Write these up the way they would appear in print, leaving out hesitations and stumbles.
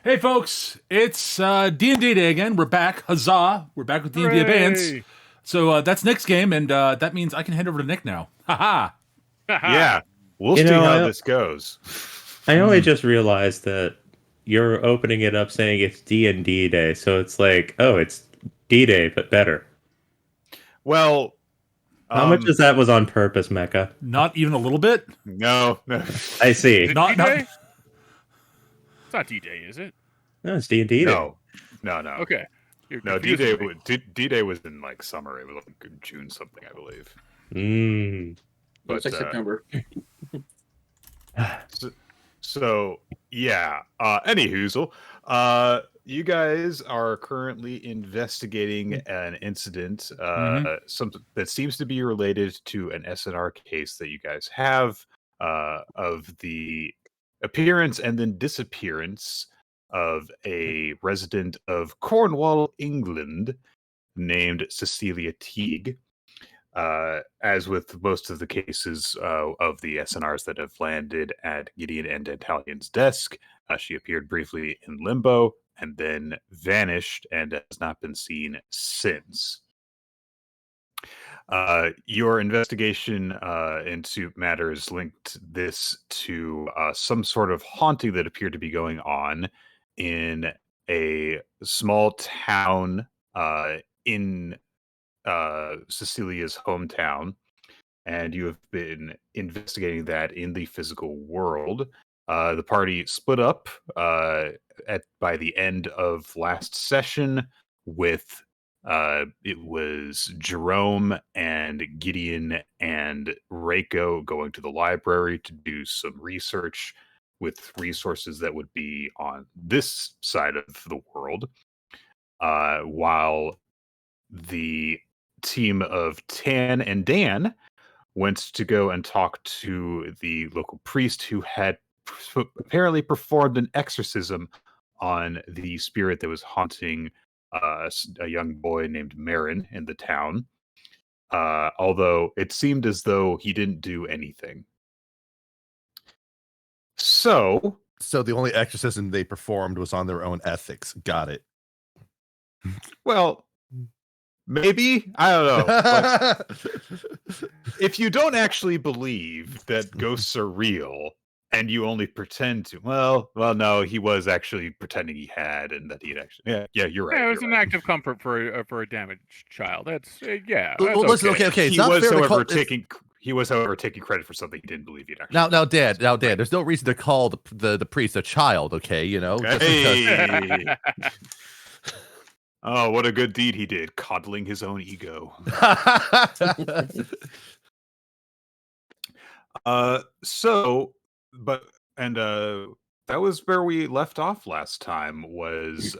Hey folks, it's D&D Day again. We're back. Huzzah. We're back with D&D Abeyance. Hooray! So that's Nick's game, and that means I can hand over to Nick now. Haha. Yeah, we'll You see know, how this goes. I only just realized that you're opening it up saying it's D&D Day, so it's like, oh, it's D-Day, but better. Well, How much of that was on purpose, Mecca? Not even a little bit? no. I see. Is it Not- D-Day? It's not D-Day, is it? No, it's D&D Day. No. Okay. You're No, confusing me. D-Day was in like summer. It was like June something, I believe. But it's like September. So yeah. Anyhoozle, you guys are currently investigating an incident, something that seems to be related to an SNR case that you guys have, of the appearance and then disappearance of a resident of Cornwall, England, named Cecilia Teague. As with most of the cases of the SNRs that have landed at Gideon and Italian's desk, she appeared briefly in Limbo and then vanished and has not been seen since. Your investigation into matters linked this to some sort of haunting that appeared to be going on in a small town in Cecilia's hometown, and you have been investigating that in the physical world. The party split up by the end of last session with it was Jerome and Gideon and Reiko going to the library to do some research with resources that would be on this side of the world, while the team of Tan and Dan went to go and talk to the local priest who had apparently performed an exorcism on the spirit that was haunting a young boy named Marin in the town. Although it seemed as though he didn't do anything. So the only exorcism they performed was on their own ethics. Got it. Well, maybe, I don't know. But if you don't actually believe that ghosts are real and you only pretend to, well, no, he was actually pretending he had, and that he'd actually, yeah, you're right. Yeah, it was you're an right. act of comfort for a damaged child. That's yeah. Well, That's listen, okay. okay. It's He not was, fair to however, call. he was, however, taking credit for something he didn't believe he'd actually. Now, Dad. There's no reason to call the priest a child. Okay, just because- Hey. Oh, what a good deed he did, coddling his own ego. That was where we left off last time, was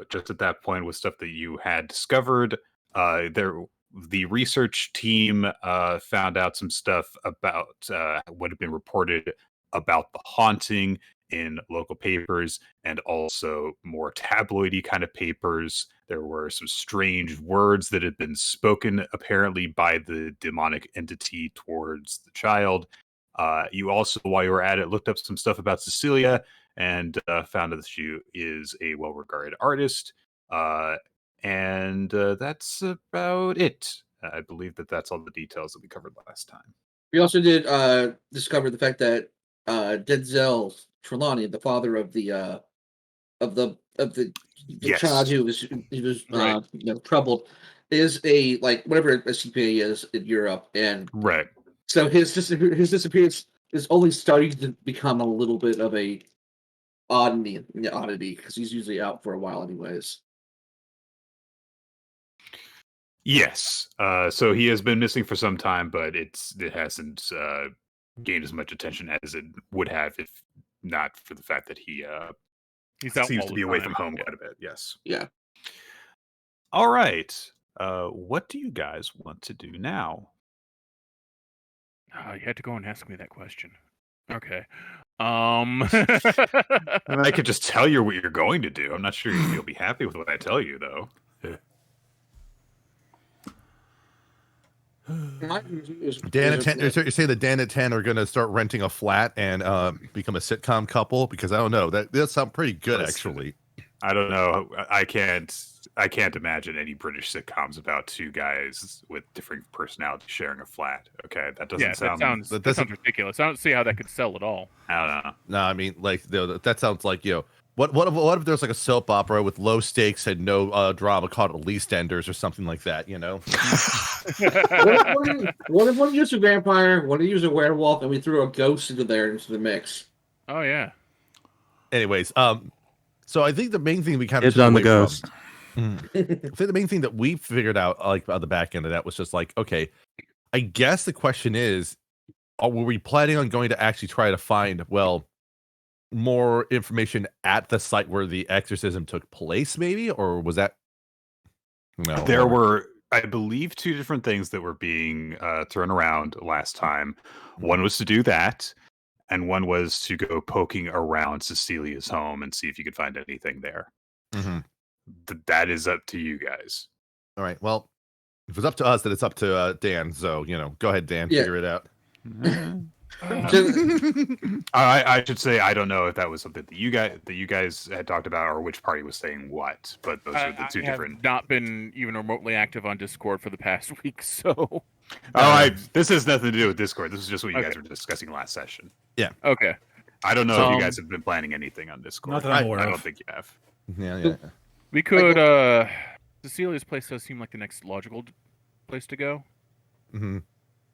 just at that point with stuff that you had discovered. The research team found out some stuff about what had been reported about the haunting in local papers, and also more tabloidy kind of papers. There were some strange words that had been spoken apparently by the demonic entity towards the child. You also, while you were at it, looked up some stuff about Cecilia and found out that she is a well-regarded artist. And that's about it. I believe that's all the details that we covered last time. We also did discover the fact that Denzel Trelawney, the father of the Yes. child who was Right. troubled, is a whatever a CPA is in Europe, and Right. so his disappearance is only starting to become a little bit of a oddity because he's usually out for a while anyways. Yes. So he has been missing for some time, but it hasn't gained as much attention as it would have if not for the fact that he He's out seems all to the be away time. from home quite a bit. Yes. Yeah. All right. What do you guys want to do now? You had to go and ask me that question. Okay. And I could just tell you what you're going to do. I'm not sure if you'll be happy with what I tell you, though. Dan and 10, you're saying that Dan and 10 are going to start renting a flat and become a sitcom couple? Because I don't know. That does sound pretty good, actually. I don't know. I can't imagine any British sitcoms about two guys with different personalities sharing a flat. Okay, that doesn't sound. That sounds ridiculous. I don't see how that could sell at all. I don't know. No, I mean, like, that sounds like, what if there's like a soap opera with low stakes and no drama called EastEnders or something like that, What if one used a vampire, one used a werewolf, and we threw a ghost into the mix? Oh yeah. Anyways, so I think the main thing we kind of It's on the ghost. I think the main thing that we figured out, like on the back end of that, was just like, okay, I guess the question is, were we planning on going to actually try to find, more information at the site where the exorcism took place, maybe, or was that? No, there were, I believe, two different things that were being thrown around last time. One was to do that, and one was to go poking around Cecilia's home and see if you could find anything there. Mm-hmm. That is up to you guys. All right. Well, if it's up to us, then it's up to Dan. So go ahead, Dan. Yeah. Figure it out. I should say I don't know if that was something that you guys had talked about, or which party was saying what. But those are the two different. I have not been even remotely active on Discord for the past week, so. This has nothing to do with Discord. This is just what you guys were discussing last session. Yeah. Okay. I don't know if you guys have been planning anything on Discord. Not that I'm aware I of. don't think you have. Yeah. We could. Cecilia's place does seem like the next logical place to go. Mm-hmm.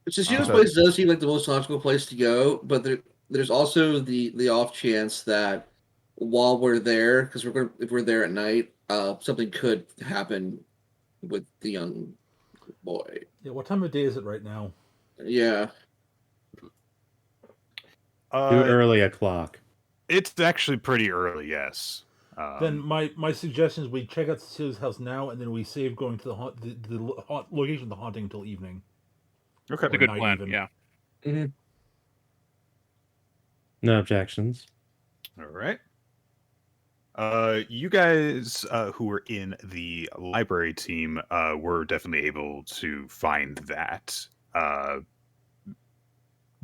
Cecilia's place does seem like the most logical place to go, but there's also the off chance that while we're there, because if we're there at night, something could happen with the young boy. Yeah, what time of day is it right now? Yeah. Too early o'clock. It's actually pretty early, yes. Then my suggestion is we check out Cecilia's house now, and then we save going to the location of the haunting until evening. Okay. It's a good night plan. even. Yeah. Mm-hmm. No objections. All right. You guys who were in the library team were definitely able to find that. I'm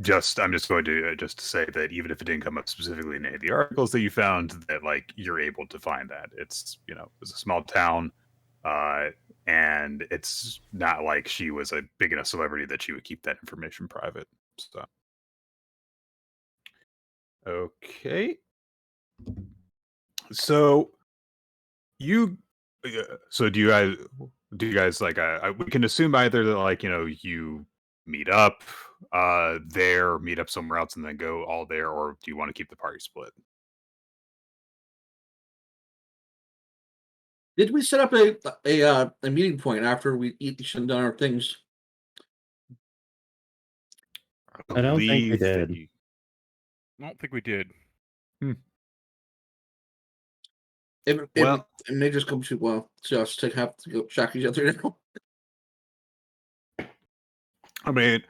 just going to just say that even if it didn't come up specifically in any of the articles that you found, that like you're able to find that. It's it's a small town, and it's not like she was a big enough celebrity that she would keep that information private. So, okay. So do you guys like we can assume either that like you meet up there, meet up somewhere else, and then go all there, or do you want to keep the party split? Did we set up a meeting point after we each done our things? I don't think we believe that did. I don't think we did. It may just come to just to have to go shock each other now. I mean,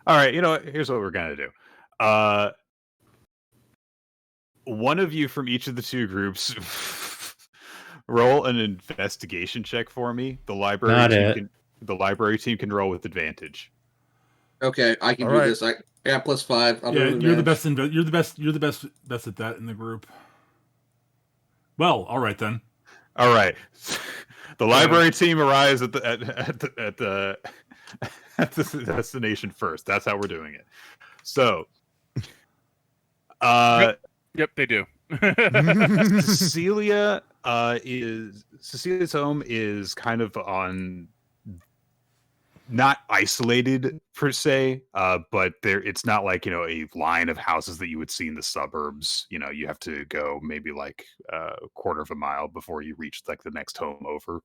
all right, here's what we're gonna do. One of you from each of the two groups roll an investigation check for me. The library team can roll with advantage. Okay, I can All do right. this. I got +5. I'll Yeah, do you're the advantage. best. You're the best at that in the group. Well, all right then. All right, the library team arrives at the destination first. That's how we're doing it. So, Yep, they do. Cecilia's home is kind of on, not isolated per se, but it's not like a line of houses that you would see in the suburbs. You have to go maybe like a quarter of a mile before you reach like the next home over.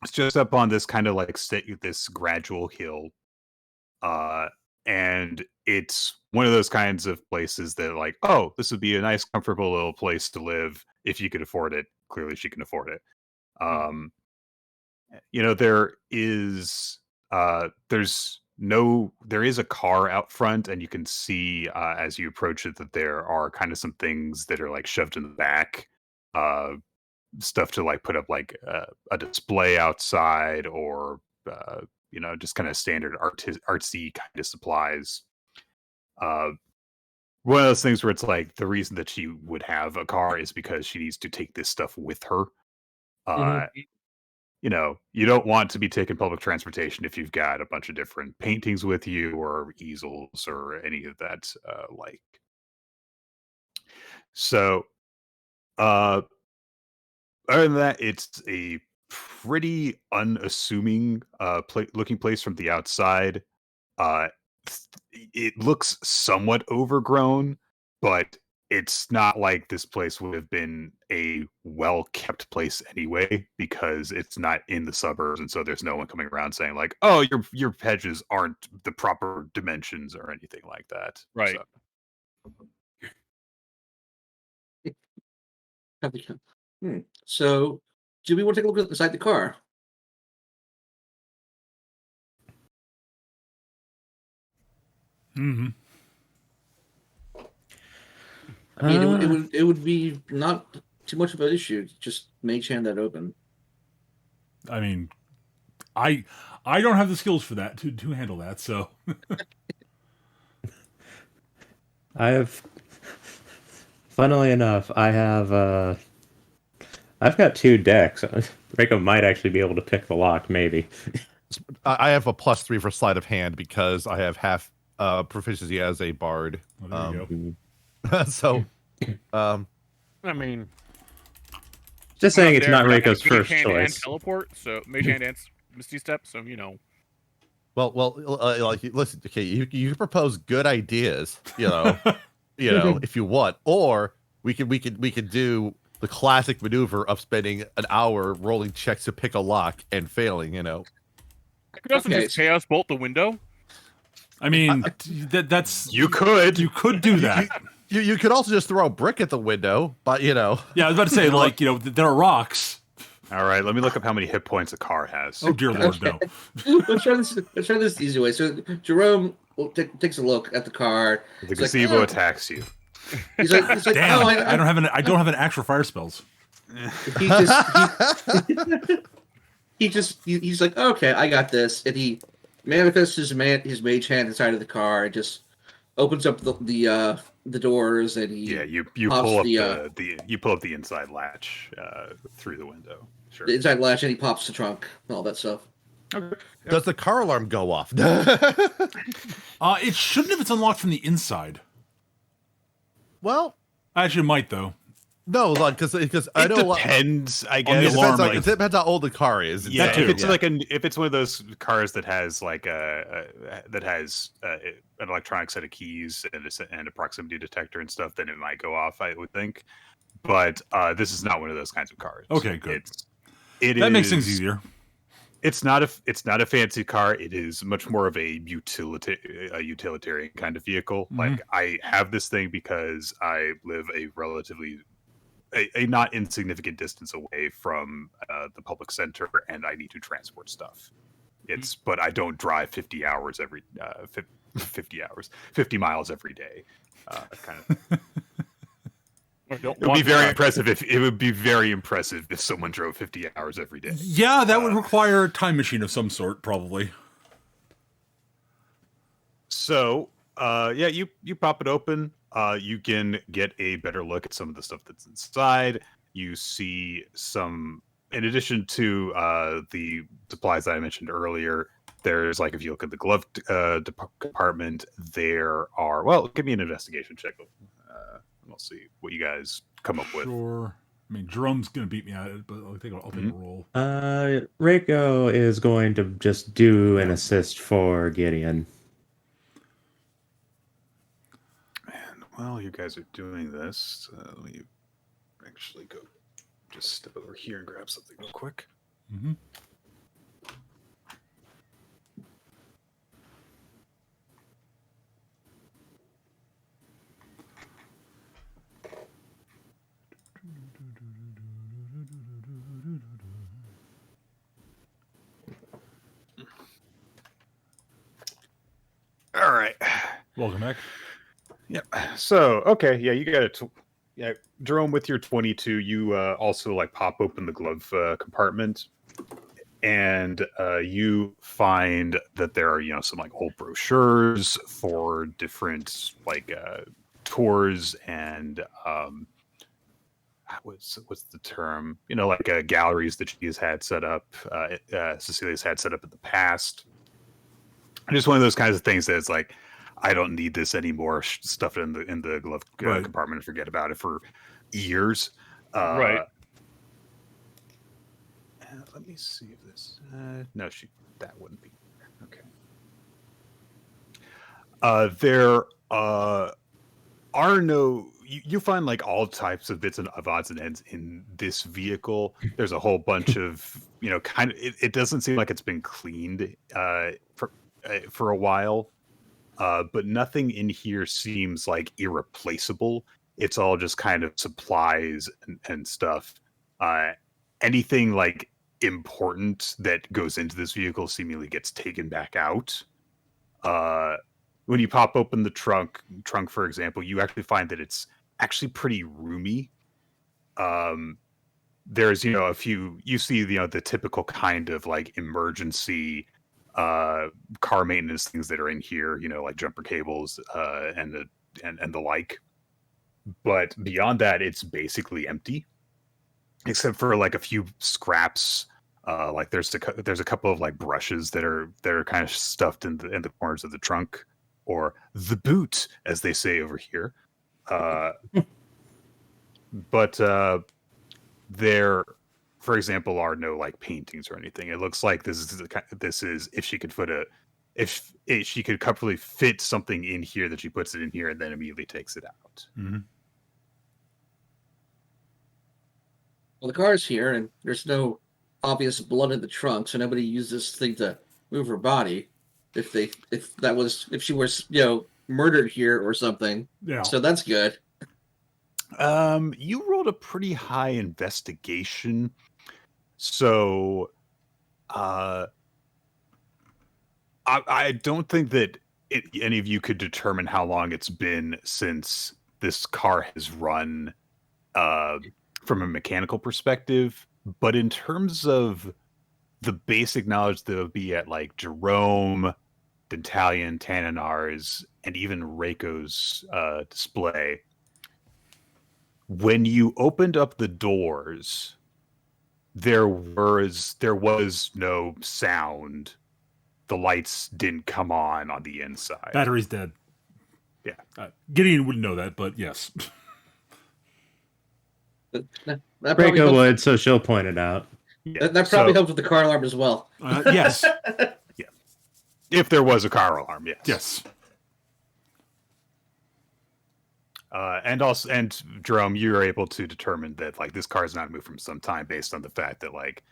It's just up on this kind of like this gradual hill, and it's one of those kinds of places that like, oh, this would be a nice, comfortable little place to live if you could afford it. Clearly, she can afford it. There is there is a car out front, and you can see as you approach it that there are kind of some things that are like shoved in the back, stuff to like put up like a display outside, or just kind of standard artsy kind of supplies. One of those things where it's like the reason that she would have a car is because she needs to take this stuff with her. You don't want to be taking public transportation if you've got a bunch of different paintings with you or easels or any of that like. So, other than that, it's a pretty unassuming looking place from the outside. It looks somewhat overgrown, but it's not like this place would have been a well-kept place anyway, because it's not in the suburbs, and so there's no one coming around saying like, "Oh, your hedges aren't the proper dimensions" or anything like that. Right. So, do we want to take a look inside the car? Mm-hmm. I mean, it would be not too much of an issue. Just mage hand that open. I mean, I don't have the skills for that to handle that. So funnily enough, I've got 2 decks. Rico might actually be able to pick the lock, maybe. I have a +3 for sleight of hand because I have half proficiency as a bard. well, there you So, I mean, just saying it's not Mage Rico's hand first and choice. teleport, so Mage hand and Misty Step, so well, like listen, okay, you propose good ideas, if you want, or we could do the classic maneuver of spending an hour rolling checks to pick a lock and failing. I could also just Chaos Bolt the window. I mean, that's You could do that. You could also just throw a brick at the window, but Yeah, I was about to say, like, there are rocks. All right, let me look up how many hit points a car has. Oh dear Lord, no. Let's try this the easy way. So Jerome takes a look at the car. The gazebo attacks you. He's like, Damn, oh, I don't have an actual fire spells. He's like, okay, I got this, and he manifests his mage hand inside of the car and just opens up the doors, and you pull up you pull up the inside latch through the window. Sure. The inside latch, and he pops the trunk and all that stuff. Okay. does the car alarm go off? It shouldn't if it's unlocked from the inside. Well, Actually, it might though. no, like because I know depends. I On guess the it alarm, depends, it depends how old the car is. Yeah, That too, if it's yeah. if it's one of those cars that has like that has an electronic set of keys and a proximity detector and stuff, then it might go off, I would think. But this is not one of those kinds of cars. Okay, good. That makes things easier. It's not a fancy car. It is much more of a utilitarian kind of vehicle. Mhm. Like, I have this thing because I live a not insignificant distance away from the public center, and I need to transport stuff. But I don't drive 50 miles every day. Kind of. It would be very impressive if someone drove 50 hours every day. Yeah, that would require a time machine of some sort, probably. So, you pop it open. You can get a better look at some of the stuff that's inside. You see some, in addition to the supplies that I mentioned earlier, there's, like, if you look at the glove compartment, there are, well, give me an investigation check. We'll see what you guys come up with. Sure. I mean, Jerome's going to beat me at it, but I'll take a roll. Rico is going to just do an assist for Gideon. And while you guys are doing this, let me actually go just step over here and grab something real quick. Mm-hmm. All right. Welcome back. Yep. So, okay, yeah, you got it. Yeah, Jerome, with your 22, you also like pop open the glove compartment, and you find that there are some like old brochures for different like tours and what's the term, like galleries that she has had set up, Cecilia's had set up in the past. Just one of those kinds of things that it's like, I don't need this anymore. Stuff it in the glove Right. compartment and forget about it for years. Right. Let me see if this. No, that wouldn't be okay. There are no. You find like all types of bits of odds and ends in this vehicle. There's a whole bunch of kind of. It doesn't seem like it's been cleaned for a while, but nothing in here seems like irreplaceable. It's all just kind of supplies and stuff. Anything like important that goes into this vehicle seemingly gets taken back out. When you pop open the trunk, for example, you actually find that it's actually pretty roomy. There's a few, you see the typical kind of like emergency car maintenance things that are in here, like jumper cables and the like. But beyond that, it's basically empty, except for like a few scraps. Like there's a couple of like brushes that are kind of stuffed in the corners of the trunk, or the boot, as they say over here. But there, for example, are no like paintings or anything. It looks like this is if she could if she could comfortably fit something in here, that she puts it in here and then immediately takes it out. Mm-hmm. Well, the car's here, and there's no obvious blood in the trunk, so nobody used this thing to move her body. If she was murdered here or something. Yeah. So that's good. You rolled a pretty high investigation, so I don't think that any of you could determine how long it's been since this car has run from a mechanical perspective. But in terms of the basic knowledge that would be at like Jerome, Dentalian, Tanninar's, and even Reiko's display, when you opened up the doors, there was no sound. The lights didn't come on the inside. Battery's dead. Yeah. Gideon wouldn't know that, but yes. That Reiko would, so she'll point it out. Yeah. That probably helps with the car alarm as well. Yes. Yeah. If there was a car alarm, yes. Yes. And Jerome, you're able to determine that like this car has not moved from some time based on the fact that like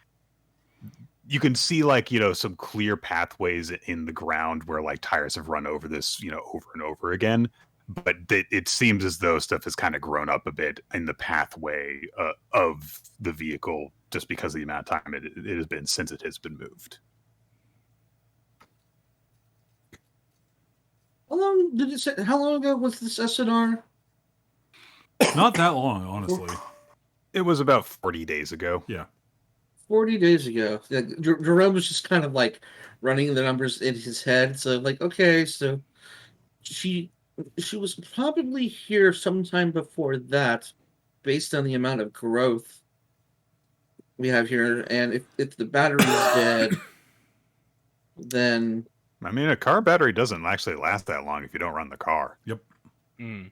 you can see like some clear pathways in the ground where like tires have run over this over and over again, but it seems as though stuff has kind of grown up a bit in the pathway of the vehicle just because of the amount of time it has been since it has been moved. How long ago was this SNR? Not that long, honestly. It was about 40 days ago. Yeah. 40 days ago. Yeah, Jerome was just kind of like running the numbers in his head. So like, okay, so she was probably here sometime before that, based on the amount of growth we have here. And if the battery is dead, then I mean, a car battery doesn't actually last that long if you don't run the car. Yep. Mm.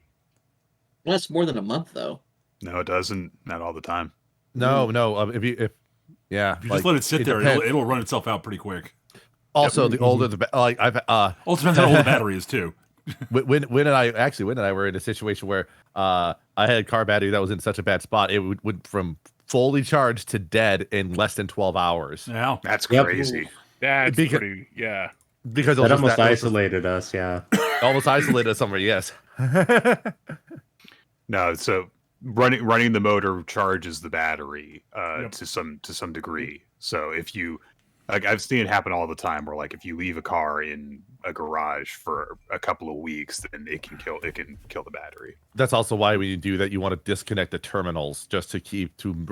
lasts more than a month though. No, it doesn't. Not all the time. No. If you just let it sit there, it'll run itself out pretty quick. Also, the older the like I've Also depends how old the battery is too. when and I were in a situation where I had a car battery that was in such a bad spot, it went from fully charged to dead in less than 12 hours. Yeah. That's Yep. crazy. That's Because- pretty, yeah. Because That almost isolated us, yeah. almost isolated us somewhere. Yes. No, so running the motor charges the battery Yep. to some degree. So if you Like I've seen it happen all the time, where like if you leave a car in a garage for a couple of weeks, then it can kill the battery. That's also why when you do that, you want to disconnect the terminals just to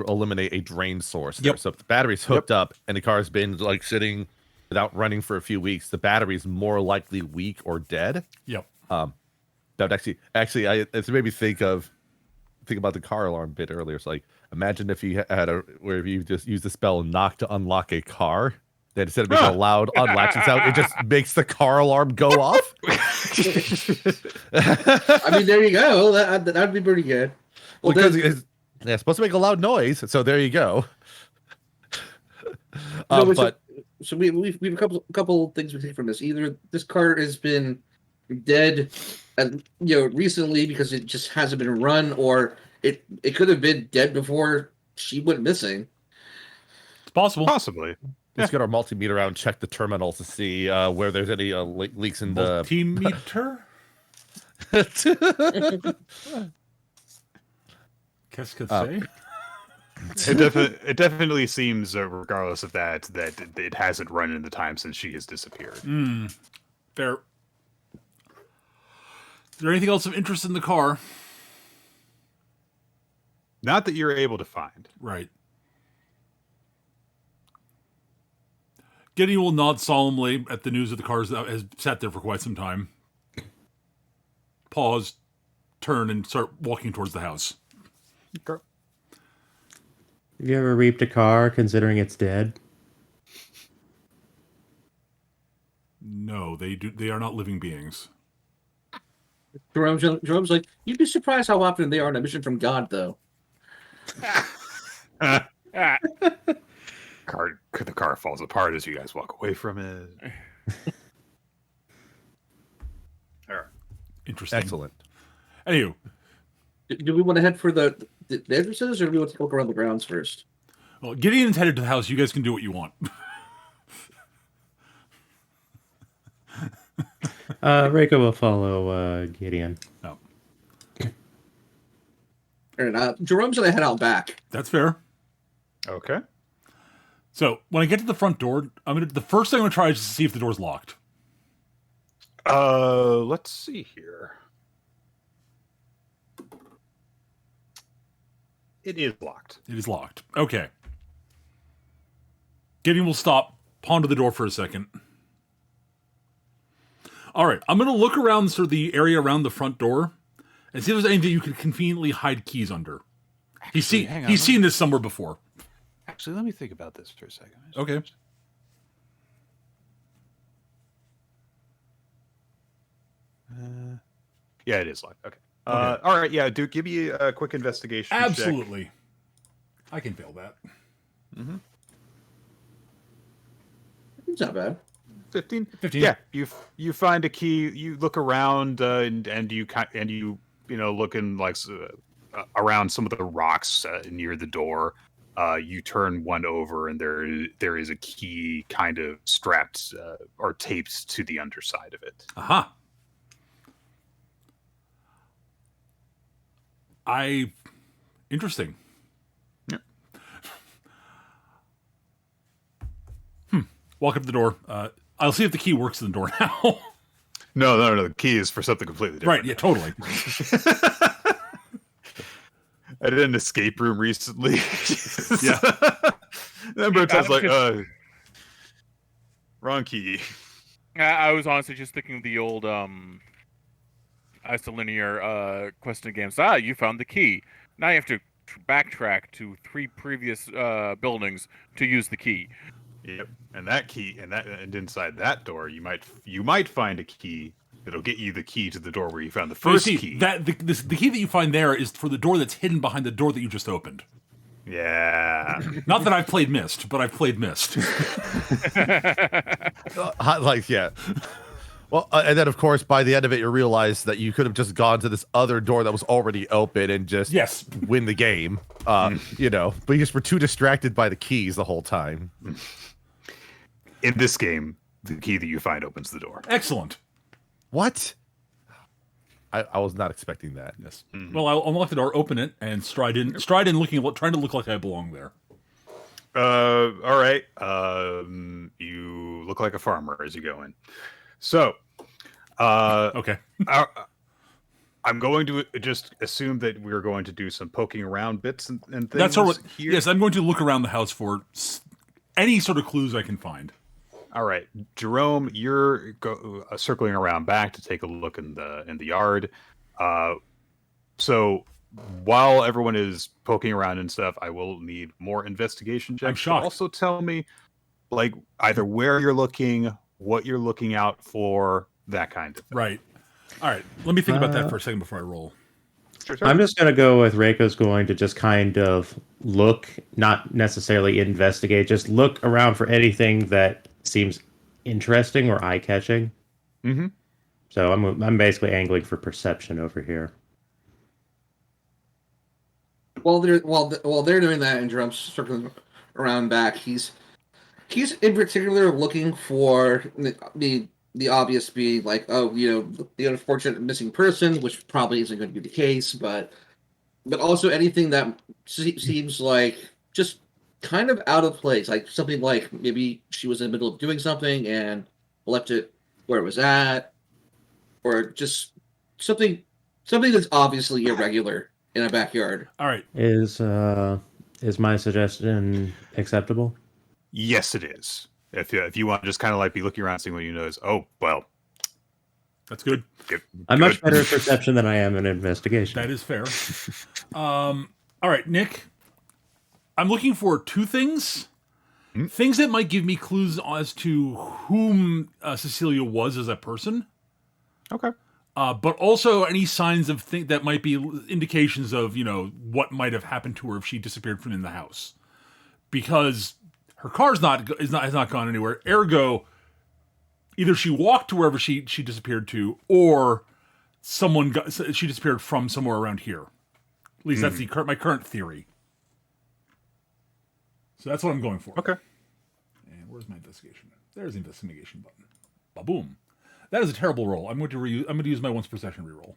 eliminate a drain source. There. Yep. So if the battery's hooked up and the car's been like sitting without running for a few weeks, the battery's more likely weak or dead. Yep. That it's made me think about the car alarm bit earlier. It's like, imagine if you had where you just use the spell knock to unlock a car. That instead of making a loud unlatching sound, it just makes the car alarm go off. I mean, there you go. That'd be pretty good. Well, because it's supposed to make a loud noise, so there you go. So we have a couple things we take from this. Either this car has been dead, recently because it just hasn't been run, or it could have been dead before she went missing. It's possible. Possibly. Let's get our multimeter out and check the terminals to see where there's any leaks in the Multimeter? Qu'est-ce que c'est? It definitely seems, regardless of that it hasn't run in the time since she has disappeared. Fair. Is there anything else of interest in the car? Not that you're able to find. Right. Gideon will nod solemnly at the news of the cars that has sat there for quite some time. Pause, turn, and start walking towards the house. Have you ever reaped a car considering it's dead? No, they do. They are not living beings. Jerome's like, you'd be surprised how often they are on a mission from God, though. The car falls apart as you guys walk away from it. All right. Interesting. excellent. Do Anywho, we want to head for the entrances, or do we want to look around the grounds first? well, Gideon's headed to the house. You guys can do what you want. Reiko will follow Gideon. No, All right, Jerome's gonna head out back. that's fair. Okay. So when I get to the front door, the first thing I'm gonna try is to see if the door's locked. Let's see here. It is locked. It is locked. Okay. Gideon will stop, ponder the door for a second. All right, I'm going to look around sort of the area around the front door and see if there's anything you can conveniently hide keys under. He's seen this somewhere before. Actually, let me think about this for a second. Okay. Yeah, it is locked. Okay. All right. Yeah, Duke, give me a quick investigation. Absolutely. I can fail that. Mm-hmm. It's not bad. 15? 15. Yeah, you find a key. You look around and you looking like around some of the rocks near the door. You turn one over, and there is a key kind of strapped or taped to the underside of it. Aha. Interesting. Yep. Walk up to the door. I'll see if the key works in the door now. No. The key is for something completely different. Right, yeah, totally. I did an escape room recently. Yeah. Remember, it was like, wrong key. I was honestly just thinking of the old isolinear question games. You found the key. Now you have to backtrack to 3 previous buildings to use the key. Yep. And that key, and inside that door, you might find a key that'll get you the key to the door where you found the first key. The key that you find there is for the door that's hidden behind the door that you just opened. Yeah. Not that I've played Myst, but I've played Myst. Yeah. Well, and then of course, by the end of it, you realize that you could have just gone to this other door that was already open and just win the game. But you just were too distracted by the keys the whole time. In this game, the key that you find opens the door. Excellent. What? I was not expecting that. Yes. Mm-hmm. Well, I'll unlock the door, open it, and stride in, trying to look like I belong there. All right. You look like a farmer as you go in. So, Okay. I'm going to just assume that we're going to do some poking around bits and things. That's all right. Here. Yes, I'm going to look around the house for any sort of clues I can find. All right, Jerome, you're circling around back to take a look in the yard. So while everyone is poking around and stuff, I will need more investigation checks. I'm shocked. Also, tell me, like, either where you're looking, what you're looking out for, that kind of thing. Right. All right. Let me think about that for a second before I roll. Sure. I'm just going to go with Reiko's going to just kind of look, not necessarily investigate, just look around for anything that seems interesting or eye-catching. Mm-hmm. So I'm basically angling for perception over here. While they're doing that and Jerome's circling around back, he's in particular looking for the obvious being like, oh, the unfortunate missing person, which probably isn't going to be the case, but also anything that seems like just kind of out of place, like something like maybe she was in the middle of doing something and left it where it was at, or just something that's obviously irregular in a backyard. All right. Is my suggestion acceptable? Yes, it is. If you want to just kind of like be looking around, seeing what you notice. Oh, well, That's good. I'm much better at perception than I am in investigation. That is fair. All right, Nick. I'm looking for two things. Things that might give me clues as to whom Cecilia was as a person. Okay. But also any signs of that might be indications of, what might have happened to her if she disappeared from in the house. Because her car's has not gone anywhere. Ergo, either she walked to wherever she disappeared to, or she disappeared from somewhere around here. At least that's my current theory. So that's what I'm going for. Okay. And where's my investigation? There's the investigation button. Ba-boom. That is a terrible roll. I'm going to use my once per session reroll.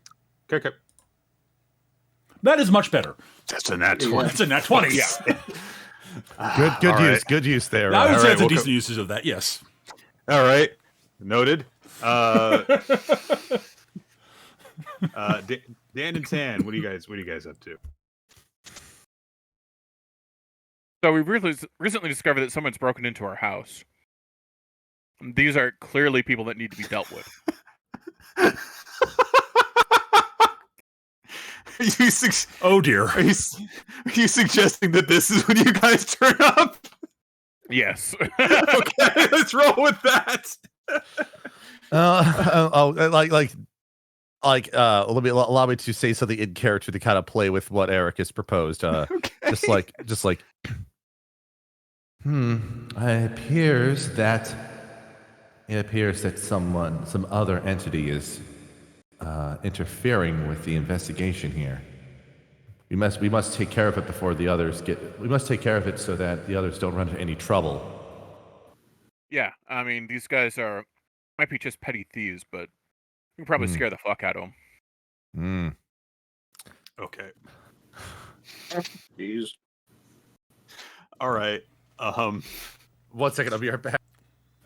Okay. That is much better. That's a nat 20. That's a nat 20. Yeah. Good use there. I would say it's a we'll decent usage of that. Yes. All right. Noted. Dan and Tan, what are you guys up to? So we recently discovered that someone's broken into our house. These are clearly people that need to be dealt with. Oh dear. Are you suggesting that this is when you guys turn up? Yes. Okay, let's roll with that. Allow me to say something in character to kind of play with what Eric has proposed. Okay. Just like it appears that some other entity is interfering with the investigation here. We must take care of it before the others we must take care of it so that the others don't run into any trouble. Yeah, I mean, these guys might be just petty thieves, but we can probably scare the fuck out of them. Okay. Jeez. All right. 1 second, I'll be right back.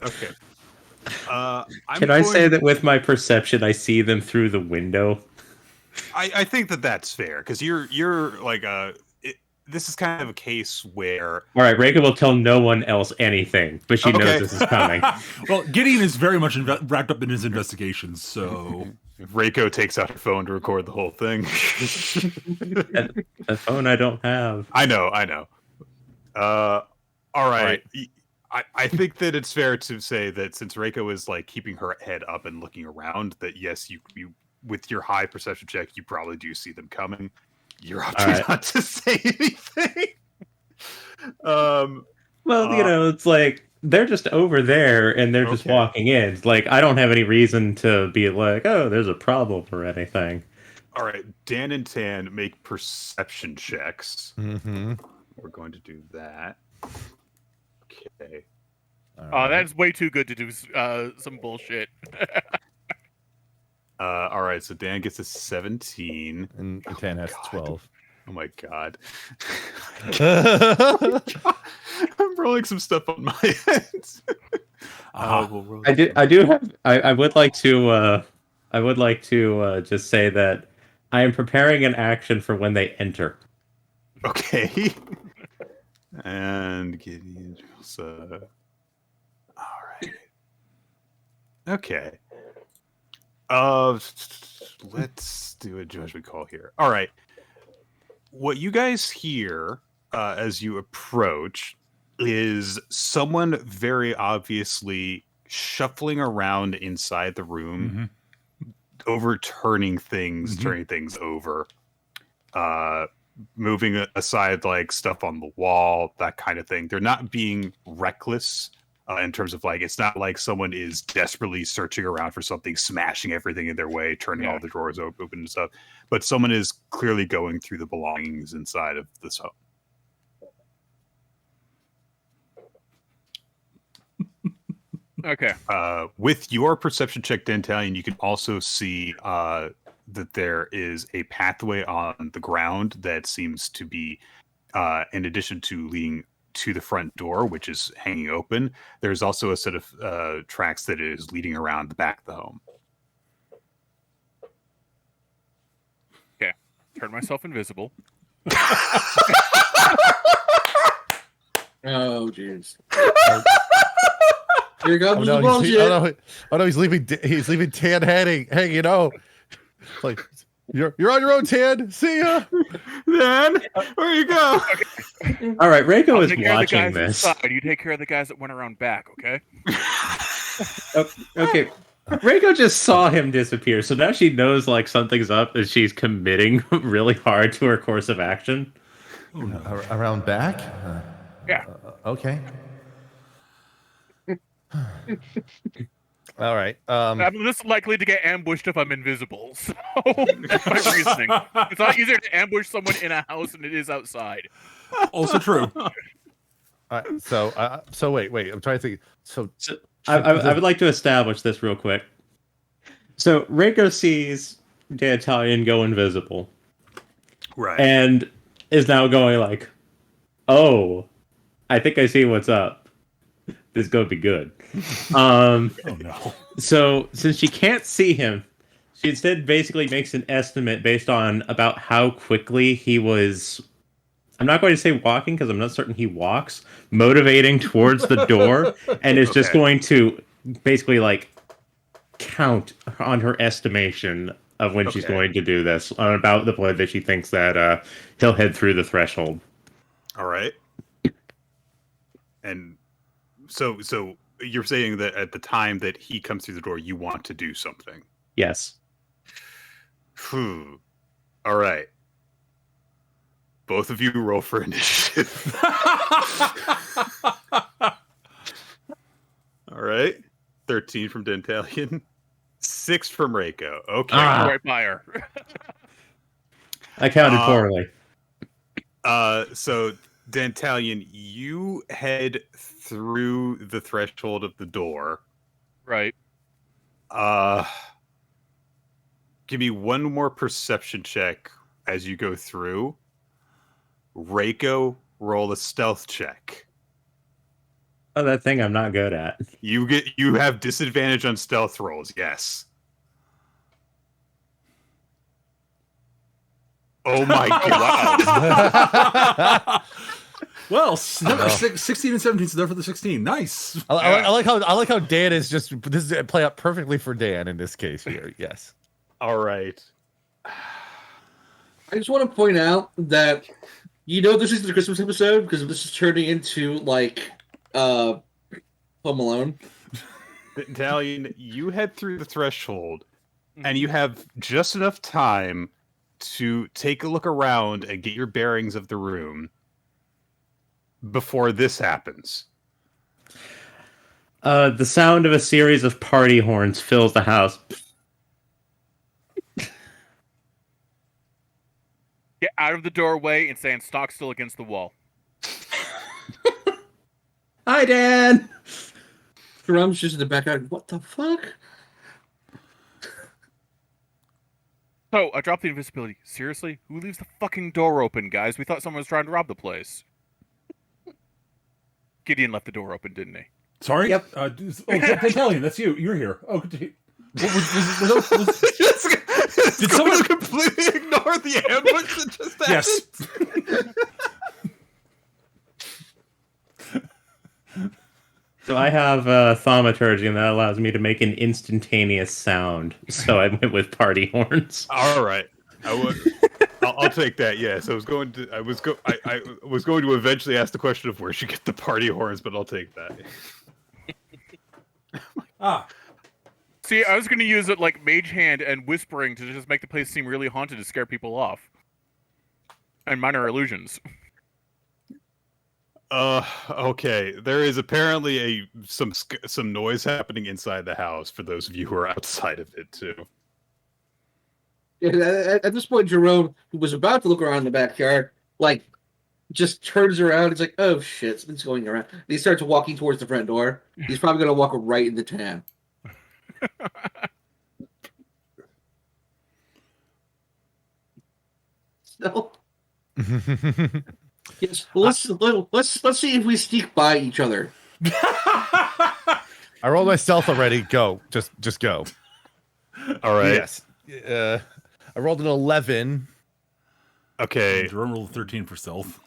Okay. Can I say that with my perception, I see them through the window? I think that's fair because you're like this is kind of a case where All right, Reiko will tell no one else anything, but she knows this is coming. Well, Gideon is very much wrapped up in his investigations, so Reiko takes out her phone to record the whole thing. A phone I don't have. I know. All right. I think that it's fair to say that since Reiko is like keeping her head up and looking around, that yes, you with your high perception check, you probably do see them coming. You're up to not to say anything. Well, it's like they're just over there and they're just walking in. Like, I don't have any reason to be like, oh, there's a problem or anything. All right, Dan and Tan make perception checks. Mm-hmm. We're going to do that. Okay. That's way too good to do some bullshit. All right, so Dan gets a 17. And Tan has 12. Oh my god. I'm rolling some stuff on my end. I do have. I would like to. I would like to just say that I am preparing an action for when they enter. Okay. And Gideon. All right. Okay. Let's do a judgment call here. All right. What you guys hear as you approach is someone very obviously shuffling around inside the room, overturning things, turning things over, moving aside like stuff on the wall, that kind of thing. They're not being reckless in terms of like, it's not like someone is desperately searching around for something, smashing everything in their way, turning all the drawers open and stuff. But someone is clearly going through the belongings inside of this home. Okay. With your perception check, Dentalian, you can also see that there is a pathway on the ground that seems to be, in addition to leading to the front door, which is hanging open, there's also a set of tracks that is leading around the back of the home. Okay. Turn myself invisible. Oh, jeez. Here comes the Oh bullshit. no, he's leaving Tan hanging out. Like, you're on your own, Tan. See ya. Then where you go? All right, Reiko I'll is take care of the watching guys this. inside. You take care of the guys that went around back, okay? Okay. Reiko just saw him disappear, so now she knows like something's up and she's committing really hard to her course of action. Oh, no. Around back? Yeah. Okay. All right. I'm less likely to get ambushed if I'm invisible. So that's my reasoning. It's a lot easier to ambush someone in a house than it is outside. Also true. So wait. I'm trying to think. So I would like to establish this real quick. So Reiko sees D'Italian go invisible, Right. and is now going like, "Oh, I think I see what's up. This is gonna be good." Oh no. So since she can't see him, she instead basically makes an estimate based on about how quickly he was. I'm not going to say walking because I'm not certain he walks, motivating towards the door, and is just going to basically like count on her estimation of when she's going to do this, on about the point that she thinks that he'll head through the threshold. All right. And so you're saying that at the time that he comes through the door, you want to do something. Yes. All right. Both of you roll for initiative. All right. 13 from Dentalian. 6 from Reiko. Okay. Right by her. I counted poorly. So Dentalian, you head through the threshold of the door. Right. Give me one more perception check as you go through. Reiko, roll a stealth check. Oh, that thing I'm not good at. You have disadvantage on stealth rolls, yes. Oh my god. Well, 16 and 17, so they're for the 16. Nice. I like how Dan is just this is play out perfectly for Dan in this case here. Yes. All right. I just want to point out that this is the Christmas episode because this is turning into like Home Alone. Italian, you head through the threshold, and you have just enough time to take a look around and get your bearings of the room before this happens. The sound of a series of party horns fills the house. Get out of the doorway and stand stock still against the wall. Hi, Dan! Jerom's just in the background. What the fuck? So, I dropped the invisibility. Seriously? Who leaves the fucking door open, guys? We thought someone was trying to rob the place. Gideon left the door open, didn't he? Sorry. Yep. Italian, that's you. You're here. Oh, did someone completely ignore the ambush that just happened? Yes. So I have thaumaturgy, and that allows me to make an instantaneous sound. So I went with party horns. All right, I'll take that. Yes, I was going to eventually ask the question of where she get the party horns, but I'll take that. See, I was going to use it like Mage Hand and whispering to just make the place seem really haunted to scare people off. And minor illusions. Okay. There is apparently some noise happening inside the house for those of you who are outside of it too. Yeah, at this point, Jerome, who was about to look around the backyard, like, just turns around. He's like, "Oh shit, something's going around." And he starts walking towards the front door. He's probably gonna walk right into Tam. So, yes, let's see if we sneak by each other. I rolled my stealth already. Go. Just go. All right. Yes. I rolled an 11. Okay. Jerome rolled 13 for stealth.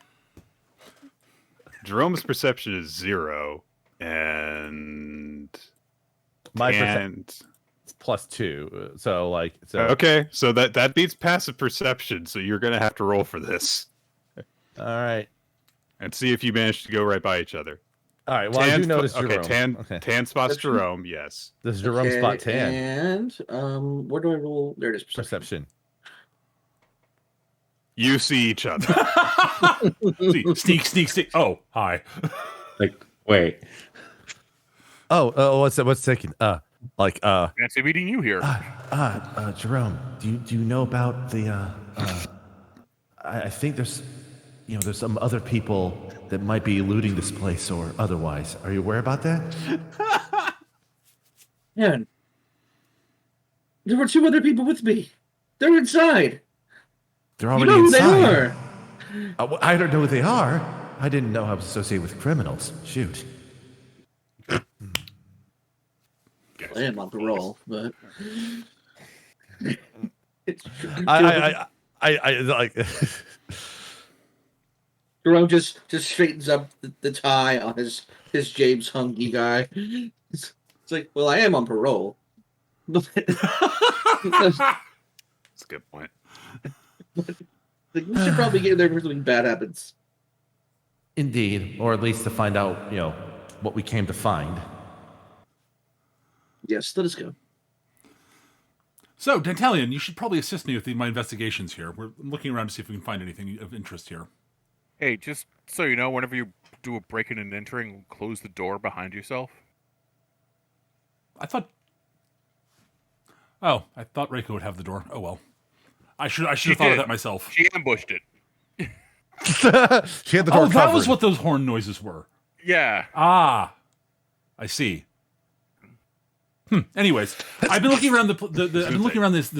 Jerome's perception is 0, and My perception is +2. So okay. So that beats passive perception. So you're gonna have to roll for this. All right. And see if you manage to go right by each other. All right. Well, I do notice Jerome. Okay, Tan spots Jerome. Yes. Does Jerome spot Tan? And where do I roll? There it is. Perception. You see each other. Sneak. Oh, hi. Like, wait. Oh, what's second? Fancy meeting you here. Jerome, do you know about the I think there's some other people that might be looting this place or otherwise. Are you aware about that? Man, there were 2 other people with me. They're inside. They're You already know who inside. they are. I don't know who they are. I didn't know I was associated with criminals. Shoot. I am on parole, but I like. Jerome just straightens up the tie on his James Hungy guy. It's like, well, I am on parole. That's a good point. Like, we should probably get there before something bad happens. Indeed, or at least to find out, what we came to find. Yes, let us go. So, Dantalion, you should probably assist me with my investigations here. We're looking around to see if we can find anything of interest here. Hey, just so you know, whenever you do a break-in and entering, close the door behind yourself. I thought Reiko would have the door. Oh well. I should have thought of that myself. She ambushed it. She had the door that covered. was what those horn noises were. Yeah. Ah, I see. Anyways, I've been looking around I've been looking around this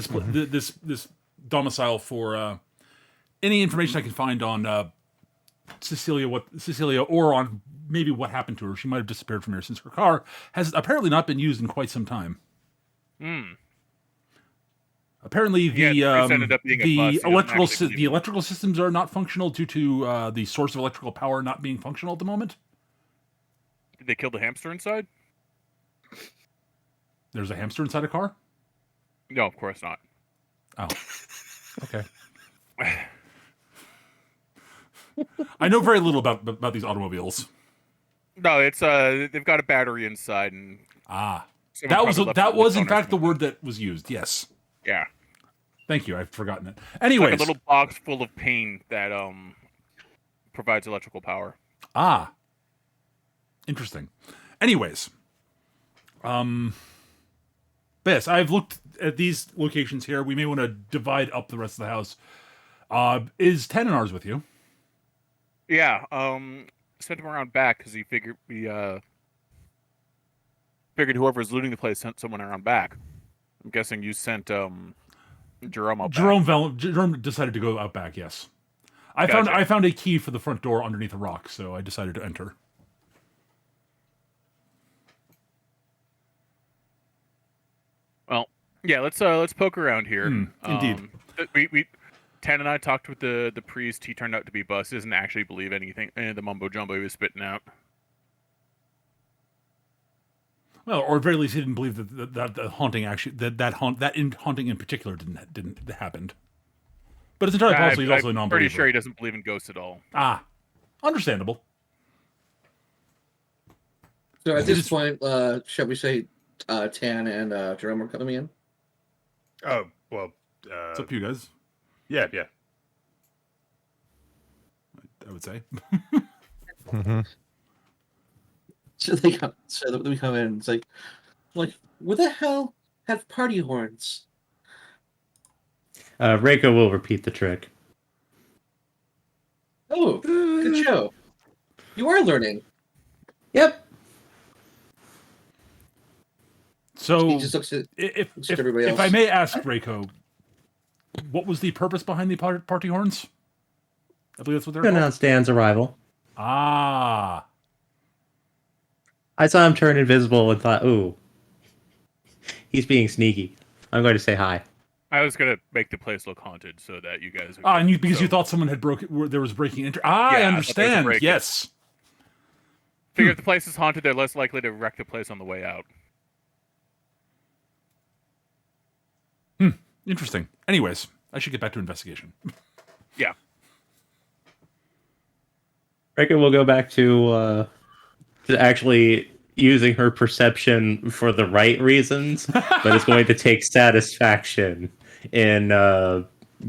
domicile for any information I can find on Cecilia, or on maybe what happened to her. She might have disappeared from here since her car has apparently not been used in quite some time. Apparently, the electrical systems are not functional due to the source of electrical power not being functional at the moment. Did they kill the hamster inside? There's a hamster inside a car? No, of course not. Oh, okay. I know very little about these automobiles. No, it's they've got a battery inside, and that was in fact the word that was used. Yes. Yeah. Thank you. I've forgotten it. Anyways, like a little box full of pain that provides electrical power. Ah. Interesting. Anyways, yes, I've looked at these locations here. We may want to divide up the rest of the house. Is Tananar's with you? Yeah. Sent him around back because he figured whoever's looting the place sent someone around back. I'm guessing you sent Jerome out back. Jerome decided to go out back. Yes, Gotcha. I found a key for the front door underneath a rock, so I decided to enter. Yeah, let's poke around here. Indeed. We Tan and I talked with the priest. He turned out to be bust. Doesn't actually believe anything the mumbo jumbo he was spitting out. Well, or at very least, he didn't believe that the haunting actually haunting in particular didn't happened. But it's entirely possible he's also a non-believer. I'm pretty sure he doesn't believe in ghosts at all. Ah, understandable. So at this point, shall we say Tan and Jerome are coming in? Oh, well. It's up to you guys. Yeah. I would say. Mm-hmm. So they come. So we come in. It's like, what the hell have party horns? Reiko will repeat the trick. Oh, good show. You are learning. Yep. So, He just looks at everybody if else. I may ask, Reiko, what was the purpose behind the party horns? I believe that's what they're To called. announce Dan's arrival. Ah. I saw him turn invisible and thought, ooh, he's being sneaky. I'm going to say hi. I was gonna make the place look haunted so that you guys. And you thought someone had there was breaking enter. I Yeah, I thought there was a understand. break-in. Yes. Figure if the place is haunted, they're less likely to wreck the place on the way out. Interesting. Anyways, I should get back to investigation. Yeah. Reiko will go back to actually using her perception for the right reasons, but it's going to take satisfaction in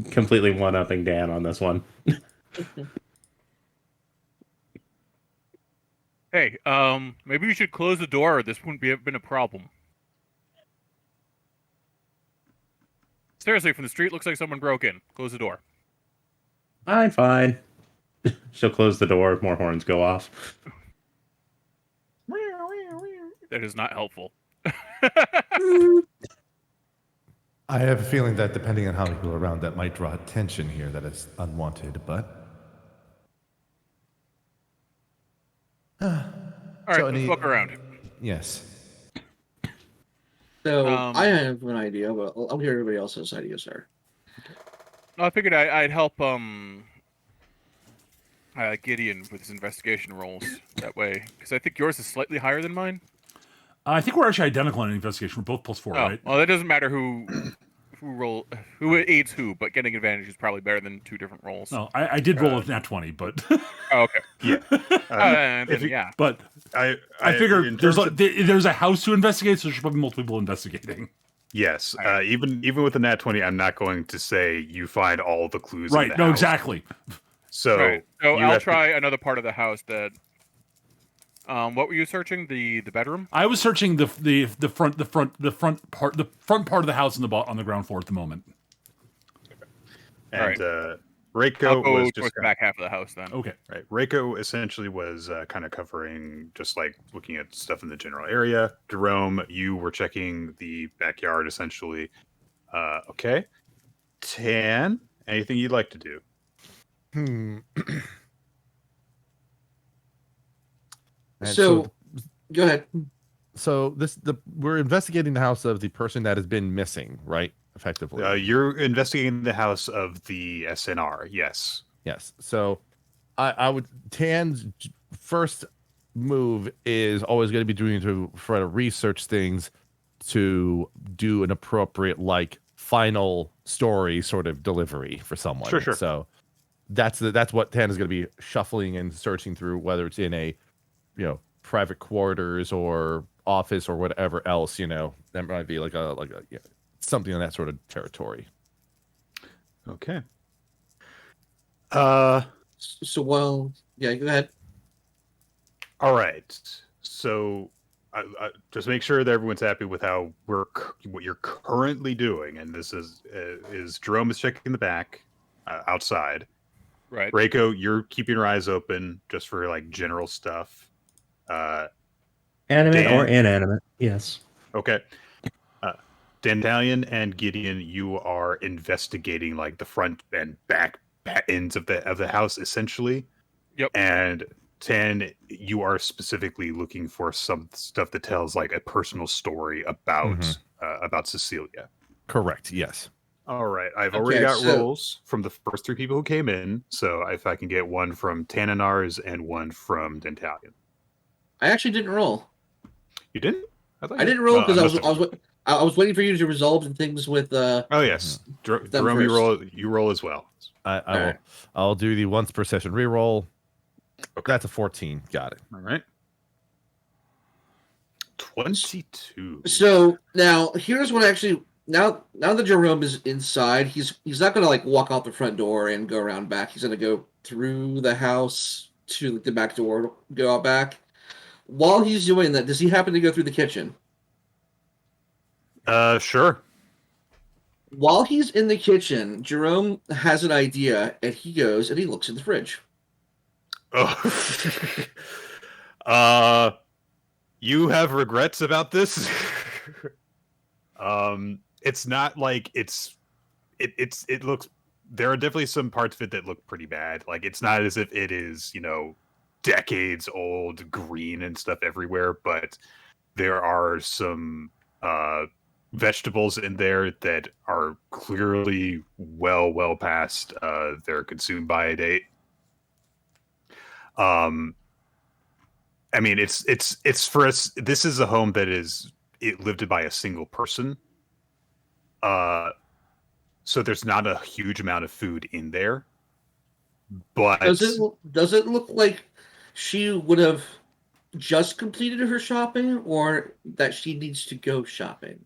completely one-upping Dan on this one. Hey, maybe we should close the door. Or this wouldn't have been a problem. Seriously, from the street, looks like someone broke in. Close the door. Fine. She'll close the door. More horns go off. That is not helpful. I have a feeling that depending on how many people are around, that might draw attention here that is unwanted, but... All right, So let's any- look around. Yes. So Um, I have an idea, but I'll hear everybody else's ideas there. I figured I'd help Gideon with his investigation rolls that way, because I think yours is slightly higher than mine. I think we're actually identical in investigation. We're both +4, right? Well, that doesn't matter who aids who, but getting advantage is probably better than two different rolls. No, I did roll a nat 20, but Oh, okay. Yeah. Then, yeah. but I figured in there's terms of- there's a house to investigate, so there's probably multiple people investigating. Yes. Even with the nat 20, I'm not going to say you find all the clues. Right? In the No, house. exactly. So, Right. So you I'll have to- try another part of the house that. What were you searching? The bedroom? I was searching the front part of the house on the ground floor at the moment. And Alright. Reiko I'll go was towards just the back half of the house then. Okay. right. Reiko essentially was kind of covering just like looking at stuff in the general area. Jerome, you were checking the backyard essentially. Okay. Tan, anything you'd like to do? And So, go ahead. So we're investigating the house of the person that has been missing, right? Effectively. You're investigating the house of the SNR. Yes. Yes. So I would Tan's first move is always going to be to try to research things to do an appropriate like final story sort of delivery for someone. Sure. So that's what Tan is going to be shuffling and searching through, whether it's in a private quarters or office or whatever else. That might be like a something in that sort of territory. Okay. So, well, yeah, go ahead. All right. So, just make sure that everyone's happy with what you're currently doing, and this is Jerome is checking the back outside. Right. Reiko, you're keeping your eyes open just for like general stuff. Animate Dan? or inanimate, yes. Okay. Dandalion and Gideon, you are investigating like the front and back ends of the house essentially. Yep. And Tan, you are specifically looking for some stuff that tells like a personal story about Cecilia. Correct. Yes. All right, I've already Okay, got so- rolls from the first 3 people who came in. So if I can get one from Tanninars and one from Dentalion. I actually didn't roll. You didn't? I didn't roll because must have. I was waiting for you to resolve the things with Oh yes, them Jerome, first. you roll as well. I will. Alright. I'll do the once per session reroll. Okay. That's a 14. Got it. All right. 22. So now here's what actually now that Jerome is inside, he's not gonna like walk out the front door and go around back. He's gonna go through the house to the back door, go out back. While he's doing that, does he happen to go through the kitchen? Sure. While he's in the kitchen, Jerome has an idea, and he goes and he looks in the fridge. Oh. You have regrets about this? It's not like it looks, there are definitely some parts of it that look pretty bad. Like, it's not as if it is, decades old, green and stuff everywhere, but there are some vegetables in there that are clearly well past their consume by date. I mean, it's for us. This is a home that is lived by a single person. So there's not a huge amount of food in there. But Does it look like she would have just completed her shopping, or that she needs to go shopping?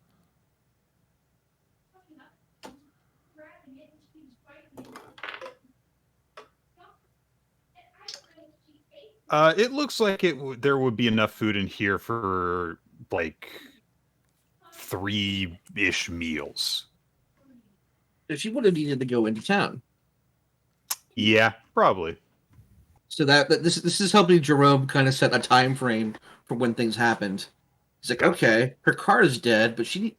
it looks like there would be enough food in here for like 3-ish meals. So she would have needed to go into town. Yeah, probably. So that this is helping Jerome kind of set a time frame for when things happened. He's like, okay, her car is dead, but she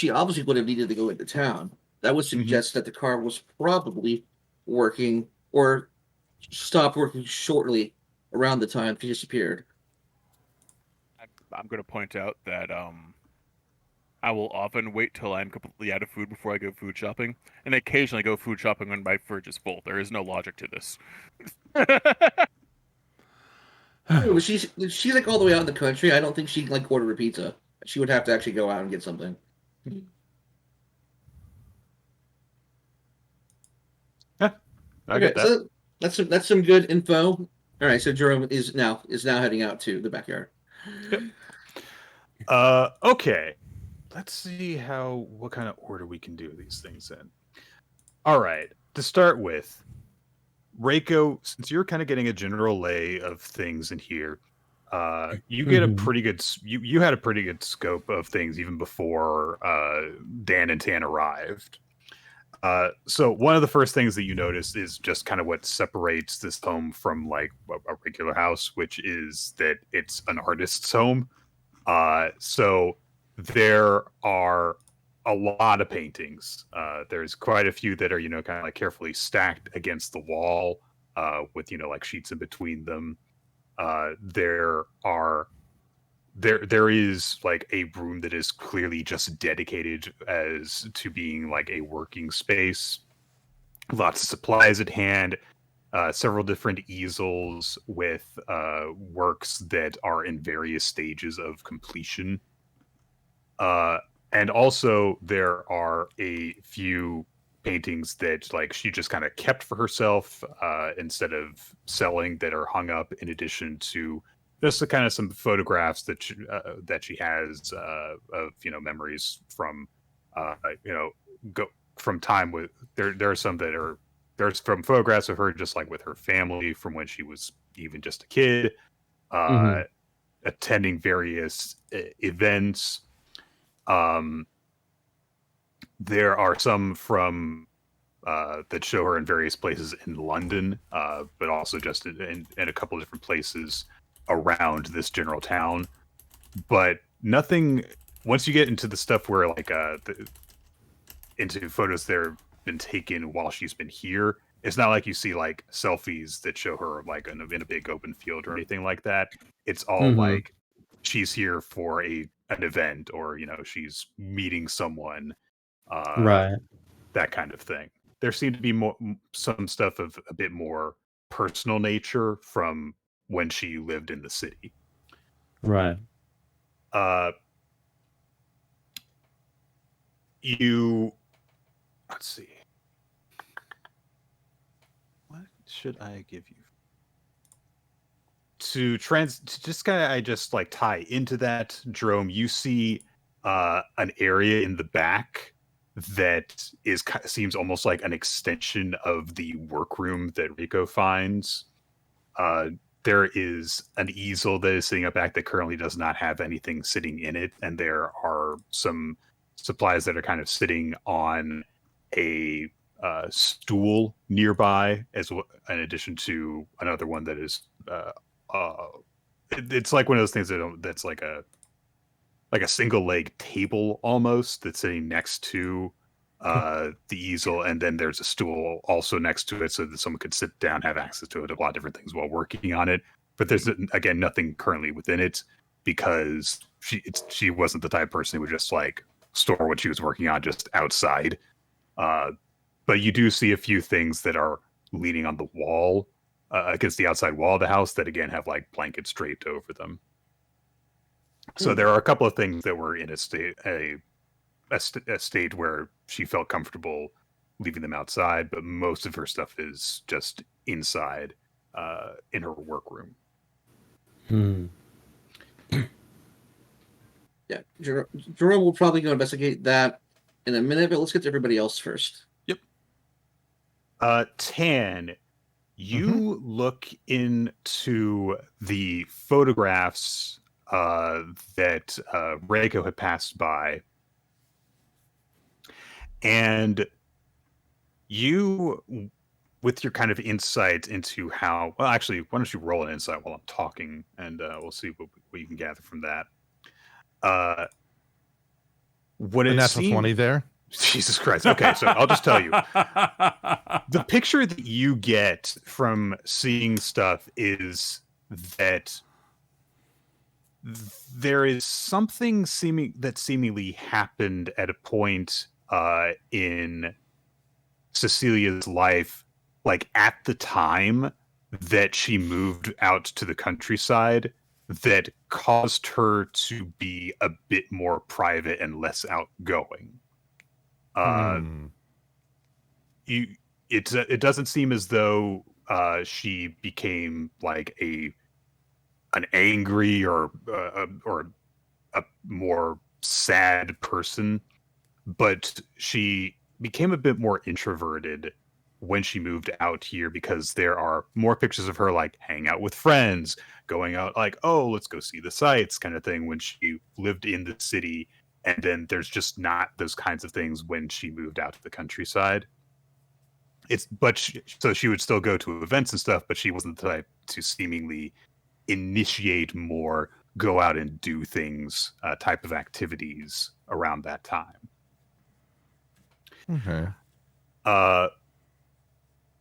obviously would have needed to go into town. That would suggest that the car was probably working or stopped working shortly around the time she disappeared. I'm going to point out that I will often wait till I'm completely out of food before I go food shopping, and occasionally go food shopping when my fridge is full. There is no logic to this. But she's like all the way out in the country. I don't think she'd like order a pizza. She would have to actually go out and get something. I get that. So that's some good info. All right, so Jerome is now heading out to the backyard. Okay. Let's see what kind of order we can do these things in. All right. To start with, Reiko, since you're kind of getting a general lay of things in here, you get a pretty good. You had a pretty good scope of things even before Dan and Tan arrived. So one of the first things that you notice is just kind of what separates this home from like a regular house, which is that it's an artist's home. So there are a lot of paintings. There's quite a few that are, kind of like carefully stacked against the wall, with, like sheets in between them. There is like a room that is clearly just dedicated as to being like a working space. Lots of supplies at hand, several different easels with works that are in various stages of completion. And also there are a few paintings that like she just kind of kept for herself instead of selling, that are hung up in addition to just the kind of some photographs that she has of memories from go from time with there are some that are there's from photographs of her just like with her family from when she was even just a kid, attending various events. There are some from that show her in various places in London, but also just in a couple of different places around this general town. But nothing, once you get into the stuff where like into photos that have been taken while she's been here, it's not like you see like selfies that show her like in a big open field or anything like that. It's all like she's here for an event, or she's meeting someone. Right. that kind of thing. There seemed to be some stuff of a bit more personal nature from when she lived in the city. Right. Let's see. What should I give you? To just kind of, I just like tie into that, Jerome, you see an area in the back that seems almost like an extension of the workroom that Rico finds. There is an easel that is sitting up back that currently does not have anything sitting in it, and there are some supplies that are kind of sitting on a stool nearby, in addition to another one that is it's like one of those things that's like a single leg table almost that's sitting next to the easel, and then there's a stool also next to it so that someone could sit down, have access to it, a lot of different things while working on it. But there's again nothing currently within it because she wasn't the type of person who would just like store what she was working on just outside. But you do see a few things that are leaning on the wall against the outside wall of the house that again have like blankets draped over them. So there are a couple of things that were in a state where she felt comfortable leaving them outside, but most of her stuff is just inside in her workroom. Yeah, Jerome will probably go investigate that in a minute, but let's get to everybody else first. Yep. Tan, you look into the photographs that Reiko had passed by, and you, with your kind of insight into how, well, actually, why don't you roll an insight while I'm talking, and we'll see what you can gather from that. What A it natural 20 there. Jesus Christ. Okay, so I'll just tell you. The picture that you get from seeing stuff is that there is something seemingly happened at a point in Cecilia's life, like at the time that she moved out to the countryside, that caused her to be a bit more private and less outgoing. It doesn't seem as though she became like an angry or a more sad person, but she became a bit more introverted when she moved out here because there are more pictures of her like hanging out with friends, going out like, oh, let's go see the sights kind of thing when she lived in the city. And then there's just not those kinds of things when she moved out to the countryside. So she would still go to events and stuff, but she wasn't the type to seemingly initiate more go out and do things type of activities around that time. Okay.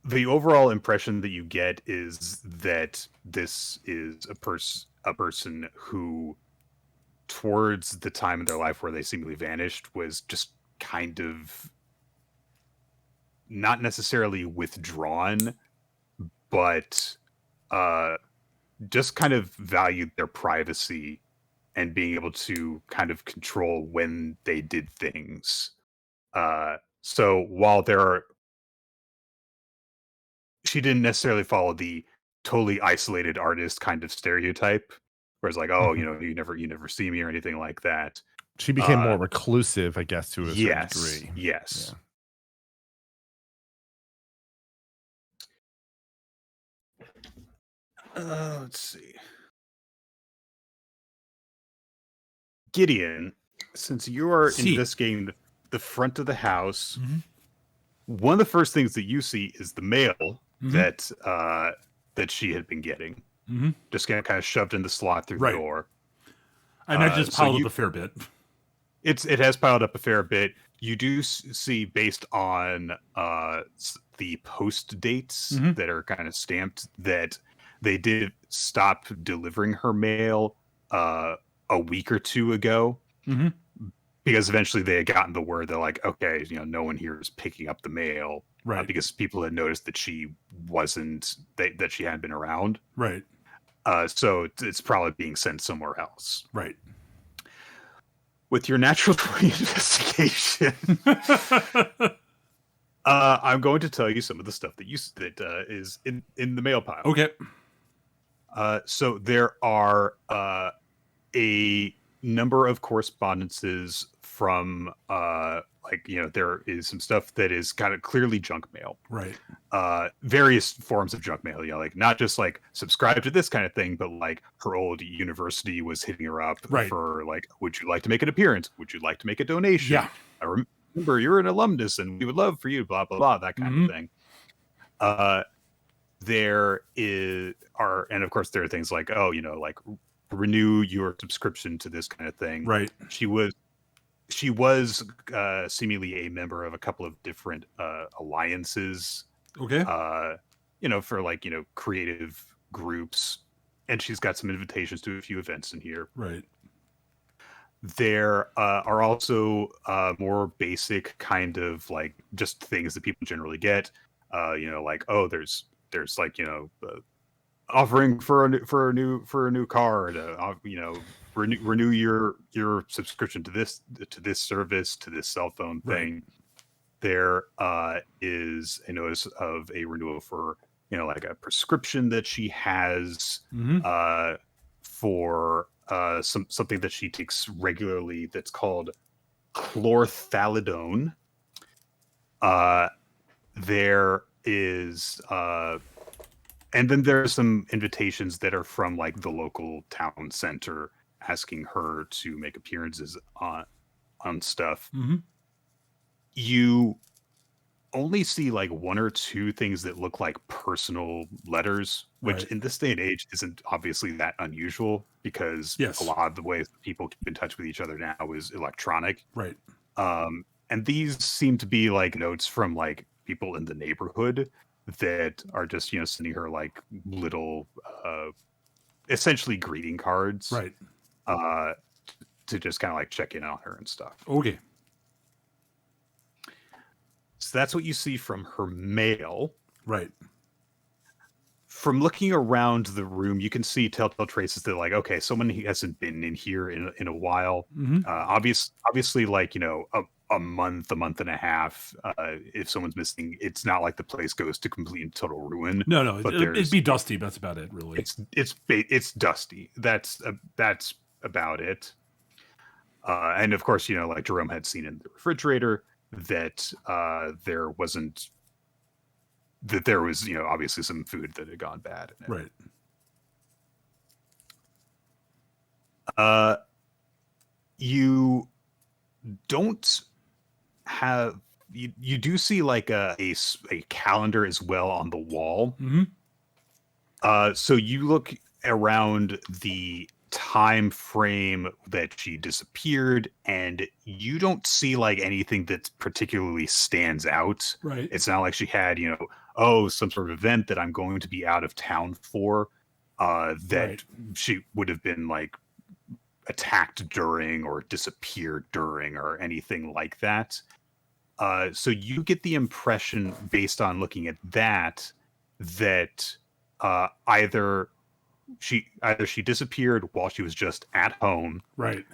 The overall impression that you get is that this is a person who, towards the time in their life where they seemingly vanished, was just kind of not necessarily withdrawn, but just kind of valued their privacy and being able to kind of control when they did things. So while she didn't necessarily follow the totally isolated artist kind of stereotype, where it's like, oh, you never see me or anything like that. She became more reclusive, I guess, to a certain degree. Yes. Yeah. Let's see. Gideon, since you are investigating the front of the house, one of the first things that you see is the mail that she had been getting. Just kind of shoved in the slot through the door. And that just piled up a fair bit. It has piled up a fair bit. You do see, based on the post dates that are kind of stamped, that they did stop delivering her mail a week or two ago. because eventually they had gotten the word that like, okay, no one here is picking up the mail, Right. because people had noticed that she wasn't that she hadn't been around. Right. So it's probably being sent somewhere else. Right. With your natural 20 investigation, I'm going to tell you some of the stuff that is in the mail pile. Okay. So there are a number of correspondences from there is some stuff that is kind of clearly junk mail. Right. Various forms of junk mail, like not just like subscribe to this kind of thing, but like her old university was hitting her up for like, would you like to make an appearance? Would you like to make a donation? Yeah. I remember you're an alumnus and we would love for you, blah, blah, blah, that kind of thing. And of course there are things like, like renew your subscription to this kind of thing. Right. She was seemingly a member of a couple of different alliances. Okay. For like, creative groups, and she's got some invitations to a few events in here. Right. There are also more basic kind of like just things that people generally get. Like, oh, there's like, offering for a new card, renew your subscription to this service, to this cell phone thing. Right. There is a notice of a renewal for like a prescription that she has for something that she takes regularly that's called chlorthalidone. There is and then there are some invitations that are from like the local town center asking her to make appearances on stuff. You only see like one or two things that look like personal letters, which in this day and age isn't obviously that unusual, because a lot of the ways that people keep in touch with each other now is electronic. Right. And these seem to be like notes from like people in the neighborhood that are just, sending her like little, essentially greeting cards. Right. To just kind of like check in on her and stuff. Okay. So that's what you see from her mail. Right. From looking around the room, you can see telltale traces that like, okay, someone hasn't been in here in a while. Obviously, like, a month and a half. If someone's missing, it's not like the place goes to complete and total ruin. No, it'd be dusty. That's about it, really. It's dusty. That's about it. And of course, like Jerome had seen in the refrigerator that there was, obviously some food that had gone bad in it. Right. You don't have you do see like a calendar as well on the wall. So you look around the time frame that she disappeared, and you don't see like anything that particularly stands out. Right. It's not like she had some sort of event that I'm going to be out of town for, that she would have been like attacked during or disappeared during or anything like that. So you get the impression, based on looking at that either she disappeared while she was just at home. Right.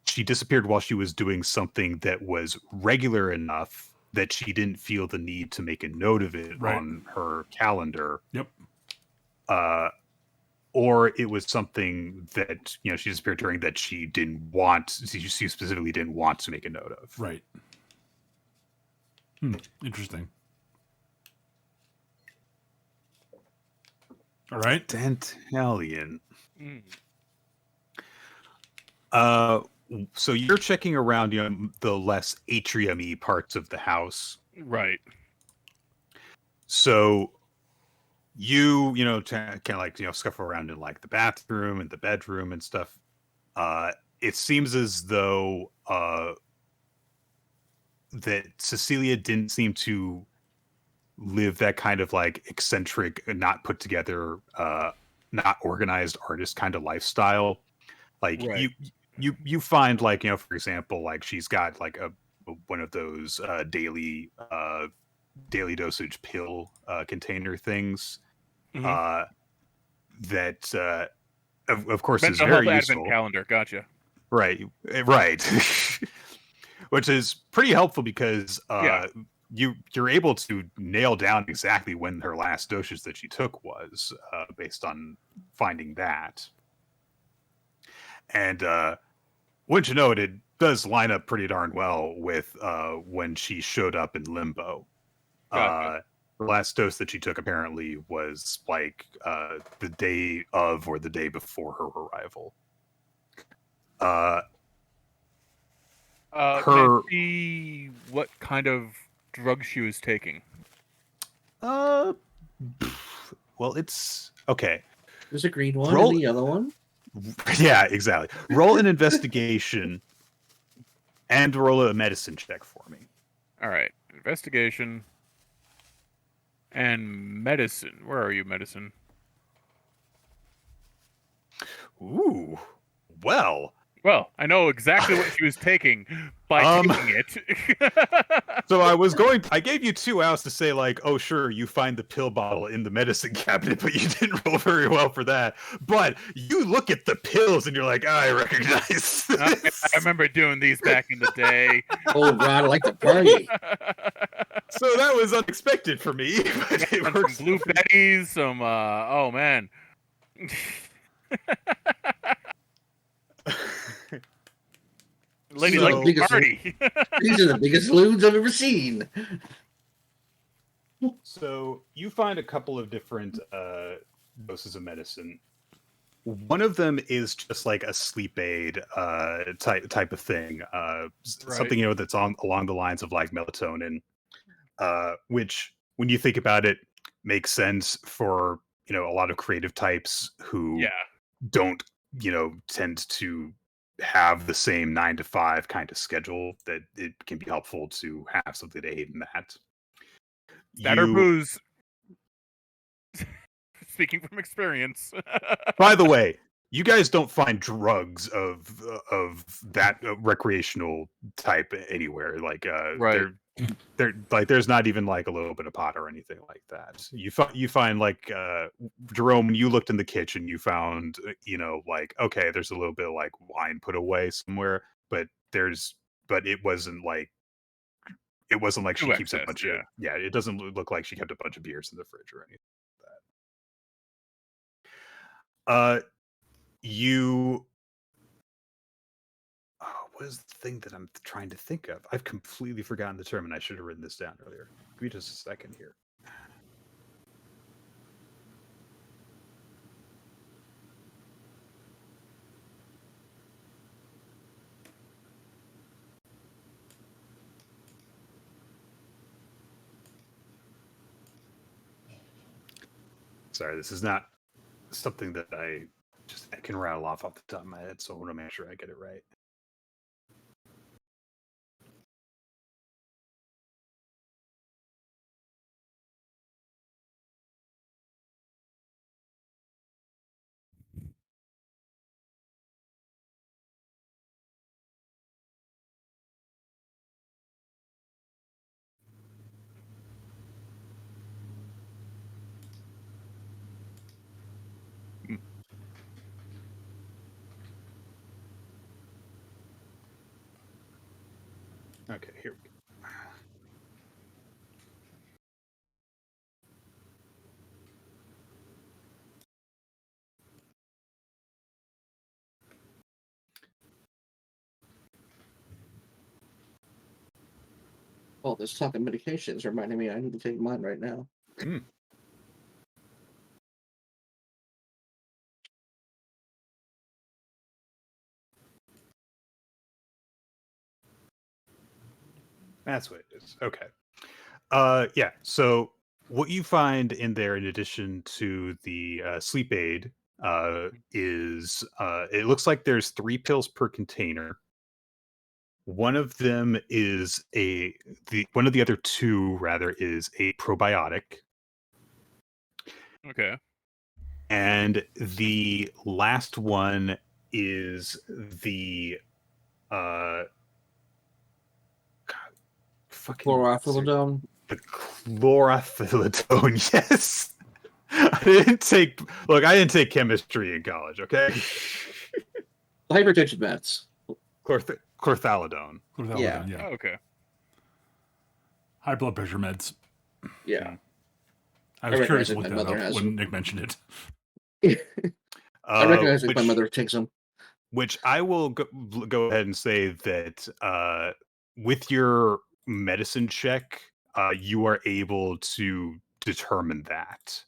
She disappeared while she was doing something that was regular enough that she didn't feel the need to make a note of it on her calendar. Yep. Or it was something that, she disappeared during that she specifically didn't want to make a note of. Right. Interesting. All right. Dantalion. So you're checking around, the less atrium-y parts of the house. Right. So you kind of like, scuffle around in like the bathroom and the bedroom and stuff. It seems as though that Cecilia didn't seem to live that kind of like eccentric, not put together, not organized artist kind of lifestyle. Like you find like, for example, like she's got like one of those daily dosage pill container things Mhm. that of course is Mental health very advent useful. calendar. Gotcha. Right. Which is pretty helpful because Yeah. you're able to nail down exactly when her last dosage that she took was based on finding that. And wouldn't you know it does line up pretty darn well with when she showed up in Limbo. Gotcha. The last dose that she took apparently was like the day of or the day before her arrival. Can I see what kind of drug she was taking? Well, it's okay. There's a green one Roll- and the yellow one. Yeah, exactly. Roll an investigation and roll a medicine check for me. All right, investigation and medicine. Where are you, medicine? Ooh, well. Well, I know exactly what she was taking by taking it. So I gave you 2 hours to say like, oh sure, you find the pill bottle in the medicine cabinet, but you didn't roll very well for that. But you look at the pills and you're like, I recognize this. I remember doing these back in the day. Oh God, I like to party. So that was unexpected for me. But it works. Some Blue Betties, some oh man. Lady like biggest- party. These are the biggest loons I've ever seen. So you find a couple of different doses of medicine. One of them is just like a sleep aid type of thing, something that's along the lines of like melatonin, which when you think about it makes sense for a lot of creative types who don't tend to have the same 9-to-5 kind of schedule, that it can be helpful to have something to aid in that. That or booze. Speaking from experience. By the way, you guys don't find drugs of that recreational type anywhere. Like, right. They're like, there's not even like a little bit of pot or anything like that. You find like Jerome, when you looked in the kitchen, you found like, okay, there's a little bit of like wine put away somewhere, but it wasn't like she keeps a bunch of it doesn't look like she kept a bunch of beers in the fridge or anything like that. What is the thing that I'm trying to think of? I've completely forgotten the term, and I should have written this down earlier. Give me just a second here. Sorry, this is not something that I can rattle off the top of my head, so I want to make sure I get it right. Okay, here we go. Oh, this talking medications reminding me I need to take mine right now. That's what it is. Okay. Yeah. So what you find in there, in addition to the sleep aid, is it looks like there's 3 pills per container. One of them is one of the other 2 rather is a probiotic. Okay. And the last one is the Chlorophyllodone. The chlorophyllodone, yes. I didn't take chemistry in college, okay? Hypertension meds. Chlorthalidone. Yeah. Oh, okay. High blood pressure meds. Yeah. I was curious recognize what my that mother up has when them. Nick mentioned I recognize which, my mother takes them. Which I will go ahead and say that with your medicine check, you are able to determine that.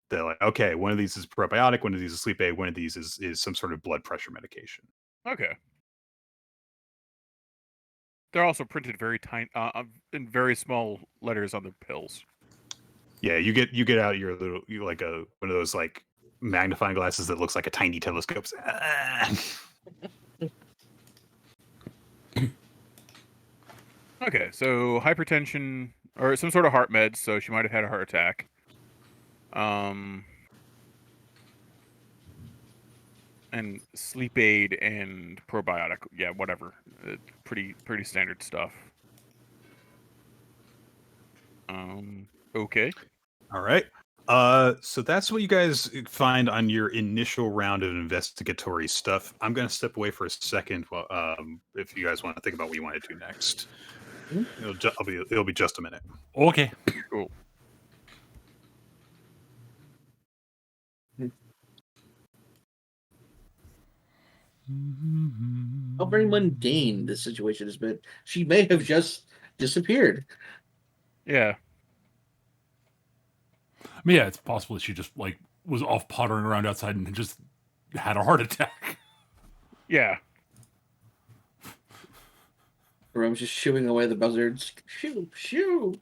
They're like, okay, one of these is probiotic, one of these is sleep aid, one of these is some sort of blood pressure medication. Okay. They're also printed very tiny, in very small letters on the pills. Yeah, you get out your little one of those like magnifying glasses that looks like a tiny telescope. Okay, so hypertension or some sort of heart meds, so she might have had a heart attack. And sleep aid and probiotic, yeah, whatever. Pretty standard stuff. Okay. All right. So that's what you guys find on your initial round of investigatory stuff. I'm going to step away for a second while, if you guys want to think about what you want to do next. It'll be just a minute. Okay. Cool. How very mundane this situation has been. She may have just disappeared. Yeah. I mean, yeah, it's possible that she just was off pottering around outside and just had a heart attack. Yeah. Jerome's just shooing away the buzzards. Shoo, shoo.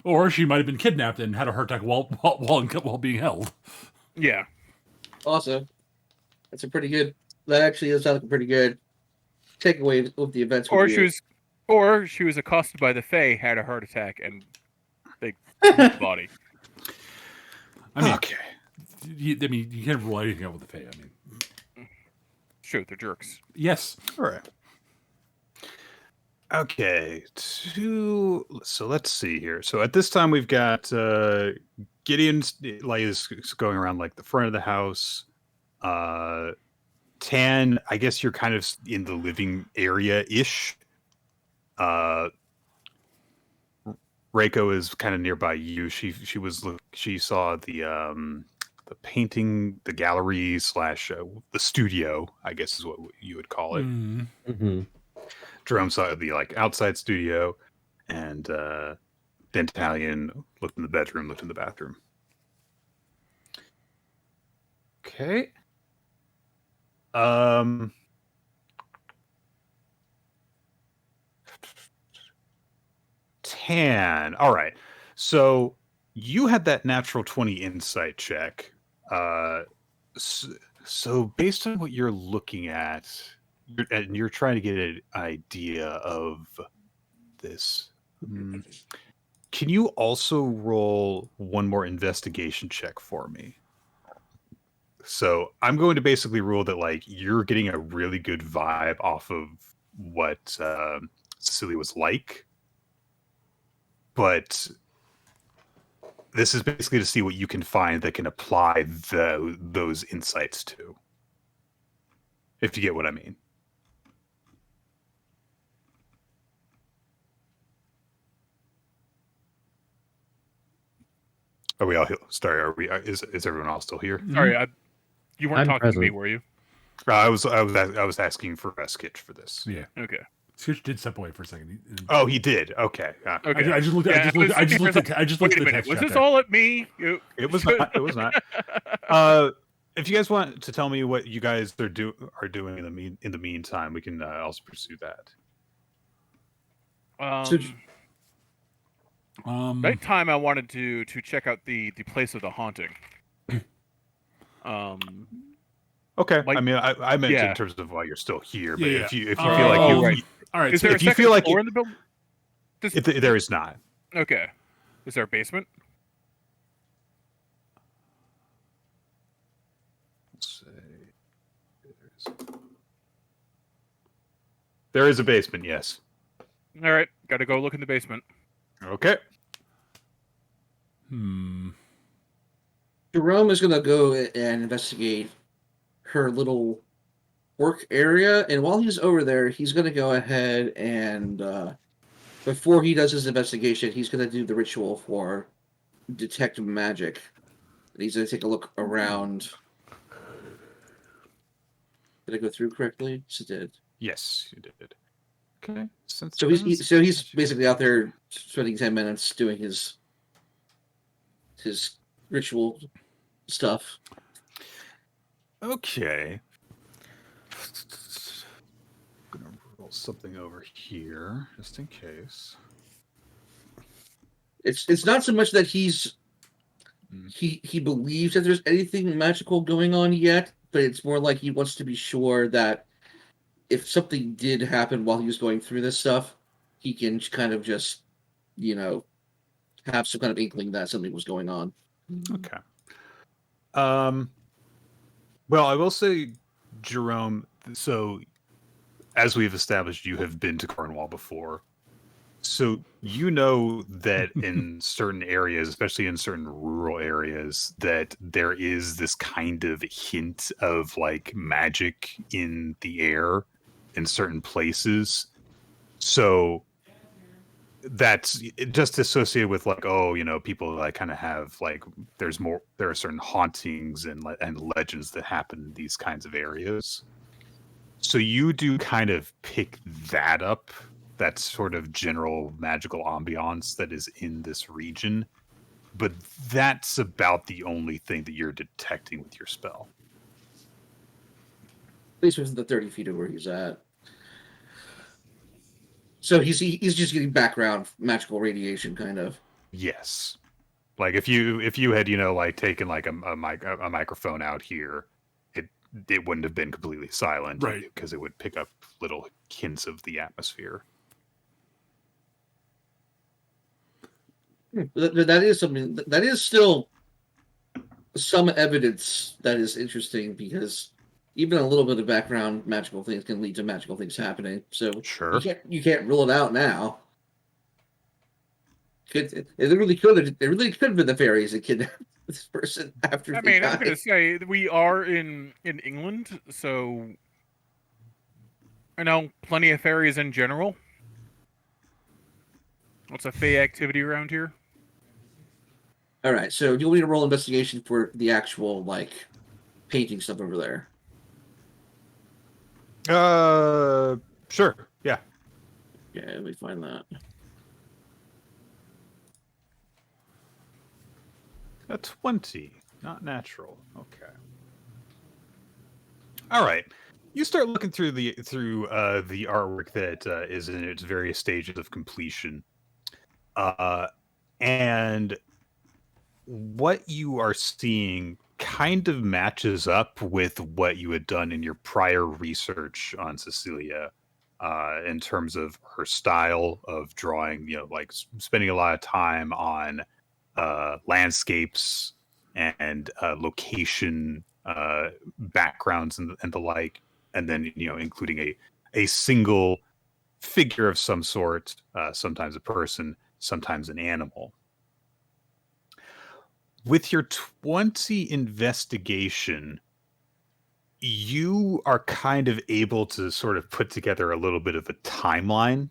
Or she might have been kidnapped and had a heart attack while being held. Yeah. Also, that's a pretty good. That actually does sound like a pretty good takeaway of the events. Or she was accosted by the Fae, had a heart attack, and they took the body. I mean, okay. You can't rule anything out with the Fae. I mean, Shoot, they're jerks. yes. All right. Okay. So let's see here. So at this time we've got Gideon is going around like the front of the house. Tan, I guess you're kind of in the living area ish. Reiko is kind of nearby you. She saw the painting, the gallery / the studio, I guess is what you would call it. Mm-hmm. Jerome saw the outside studio, and Dentalion looked in the bedroom, looked in the bathroom. Okay. Tan. All right. So you had that natural 20 insight check. So based on what you're looking at, and you're trying to get an idea of this, can you also roll one more investigation check for me? So I'm going to basically rule that you're getting a really good vibe off of what Cecilia was like, but this is basically to see what you can find that can apply those insights to, if you get what I mean. Are we all here? Sorry, are we? Is everyone else still here? Sorry, you weren't I'm talking to me, present. were you? I was asking for a sketch for this. Yeah. Okay. Skitch did step away for a second. Oh, he did. Okay. Okay. I just looked at the Wait a minute. text Was chat this there. all at me? It was not. It was not. If you guys want to tell me what you guys are doing in the meantime, we can also pursue that. Nighttime, I wanted to check out the place of the haunting. Okay. Like- I mean, I meant yeah. in terms of why you're still here, but Yeah. if you feel Oh, like you, right. All right. Is So there a if you second feel like floor in the building? there is not. Okay. Is there a basement? There is a basement, yes. All right, got to go look in the basement. Okay. Jerome is gonna go and investigate her little work area, and while he's over there, he's gonna go ahead and before he does his investigation, he's gonna do the ritual for detect magic. And he's gonna take a look around. Did I go through correctly? Yes, it did. Yes, you did. Okay. So he's basically out there spending 10 minutes doing his ritual stuff. Okay. I'm gonna roll something over here just in case. It's not so much that he believes that there's anything magical going on yet, but it's more like he wants to be sure that if something did happen while he was going through this stuff, he can kind of just, have some kind of inkling that something was going on. Okay. Well, I will say, Jerome, so as we've established, you have been to Cornwall before. So you know that in certain areas, especially in certain rural areas, that there is this kind of hint of like magic in the air in certain places. So that's just associated with like, people like kind of have like there are certain hauntings and legends that happen in these kinds of areas. So you do kind of pick that up, that sort of general magical ambiance that is in this region, but that's about the only thing that you're detecting with your spell. At least within the 30 feet of where he's at. So he's just getting background magical radiation, kind of. Yes, like if you had like taken like a microphone out here, it wouldn't have been completely silent, right? Because it would pick up little hints of the atmosphere. That is something. That is still some evidence that is interesting, because even a little bit of background magical things can lead to magical things happening. So sure, you can't rule it out now. It really could have been the fairies that kidnapped this person after. I mean, I'm gonna say we are in England, so I know plenty of fairies in general. What's a fae activity around here? All right, so do you want me to roll investigation for the actual like painting stuff over there? Sure, yeah. Yeah, let me find that. A 20, not natural. Okay. All right. You start looking through the artwork that is in its various stages of completion, and what you are seeing kind of matches up with what you had done in your prior research on Cecilia, in terms of her style of drawing. Like spending a lot of time on landscapes and location backgrounds and the like, and then including a single figure of some sort, sometimes a person, sometimes an animal. With your 20 investigation, you are kind of able to sort of put together a little bit of a timeline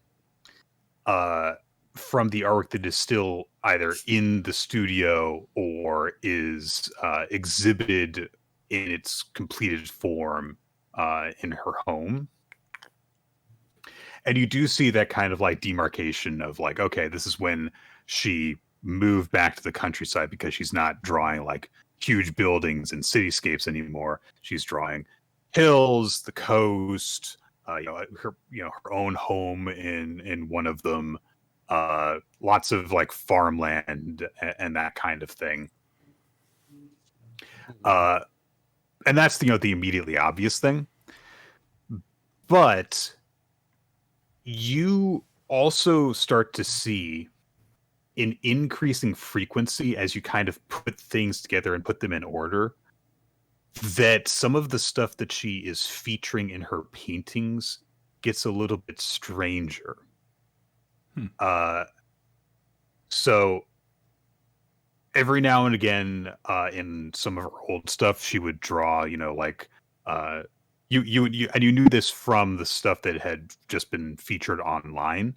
from the artwork that is still either in the studio or is exhibited in its completed form in her home. And you do see that kind of like demarcation of like, okay, this is when she moved back to the countryside, because she's not drawing like huge buildings and cityscapes anymore. She's drawing hills, the coast, her own home in one of them, lots of like farmland and that kind of thing. And that's the immediately obvious thing. But you also start to see an increasing frequency as you kind of put things together and put them in order, that some of the stuff that she is featuring in her paintings gets a little bit stranger. Hmm. So every now and again, in some of her old stuff, she would draw, like you and you knew this from the stuff that had just been featured online.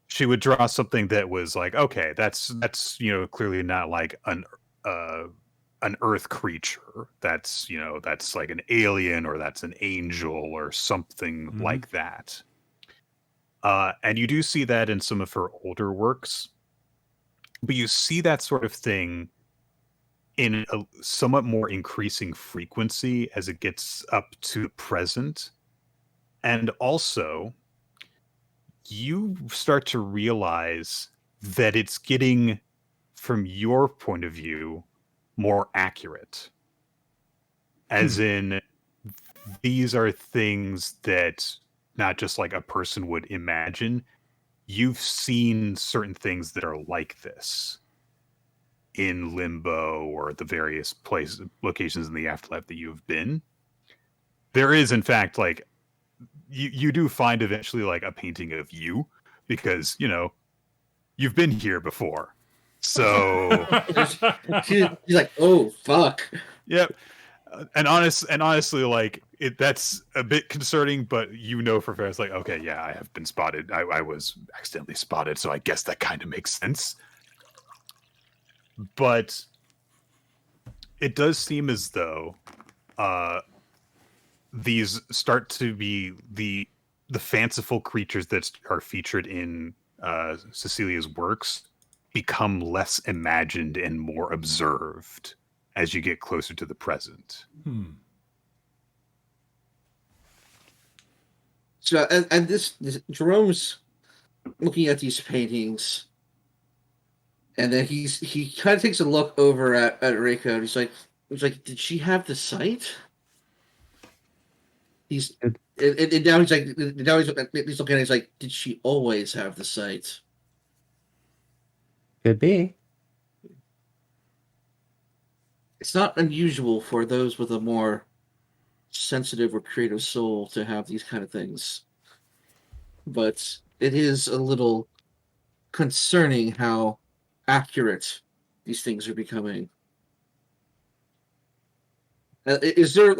She would draw something that was like, okay, that's clearly not like an earth creature. That's that's like an alien, or that's an angel, or something like that. And you do see that in some of her older works, but you see that sort of thing in a somewhat more increasing frequency as it gets up to the present. And also, you start to realize that it's getting, from your point of view, more accurate. As in, these are things that not just like a person would imagine. You've seen certain things that are like this in Limbo or the various locations in the afterlife that you've been. There is, in fact, like you do find eventually like a painting of you, because you've been here before. So she's like, oh fuck. Yep. And honestly, like that's a bit concerning, but for fair, it's like, okay, yeah, I have been spotted. I was accidentally spotted, so I guess that kind of makes sense. But it does seem as though these start to be the fanciful creatures that are featured in Cecilia's works become less imagined and more observed as you get closer to the present. So, and this Jerome's looking at these paintings, and then he kind of takes a look over at Reiko, and he's like, did she have the sight? And now he's looking at it, he's like, did she always have the sight? Could be. It's not unusual for those with a more sensitive or creative soul to have these kind of things, but it is a little concerning how accurate these things are becoming. Is there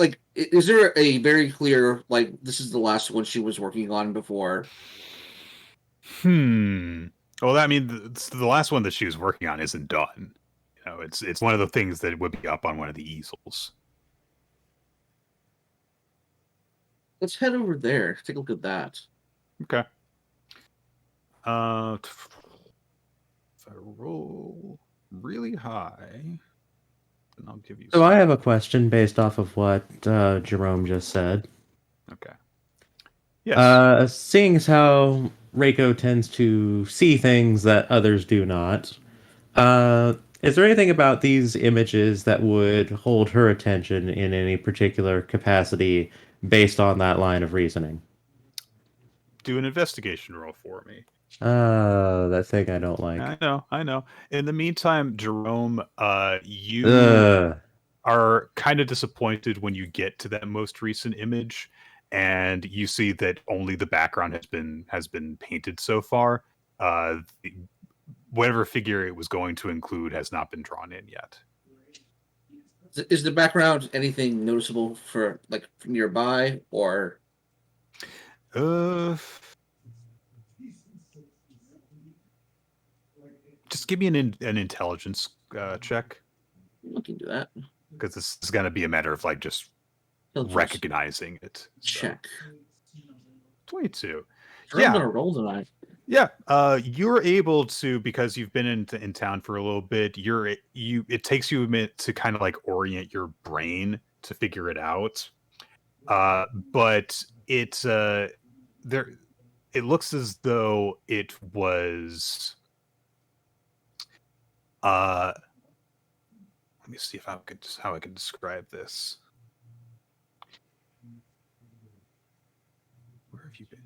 a very clear, like, this is the last one she was working on before? Well, I mean, the last one that she was working on isn't done. It's one of the things that would be up on one of the easels. Let's head over there. Take a look at that. Okay. If I roll really high, then I'll give you. So I have a question based off of what Jerome just said. Okay. Yes. Seeing as how Reiko tends to see things that others do not, is there anything about these images that would hold her attention in any particular capacity based on that line of reasoning? Do an investigation roll for me. That thing I don't like. I know. In the meantime, Jerome, you are kind of disappointed when you get to that most recent image, and you see that only the background has been painted so far. Whatever figure it was going to include has not been drawn in yet. Is the background anything noticeable for like nearby, or? Just give me an intelligence check. I can do that. Because this is going to be a matter of like just recognizing it. Check. 22. I'm gonna roll tonight. Yeah, you're able to, because you've been in town for a little bit. It takes you a minute to kind of like orient your brain to figure it out. But it looks as though it was. Let me see how I can describe this. Where have you been?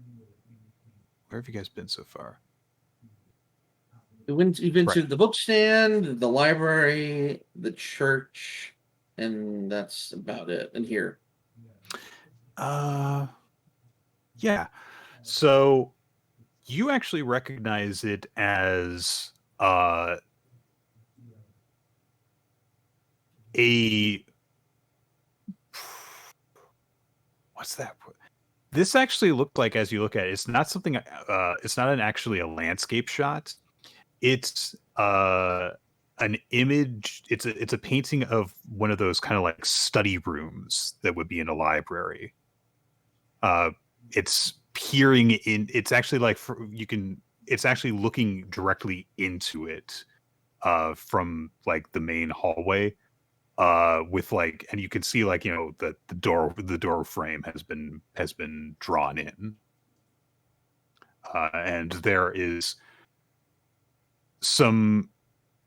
Where have you guys been so far? You've been to the bookstand, the library, the church, and that's about it. And here. Yeah. So you actually recognize it as a what's that? This actually looked like, as you look at it, it's not something. It's not actually a landscape shot. It's an image. It's a painting of one of those kind of like study rooms that would be in a library. It's peering in. It's actually like It's actually looking directly into it from like the main hallway. With like, and you can see like, you know, the door frame has been drawn in, and there is some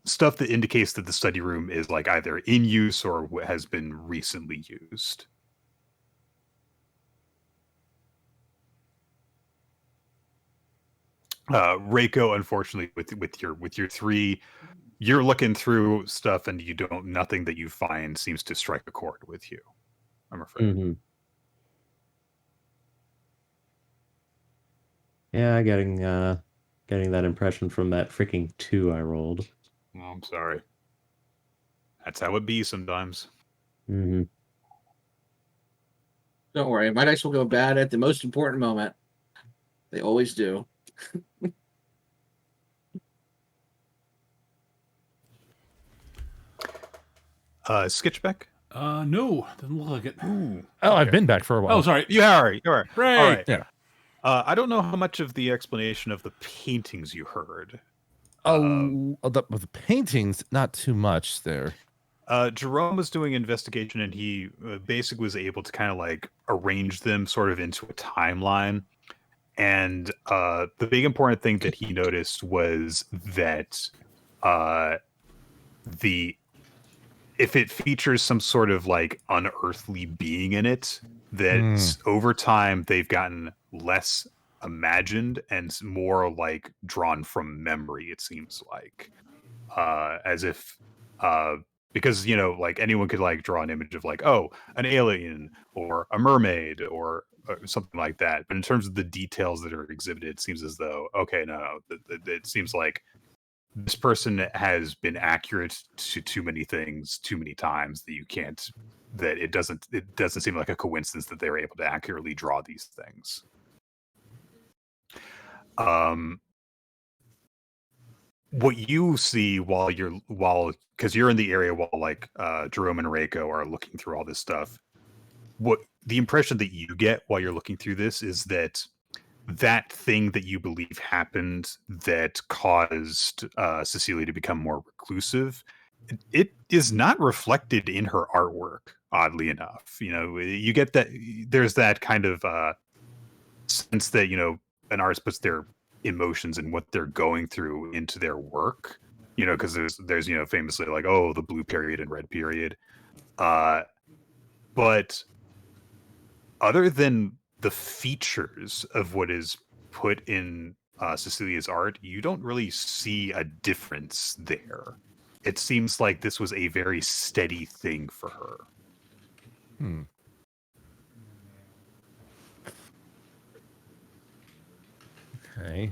stuff that indicates that the study room is like either in use or has been recently used. Reiko, unfortunately, with your three, you're looking through stuff and nothing that you find seems to strike a chord with you, I'm afraid. Mm-hmm. Yeah, getting that impression from that freaking 2 I rolled. Oh, I'm sorry. That's how it be sometimes. Mm-hmm. Don't worry, my dice will go bad at the most important moment. They always do. Skitchback? No, doesn't look like it. Ooh. Oh, I've Okay. been back for a while. Oh, sorry. You are. You are. Right. All right. Yeah. I don't know how much of the explanation of the paintings you heard. The paintings, not too much there. Jerome was doing investigation, and he basically was able to kind of like arrange them sort of into a timeline. And the big important thing that he noticed was that if it features some sort of like unearthly being in it, that over time they've gotten less imagined and more like drawn from memory, it seems like. As if because, you know, like anyone could like draw an image of like, oh, an alien or a mermaid or something like that. But in terms of the details that are exhibited, it seems as though, okay, no, it seems like this person has been accurate to too many things too many times that it doesn't seem like a coincidence that they're able to accurately draw these things. What you see because you're in the area while like Jerome and Reiko are looking through all this stuff, what the impression that you get while you're looking through this is that thing that you believe happened that caused Cecilia to become more reclusive, it is not reflected in her artwork, oddly enough. You know, you get that there's that kind of sense that, you know, an artist puts their emotions and what they're going through into their work, you know, because there's you know, famously like, oh, the blue period and red period, but other than the features of what is put in Cecilia's art, you don't really see a difference there. It seems like this was a very steady thing for her. Okay.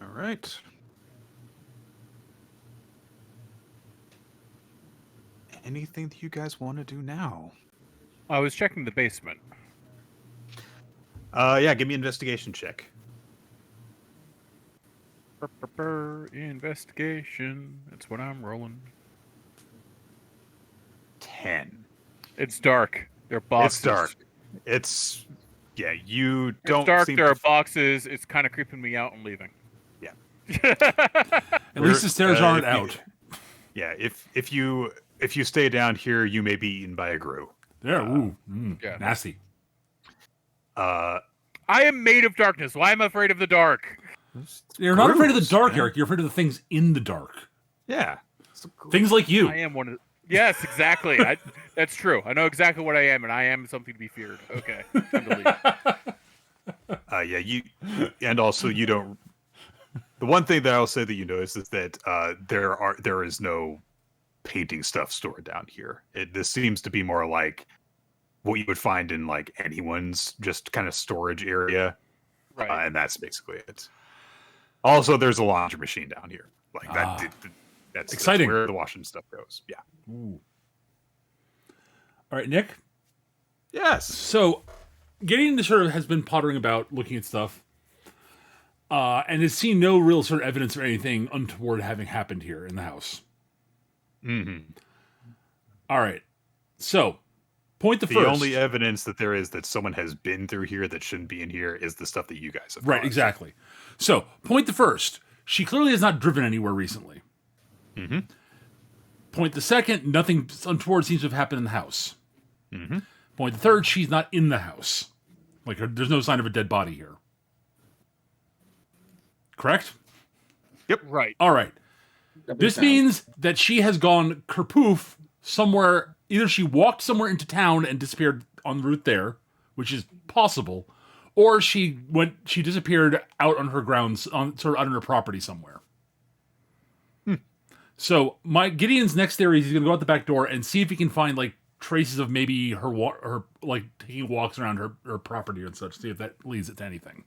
All right. Anything that you guys want to do now? I was checking the basement. Yeah, give me an investigation check. Investigation. That's what I'm rolling. 10. It's dark. There are boxes. It's dark. It's you don't. It's dark. Seem There to are boxes. It's kind of creeping me out and leaving. Yeah. At least the stairs aren't out. Yeah. If you stay down here, you may be eaten by a grue. There. Yeah. Nasty. I am made of darkness. Why am I afraid of the dark? You're not afraid of the Grues, dark, man. Eric. You're afraid of the things in the dark. Yeah. Things like you. I am one of. Yes, exactly. That's true. I know exactly what I am, and I am something to be feared. Okay. Time to leave. Yeah. You, and also you don't. The one thing that I'll say that you notice is that there is no painting stuff stored down here. This seems to be more like what you would find in like anyone's just kind of storage area, Right. and that's basically it. Also, there's a laundry machine down here. Like that's exciting. That's where the washing stuff goes. Yeah. Ooh. All right, Nick. Yes. So, Gideon sort of has been pottering about, looking at stuff, and has seen no real sort of evidence or anything untoward having happened here in the house. Mm-hmm. All right. So, point the The first. only evidence that there is that someone has been through here that shouldn't be in here is the stuff that you guys have. Right, caused. exactly. So, point the first. She clearly has not driven anywhere recently. Mm-hmm. Point the second. Nothing untoward seems to have happened in the house. Mm-hmm. Point the third. She's not in the house. Like, there's no sign of a dead body here. Correct? Right. All right. This means that she has gone kerpoof somewhere. Either she walked somewhere into town and disappeared en route there, which is possible, or she disappeared out on her grounds, sort of out on her property somewhere. So Gideon's next theory is he's going to go out the back door and see if he can find like traces of maybe her like taking walks around her property and such. See if that leads it to anything.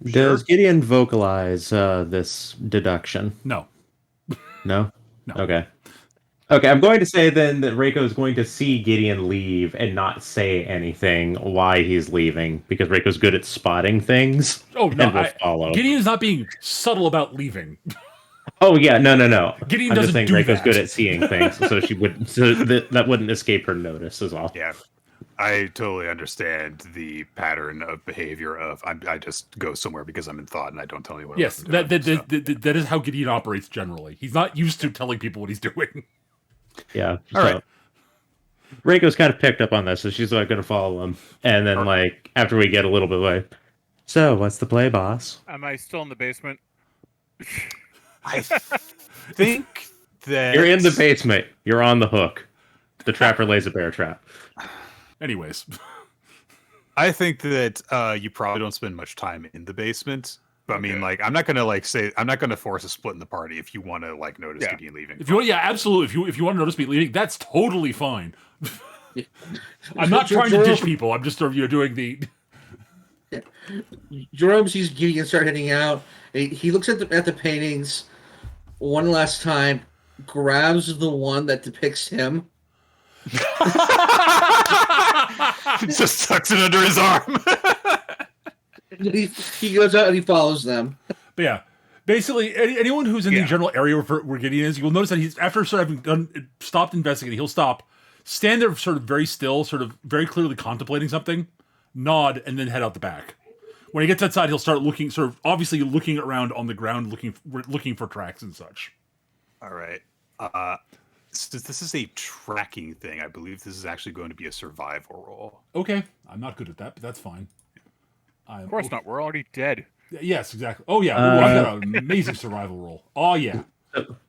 Does Gideon vocalize this deduction? No. No? No. Okay. Okay, I'm going to say then that Reiko is going to see Gideon leave and not say anything why he's leaving, because Reiko's good at spotting things. Oh, no. And will follow. Gideon's not being subtle about leaving. Oh, yeah, no. Gideon I'm doesn't just saying do Reiko's that. good at seeing things, so she wouldn't. So that wouldn't escape her notice as well. Yeah, I totally understand the pattern of behavior of I just go somewhere because I'm in thought and I don't tell anyone. Yes, what I'm doing, that is how Gideon operates generally. He's not used to telling people what he's doing. Yeah. All right. Reiko's kind of picked up on this, so she's like going to follow him. And then, like, after we get a little bit away, so what's the play, boss? Am I still in the basement? I think that You're in the basement. You're on the hook. The trapper lays a bear trap. Anyways, I think that you probably don't spend much time in the basement. But I mean, like, I'm not gonna force a split in the party if you want to like notice Gideon leaving. if you want, yeah, absolutely. If you want to notice me leaving, that's totally fine. I'm not trying to ditch people. I'm just sort of doing the. Jerome sees Gideon start heading out. And he looks at the paintings one last time, grabs the one that depicts him. Just tucks it under his arm. He goes out and he follows them. But yeah, basically, anyone who's in the general area where Gideon is, you'll notice that he's after sort of having stopped investigating, he'll stop, stand there, sort of very still, sort of very clearly contemplating something, nod, and then head out the back. When he gets outside, he'll start looking, sort of obviously looking around on the ground, looking for tracks and such. All right. Since this is a tracking thing, I believe this is actually going to be a survival roll. Okay, I'm not good at that, but that's fine. Of course not. We're already dead. Yes, exactly. Oh yeah, ooh, I've got an amazing survival roll. Oh yeah.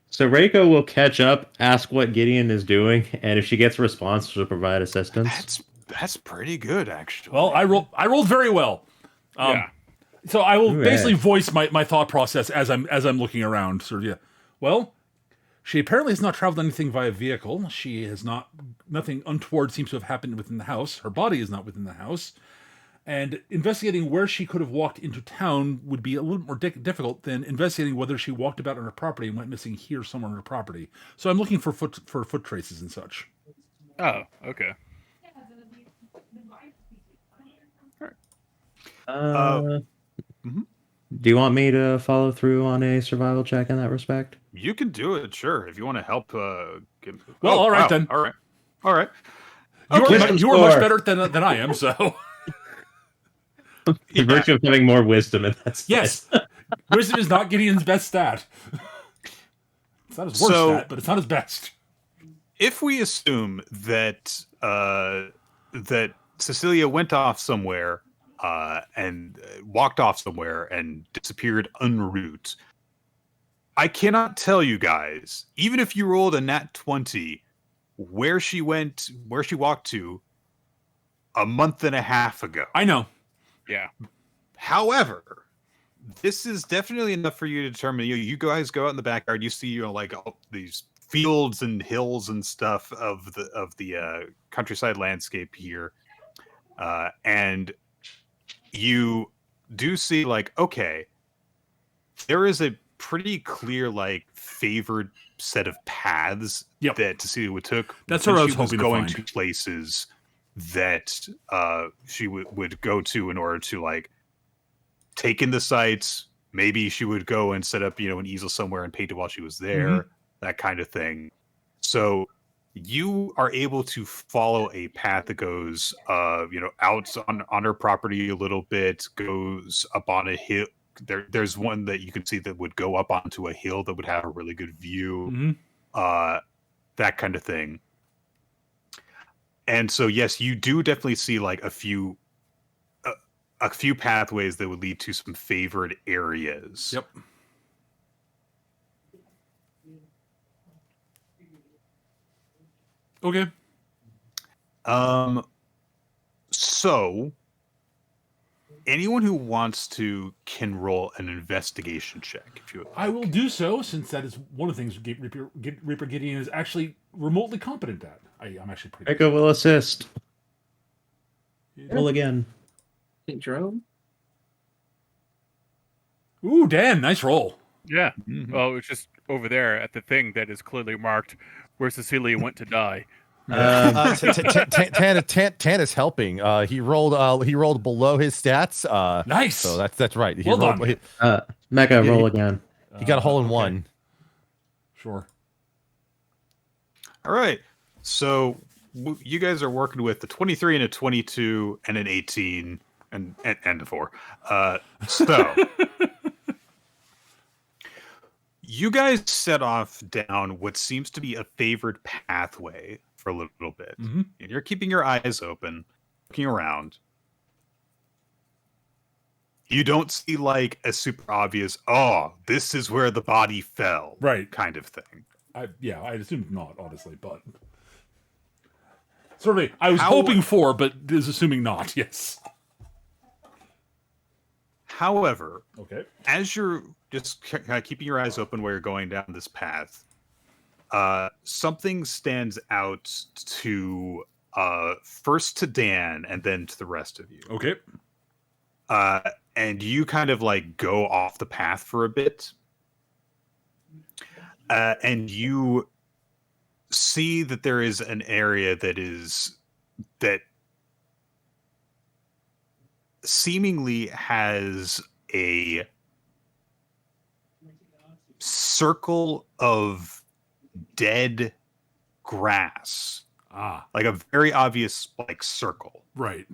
So Reiko will catch up, ask what Gideon is doing, and if she gets a response, she'll provide assistance. That's pretty good, actually. Well, I rolled very well. Yeah. So I will Hooray. basically voice my thought process as I'm looking around. Sort of, yeah. Well, she apparently has not traveled anything via vehicle. She has nothing untoward seems to have happened within the house. Her body is not within the house. And investigating where she could have walked into town would be a little more difficult than investigating whether she walked about on her property and went missing here somewhere on her property. So I'm looking for foot traces and such. Oh, okay. Do you want me to follow through on a survival check in that respect? You can do it, sure, if you want to help. All right, then. All right. You are much better than I am, so. The virtue of having more wisdom in that state. Yes. Wisdom is not Gideon's best stat. It's not his worst stat, but it's not his best. If we assume that that Cecilia went off somewhere and walked off somewhere and disappeared en route, I cannot tell you guys, even if you rolled a nat 20, where she walked to a month and a half ago. I know. Yeah. However, This is definitely enough for you to determine. You guys go out in the backyard. You see, like all these fields and hills and stuff of the countryside landscape here, and you do see like, okay, there is a pretty clear like favored set of paths that Cecilia took. That's what I was hoping going to find. Places that she would go to in order to like take in the sights. Maybe she would go and set up, an easel somewhere and paint it while she was there, that kind of thing. So you are able to follow a path that goes, out on her property a little bit, goes up on a hill. There's one that you can see that would go up onto a hill that would have a really good view, that kind of thing. And so, yes, you do definitely see like a few pathways that would lead to some favored areas. Yep. Okay. So anyone who wants to can roll an investigation check if you would like. I will do so, since that is one of the things Reaper Gideon is actually remotely competent at. I'm actually pretty Echo will assist. Roll again. St. Jerome? Ooh, Dan, nice roll. Yeah. Well, it's just over there at the thing that is clearly marked where Cecilia went to die. Tan is helping. He rolled below his stats. Nice. So that's right. Well done. Mecca, roll again. He got a hole in one. Sure. All right. So you guys are working with the 23 and a 22 and an 18 and a 4. So you guys set off down what seems to be a favored pathway for a little bit. And you're keeping your eyes open, looking around. You don't see like a super obvious, this is where the body fell, right, kind of thing. I'd assumed not, honestly, but certainly I was hoping for, but is assuming not. Yes. However, as you're just kind of keeping your eyes open where you're going down this path, something stands out to first to Dan and then to the rest of you. Okay. And you kind of like go off the path for a bit. And you see that there is an area that seemingly has a circle of dead grass. Like a very obvious like circle. Right.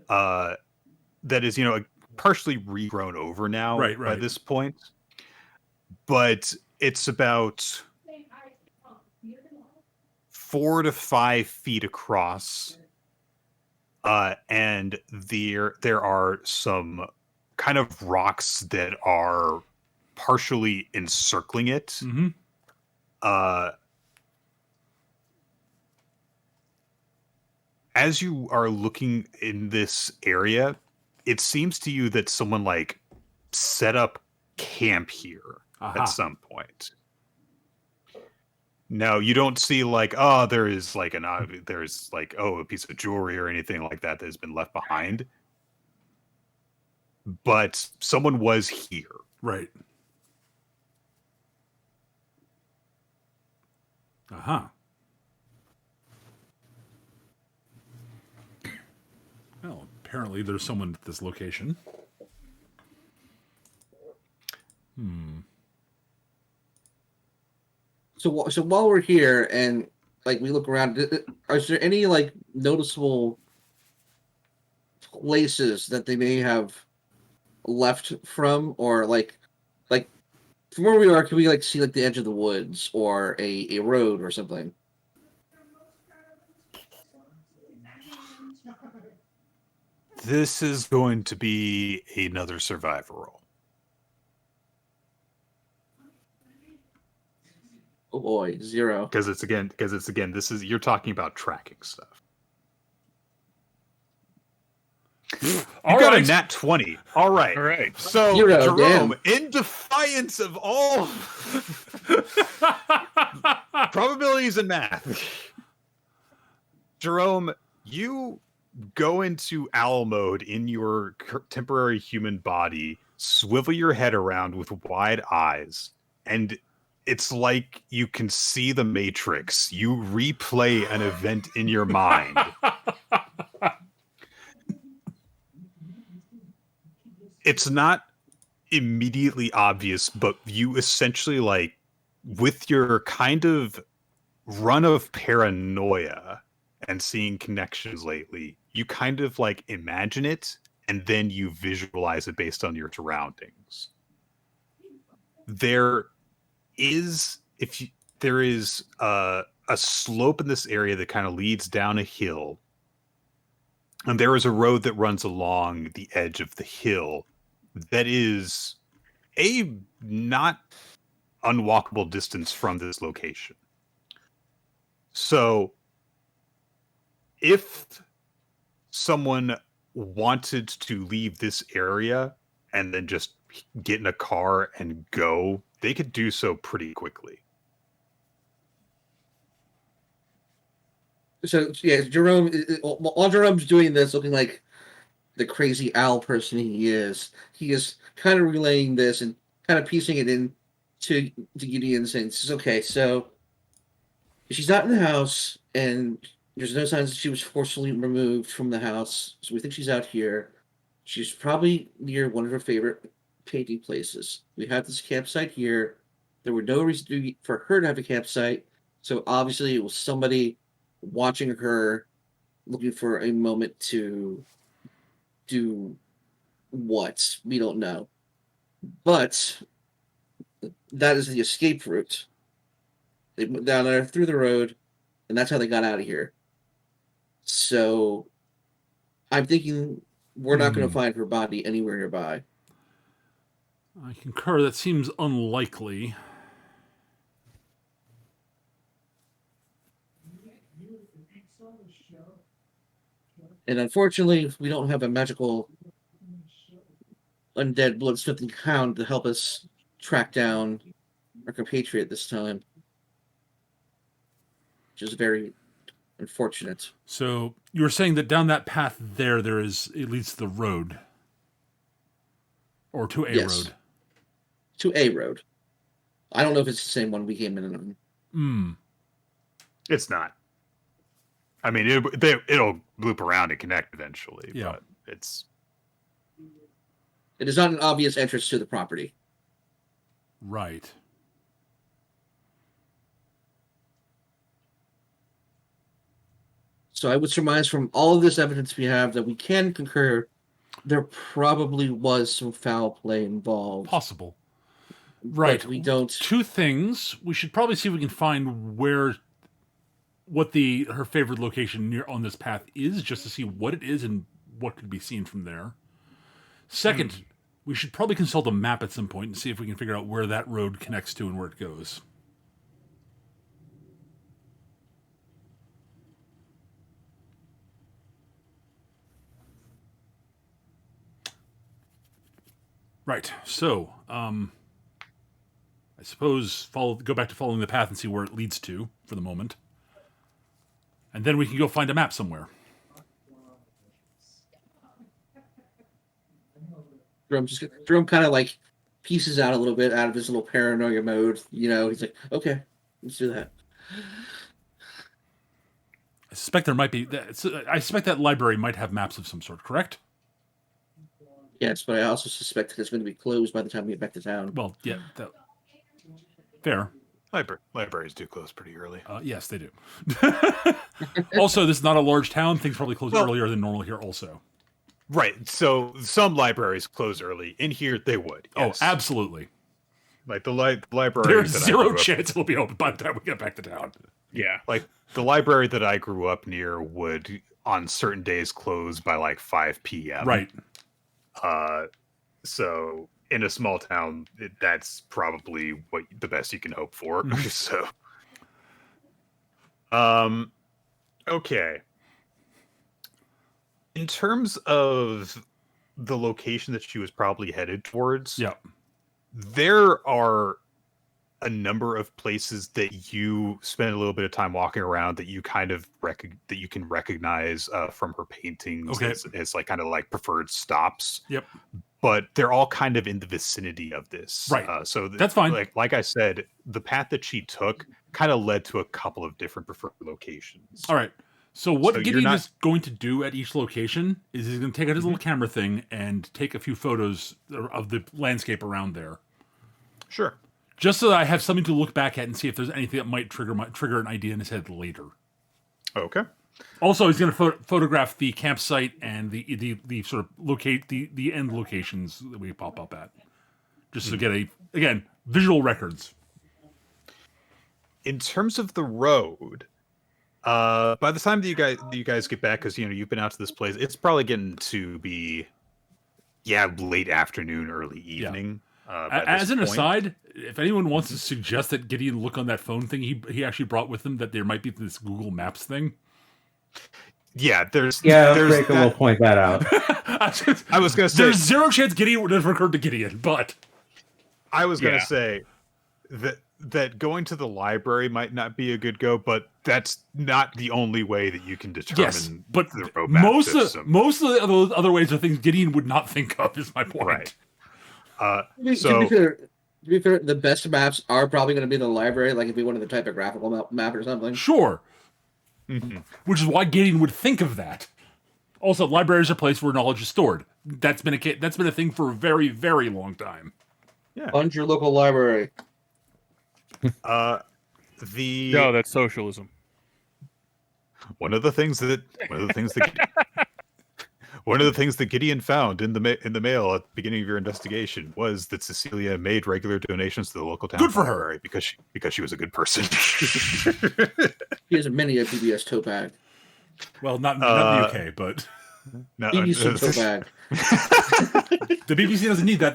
That is, partially regrown over now by this point. But it's about 4 to 5 feet across. And there are some kind of rocks that are partially encircling it. As you are looking in this area, it seems to you that someone like set up camp here at some point. Now you don't see like, there's like a piece of jewelry or anything like that has been left behind. But someone was here. Right. Well, apparently there's someone at this location. So while we're here and like we look around, is there any like noticeable places that they may have left from, or like from where we are, can we like see like the edge of the woods or a road or something? This is going to be another survivor roll. Oh boy, 0. Because it's again, you're talking about tracking stuff. All got right. a nat 20. All right. All right. So, Zero, Jerome, in defiance of all probabilities and math, Jerome, you go into owl mode in your temporary human body, swivel your head around with wide eyes, and it's like you can see the Matrix. You replay an event in your mind. It's not immediately obvious, but you essentially, like, with your kind of run of paranoia and seeing connections lately, you kind of like imagine it and then you visualize it based on your surroundings. There is a slope in this area that kind of leads down a hill, and there is a road that runs along the edge of the hill that is a not unwalkable distance from this location. So if someone wanted to leave this area and then just get in a car and go, they could do so pretty quickly. So yeah, Jerome. While Jerome's doing this, looking like the crazy owl person he is kind of relaying this and kind of piecing it in to Gideon, saying, "Okay, so she's not in the house, and there's no signs that she was forcibly removed from the house. So we think she's out here. She's probably near one of her favorite painting places. We have this campsite here. There were no reason for her to have a campsite, so obviously it was somebody watching her, looking for a moment to do what? We don't know. But that is the escape route. They went down there through the road, and that's how they got out of here. So I'm thinking we're not going to find her body anywhere nearby. I concur. That seems unlikely. And unfortunately, we don't have a magical undead blood-sniffing hound to help us track down our compatriot this time, which is very unfortunate. So you were saying that down that path it leads to the road. Or to a road. To a road. I don't know if it's the same one we came in on. It's not. I mean, it'll loop around and connect eventually, but it is not an obvious entrance to the property. Right. So I would surmise from all of this evidence we have that we can concur there probably was some foul play involved. Possible. Right. But we don't. Two things. We should probably see if we can find what her favorite location near on this path is, just to see what it is and what could be seen from there. Second, we should probably consult a map at some point and see if we can figure out where that road connects to and where it goes. Right. So, I suppose go back to following the path and see where it leads to for the moment. And then we can go find a map somewhere. Jerome kind of like pieces out a little bit out of his little paranoia mode. You know, he's like, okay, let's do that. I suspect that library might have maps of some sort, correct? Yes, but I also suspect that it's going to be closed by the time we get back to town. Well, yeah, fair. Libraries do close pretty early. Yes, they do. Also, this is not a large town. Things probably close earlier than normal here also. Right. So some libraries close early. In here, they would. Yes. Oh, absolutely. Like the library. There's zero chance it'll be open by the time we get back to town. Yeah. Like the library that I grew up near would, on certain days, close by like 5 p.m. Right. So in a small town, that's probably the best you can hope for. Mm-hmm. So, okay. In terms of the location that she was probably headed towards, Yeah. there are a number of places that you spend a little bit of time walking around that you kind of that you can recognize from her paintings Okay. as like kind of like preferred stops. Yep. But they're all kind of in the vicinity of this. Right. So That's fine. Like I said, the path that she took kind of led to a couple of different preferred locations. All right. So what So Gideon is going to do at each location is he's going to take out his little camera thing and take a few photos of the landscape around there. Sure. Just so that I have something to look back at and see if there's anything that might trigger an idea in his head later. Okay. Also, he's going to photograph the campsite and the sort of locate the end locations that we pop up at, just to get again visual records. In terms of the road, by the time that you guys get back, because you've been out to this place, it's probably getting to be late afternoon, early evening. As an aside, if anyone wants to suggest that Gideon look on that phone thing he actually brought with him, that there might be this Google Maps thing. Yeah, there's Breaker will point that out. I was going to say there's zero chance Gideon would have occurred to Gideon, but I was going to say that going to the library might not be a good go, but that's not the only way that you can determine but the roadmap system. Most of those other ways are things Gideon would not think of, is my point. Right. To be fair, the best maps are probably going to be in the library, like if we wanted the typographical map or something. Sure. Mm-hmm. Which is why Gideon would think of that. Also, libraries are a place where knowledge is stored. That's been a thing for a very, very long time. Yeah. Fund your local library. No, that's socialism. One of the things that Gideon found in the mail at the beginning of your investigation was that Cecilia made regular donations to the local town Good for her. library because she was a good person. He has a PBS tote bag. Well, not in the UK, but no, BBC tote bag. the BBC doesn't need that.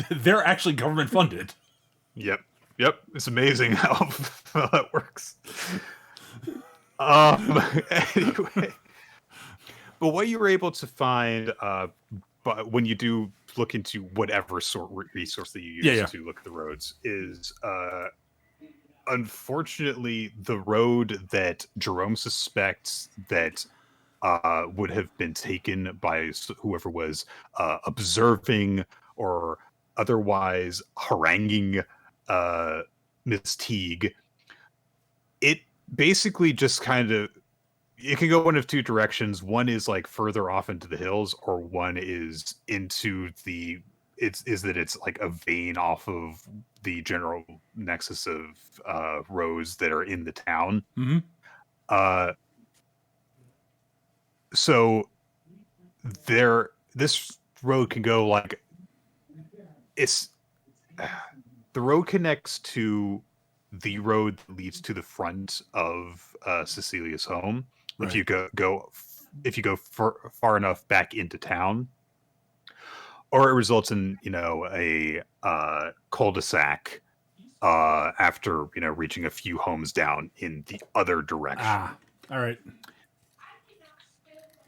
They're actually government funded. Yep. It's amazing how that works. Anyway, but what you were able to find, but when you do look into whatever sort resource that you use to look at the roads, is unfortunately the road that Jerome suspects that would have been taken by whoever was observing or otherwise haranguing Miss Teague. It basically just kind of, it can go one of two directions. One is like further off into the hills, or one is into it's like a vein off of the general nexus of roads that are in the town. Mm-hmm. So this road can go like the road connects to the road that leads to the front of Cecilia's home. Right. If you go far enough back into town, or it results in a cul-de-sac after reaching a few homes down in the other direction. All right.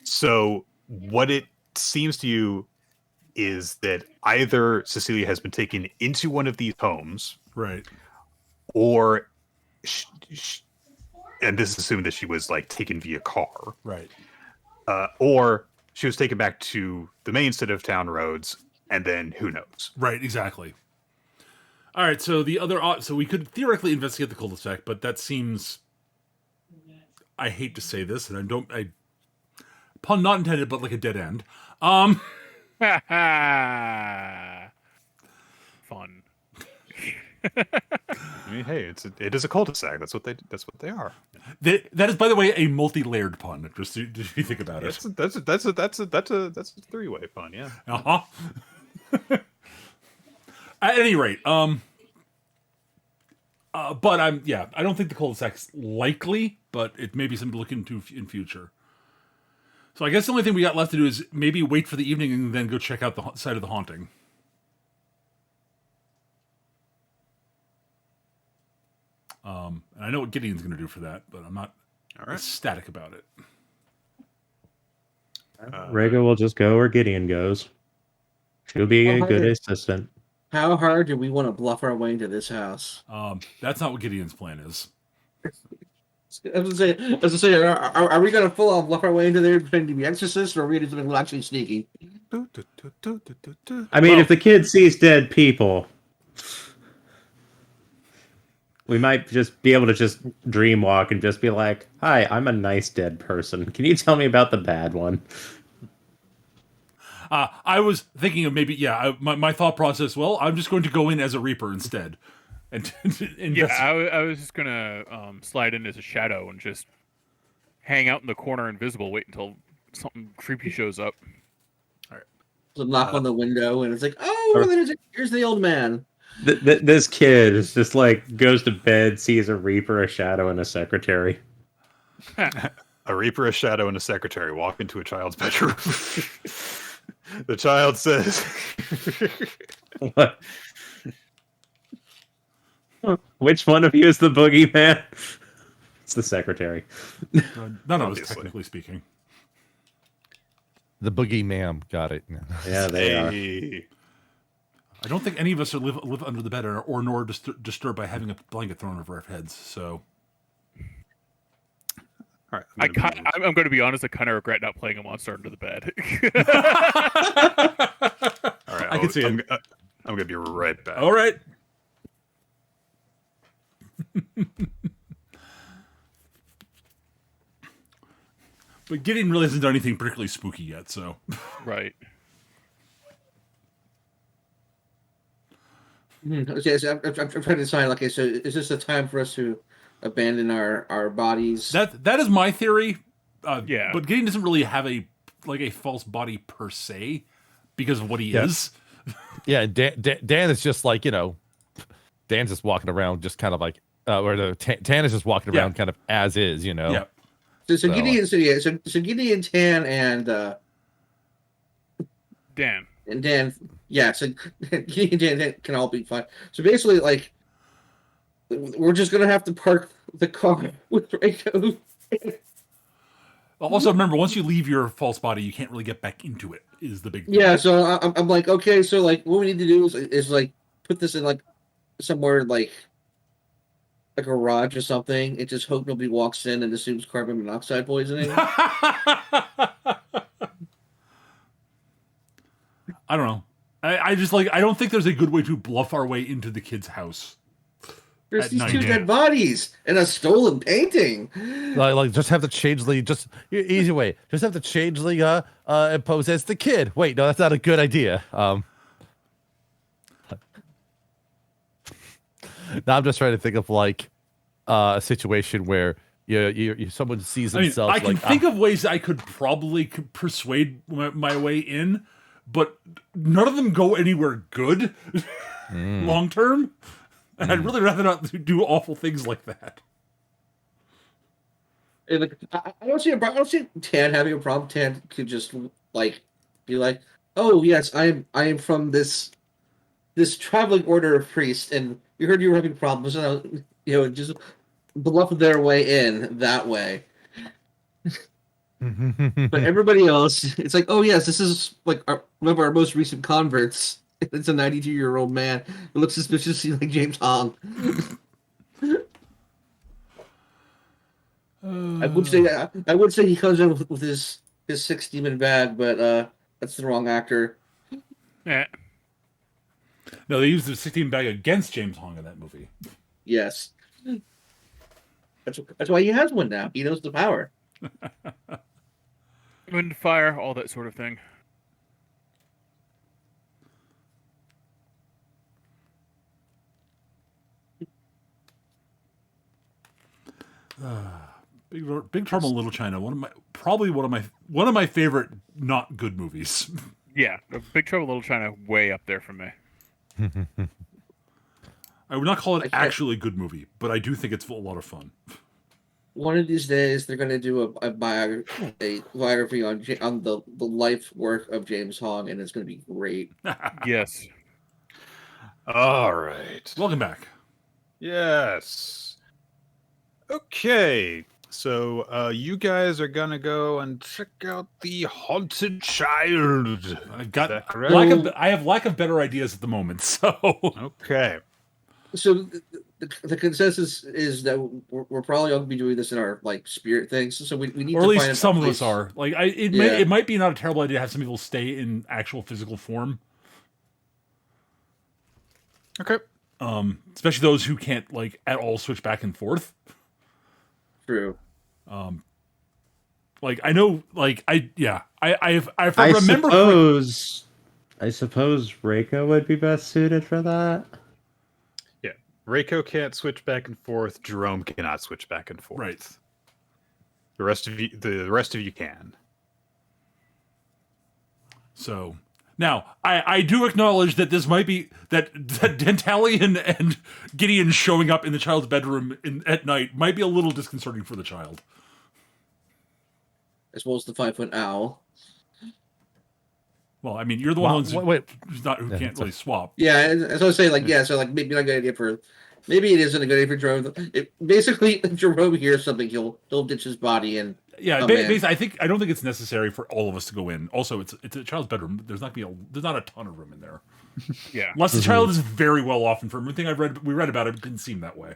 So what it seems to you is that either Cecilia has been taken into one of these homes, right, or and this is assuming that she was like taken via car, right, or she was taken back to the main set of town roads, and then who knows? Right, exactly. All right, so so we could theoretically investigate the cul-de-sac, but that seems, I hate to say this, and I pun not intended, but like a dead end. Fun. I mean, hey, it is a cul-de-sac. That's what they are. That is, by the way, a multi-layered pun. Just if you think about it. That's a three-way pun. Yeah. At any rate, but I don't think the cul-de-sac's likely, but it may be something to look into in future. So I guess the only thing we got left to do is maybe wait for the evening and then go check out the site of the haunting. And I know what Gideon's going to do for that, but I'm not ecstatic about it. Rhaegar will just go where Gideon goes. She'll be a good assistant. How hard do we want to bluff our way into this house? That's not what Gideon's plan is. I was gonna say, are we gonna full on bluff our way into there pretending to be exorcists, or are we gonna do something actually sneaky? I mean, if the kid sees dead people, we might just be able to just dream walk and just be like, "Hi, I'm a nice dead person. Can you tell me about the bad one?" I was thinking of maybe, my thought process. Well, I'm just going to go in as a Reaper instead, and I was just gonna slide in as a shadow and just hang out in the corner invisible, wait until something creepy shows up. All right. So knock on the window, and it's like, oh, here's the old man. This kid is just like goes to bed, sees a Reaper, a shadow, and a secretary. A Reaper, a shadow, and a secretary walk into a child's bedroom. The child says, What? Which one of you is the boogeyman? It's the secretary. none of us, technically speaking. The boogie ma'am got it. Yeah, they are. I don't think any of us are live under the bed or nor disturbed by having a blanket thrown over our heads. So, all right, I'm going to be honest. I kind of regret not playing a monster under the bed. all right, I can see it. I'm going to be right back. All right. But Gideon really hasn't done anything particularly spooky yet, so. Right. Okay, so I'm trying to decide. Okay, so is this a time for us to abandon our bodies? That is my theory. Yeah. But Gideon doesn't really have a false body per se because of what he is. Yeah, Dan is just like, Dan's just walking around just kind of like, Tan is just walking around kind of as is, Yeah. So Gideon, Tan, and Dan. And Dan, yeah, so Gideon and Dan can all be fine. So basically, like, we're just gonna have to park the car with Draco. Also, remember, once you leave your false body, you can't really get back into it. Is the big thing. Yeah. So I'm like, okay, so like, what we need to do is like put this in like somewhere like a garage or something, and just hope nobody walks in and assumes carbon monoxide poisoning. I don't know. I just I don't think there's a good way to bluff our way into the kid's house. There's these two dead bodies and a stolen painting. Like just have the changeling, just easy way. Just have the changeling pose as the kid. Wait, no, that's not a good idea. Now I'm just trying to think of like a situation where someone sees themselves. I can think of ways I could probably persuade my way in, but none of them go anywhere good long term. And I'd really rather not do awful things like that. And like, I don't see Tan having a problem. Tan could just like be like, "Oh yes, I am from this traveling order of priests, and we heard you were having problems, and just bluff their way in that way." But everybody else, it's like, "Oh yes, this is like one of our most recent converts." It's a 92-year-old man who looks suspiciously like James Hong. I would say he comes in with his 6-demon bag, but that's the wrong actor. Yeah. No, they used the 16 bag against James Hong in that movie. Yes. That's why he has one now. He knows the power. Wind, fire, all that sort of thing. Big Trouble in Little China. One of my favorite not good movies. Yeah, Big Trouble in Little China, way up there for me. I would not call it actually a good movie, but I do think it's a lot of fun. One of these days, they're going to do a biography on the life work of James Hong, and it's going to be great. Yes. All right. Welcome back. Yes. Okay. So you guys are gonna go and check out the haunted child. I Is got that correct? I have lack of better ideas at the moment. So Okay. So the consensus is that we're probably all gonna be doing this in our like spirit things. So we need or to at find least some a of us place- are. Like Yeah. it might be not a terrible idea to have some people stay in actual physical form. Okay. Especially those who can't like at all switch back and forth. True. Like I know, like if I remember I suppose Reiko would be best suited for that. Yeah. Reiko can't switch back and forth. Jerome cannot switch back and forth. right. The rest of you can. So now I do acknowledge that this might be that Dentalian and Gideon showing up in the child's bedroom at night might be a little disconcerting for the child. As well as the 5-foot owl. Well, I mean, you're the ones who wait. who can't really swap. Yeah, as I was saying, like so like maybe not a good idea for. Maybe it isn't a good idea for Jerome. Basically, if Jerome hears something, he'll ditch his body and. Yeah, Oh, basically, I don't think it's necessary for all of us to go in. Also, it's a child's bedroom. There's not a ton of room in there, Yeah. unless the child is very well off. And from everything we read about it didn't seem that way.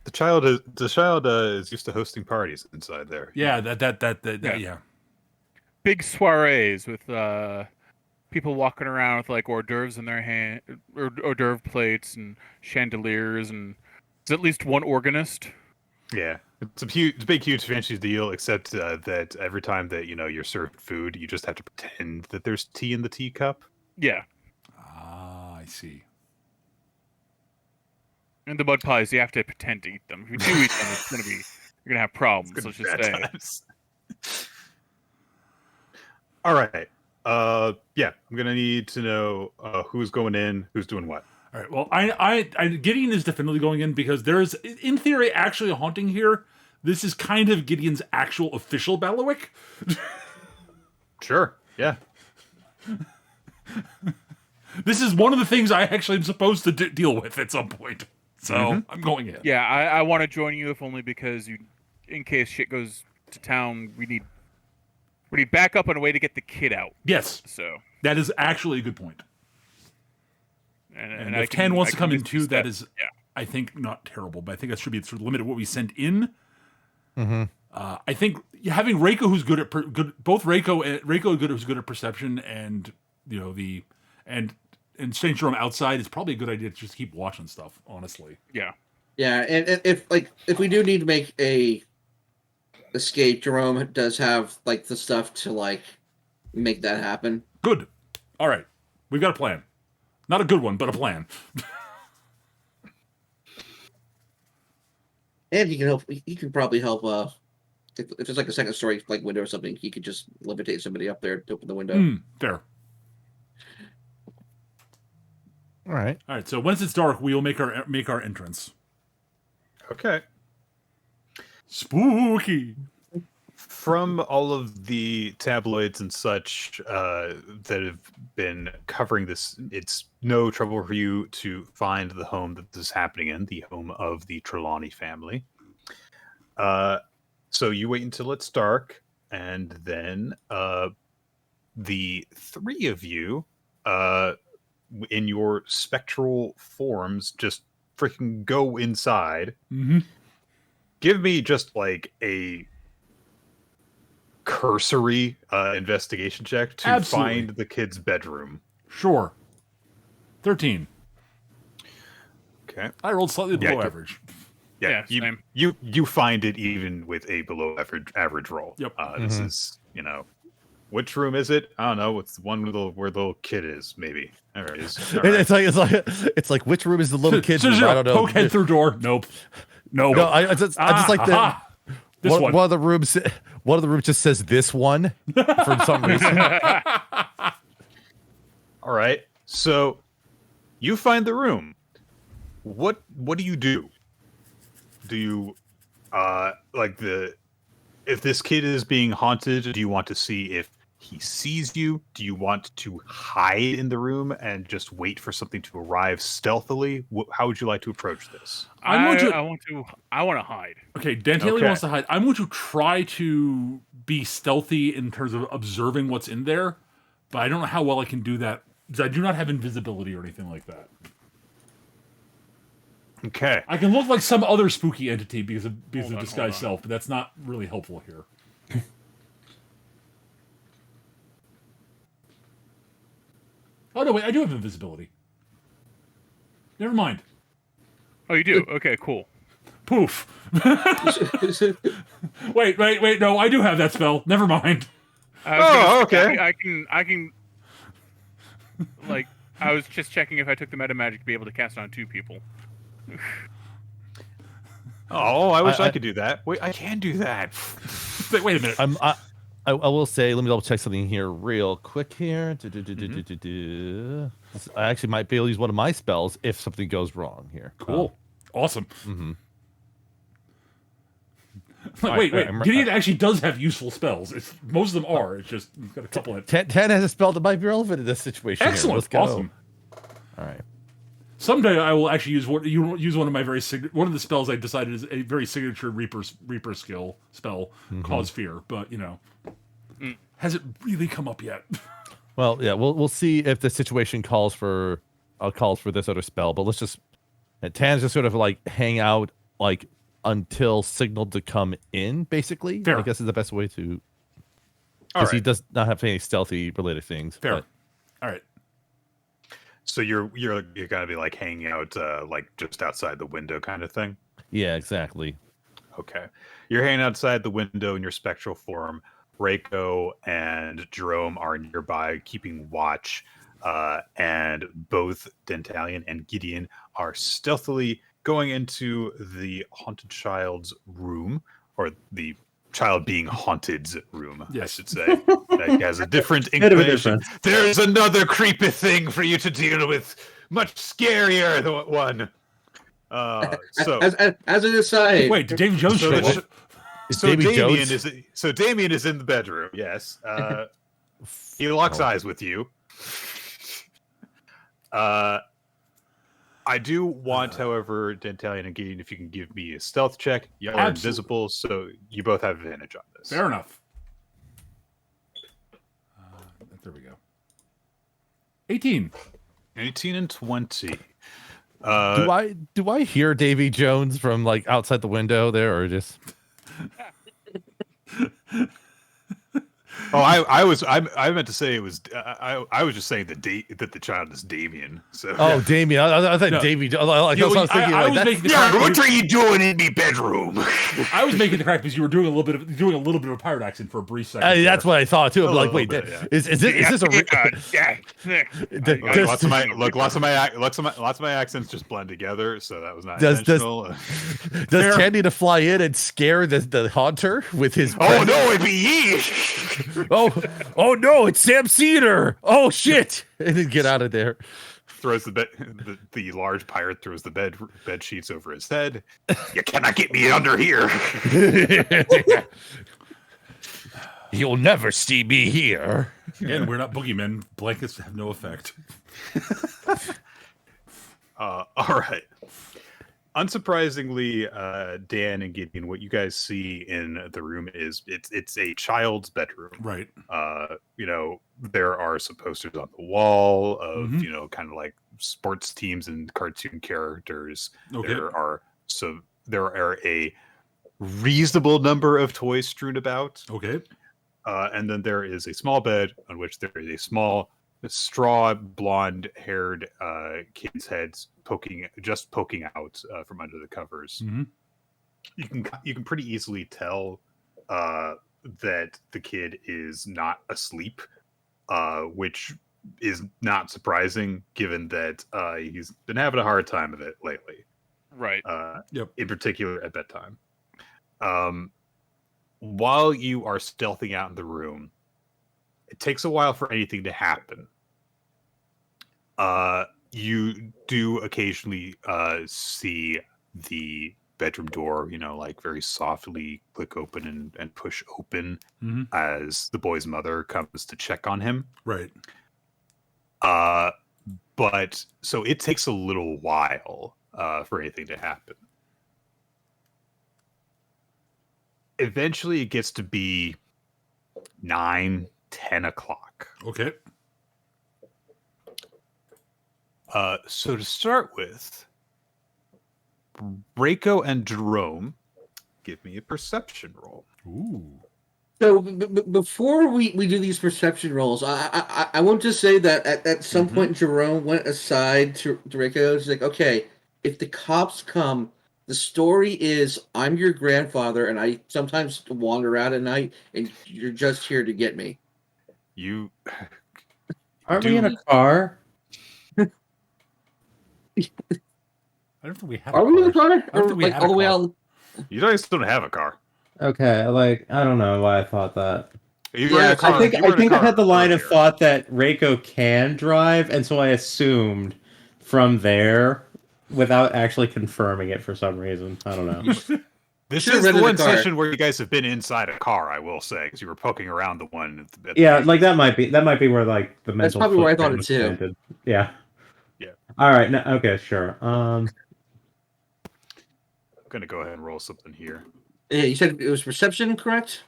The child is used to hosting parties inside there. Yeah, yeah. Big soirees with people walking around with like hors d'oeuvres in their hand, or hors d'oeuvre plates and chandeliers, and there's at least one organist. Yeah. It's a big, huge, fancy deal. Except that every time that you're served food, you just have to pretend that there's tea in the teacup. Yeah. Ah, I see. And the mud pies, you have to pretend to eat them. If you do eat them, you're gonna have problems. Let's just say. Times. All right. Yeah, I'm gonna need to know who's going in, who's doing what. All right. Well, I Gideon is definitely going in because there's, in theory, actually a haunting here. This is kind of Gideon's actual official Bailiwick. Sure. Yeah. This is one of the things I actually am supposed to deal with at some point. So I'm going in. Yeah, I want to join you if only because in case shit goes to town, we need backup and a way to get the kid out. Yes, So that is actually a good point. And if Tan wants to come in too, that is, I think, not terrible. But I think that should be sort of limited what we send in. I think having Reiko, who's good at both Reiko who's good at perception, and and Saint Jerome outside is probably a good idea to just keep watching stuff. Honestly, yeah, and if we do need to make a escape, Jerome does have like the stuff to like make that happen. good. All right, we've got a plan. Not a good one, but a plan. And he can help. He can probably help. If there's like a second story like window or something, he could just levitate somebody up there to open the window. Fair. All right. All right. So once it's dark, we will make our entrance. Okay. Spooky. From all of the tabloids and such that have been covering this, it's no trouble for you to find the home that this is happening in, the home of the Trelawney family. So you wait until it's dark, and then the three of you, in your spectral forms, just freaking go inside. Mm-hmm. Give me just like a cursory investigation check to Absolutely. find the kid's bedroom. Sure. 13. Okay. I rolled slightly below Yeah, average. Yeah, you, same. you find it even with a below average roll. Yep. This is, which room is it? I don't know. It's the one where the little kid is, maybe. There it is. All right. It's like which room is the little kid's room? I don't know. Poke head through door. Nope. Nope. No, I just like that. This one. One of the rooms just says this one for some reason. All right. So you find the room. What do you do? Do you if this kid is being haunted, do you want to see if he sees you? Do you want to hide in the room and just wait for something to arrive stealthily? How would you like to approach this? I want to hide. Okay, Dantalian Okay. wants to hide. I'm going to try to be stealthy in terms of observing what's in there, but I don't know how well I can do that because I do not have invisibility or anything like that. Okay. I can look like some other spooky entity because of Hold on, disguise hold on. self, but that's not really helpful here. Oh no, wait, I do have invisibility. Never mind. Oh, you do? Okay, cool. Poof. Wait, no, I do have that spell. Never mind. Okay. I can. Like, I was just checking if I took the meta magic to be able to cast it on 2 people. Oh, I wish I could do that. Wait, I can do that. Wait a minute. I will say, let me double check something here real quick here. I actually might be able to use one of my spells if something goes wrong here. Cool. Awesome. Mm-hmm. Wait. Gideon actually does have useful spells. Most of them are. It's just he's got a couple of. 10 has a spell that might be relevant in this situation. Excellent. Here. Let's go. Awesome. All right. Someday I will actually use one of my one of the spells I decided is a very signature Reaper skill spell, Cause Fear. But has it really come up yet? Well, yeah, we'll see if the situation calls for this other spell. But let's just Tan's just sort of like hang out like until signaled to come in. Basically, Fair. I guess is the best way to. All Because he right. does not have any stealthy related things. Fair. but- All right. So you're gonna be like hanging out like just outside the window kind of thing. Yeah, exactly. Okay. You're hanging outside the window in your spectral form. Reiko and Jerome are nearby keeping watch. And both Dentalian and Gideon are stealthily going into the haunted child's room, or the child being haunted's room, I Yes. should say. That has a different Bit of a inclination. difference. There's another creepy thing for you to deal with. Much scarier than one. So As an aside, Wait, did David Jones So show the up? Is so Davy Damien Jones? is in the bedroom. Yes, he locks eyes with you. I do want, however, Dentalian and Gideon, if you can give me a stealth check. Y'all are Absolutely. invisible, so you both have advantage on this. Fair enough. There we go. 18. 18 and 20. Do I hear Davy Jones from like outside the window there, or just? Oh, I meant to say it was. I was just saying that the child is Damien. So. Oh, Damien. I thought No. Davy. That's what I was thinking. I like, was that's- making the crack. what are you doing in the bedroom? I was making the crack because you were doing a little bit of a pirate accent for a brief second. that's what I thought too. I'm A like, little wait, bit, yeah. is this a? Like, lots of my accents just blend together, so that was not Does- intentional. Does Tan need to fly in and scare the haunter with his? Oh no, it'd be ye! oh no, it's Sam Cedar. Oh shit! And then get out of there. Throws the large pirate throws the bed sheets over his head. You cannot get me under here. You'll never see me here. Again, we're not boogeymen. Blankets have no effect. All right. Unsurprisingly, Dan and Gideon, what you guys see in the room is it's a child's bedroom. Right. There are some posters on the wall of Mhm. kind of like sports teams and cartoon characters. Okay. There are a reasonable number of toys strewn about. Okay. And then there is a small bed on which there is a small straw blonde-haired kid's head poking out from under the covers. Mhm. You can pretty easily tell that the kid is not asleep, which is not surprising given that he's been having a hard time of it lately. Right. Yep. In particular at bedtime. While you are stealthing out in the room, it takes a while for anything to happen. You do occasionally see the bedroom door, like very softly click open and push open as the boy's mother comes to check on him. Right. But so it takes a little while for anything to happen. Eventually it gets to be 9, 10 o'clock. Okay. So to start with, Reiko and Jerome, give me a perception roll. Ooh. So before we do these perception rolls, I want to say that at some point Jerome went aside to Rico. She's like, okay, if the cops come, the story is I'm your grandfather and I sometimes wander out at night and you're just here to get me. You Aren't we in a car? I don't think we have. Are we in the car? I don't Or think we like have all the a way car. out? You guys don't have a car. Okay, like I don't know why I thought that. You were in a Yeah, car- I think you were in a I car had the line of earlier. thought that Reiko can drive, and so I assumed from there without actually confirming it for some reason. I don't know. This Should've is the rented a one car. session where you guys have been inside a car, I will say, because you were poking around the one. At the Yeah, like that might be where like the mental. probably where I thought footprint it was too. planted. Yeah. Yeah. All right. No, okay. Sure. I'm gonna go ahead and roll something here. Yeah, you said it was perception, correct?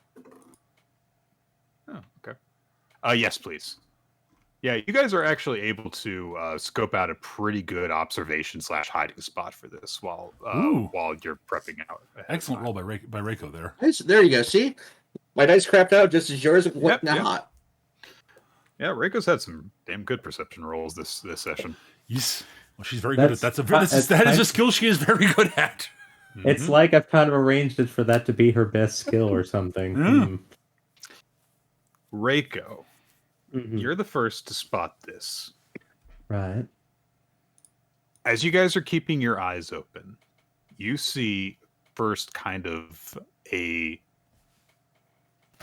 Oh, okay. Yes, please. Yeah, you guys are actually able to scope out a pretty good observation / hiding spot for this while you're prepping out. ahead of Excellent time. roll by Reiko there. Nice. There you go. See, my dice crapped out just as yours went Yep. not. Yeah, Reiko's had some damn good perception rolls this session. Yes. Well, she's very good at That's- that. That is a skill she is very good at. It's like I've kind of arranged it for that to be her best skill or something. Yeah. Reiko, Mhm. you're the first to spot this. Right. As you guys are keeping your eyes open, you see first kind of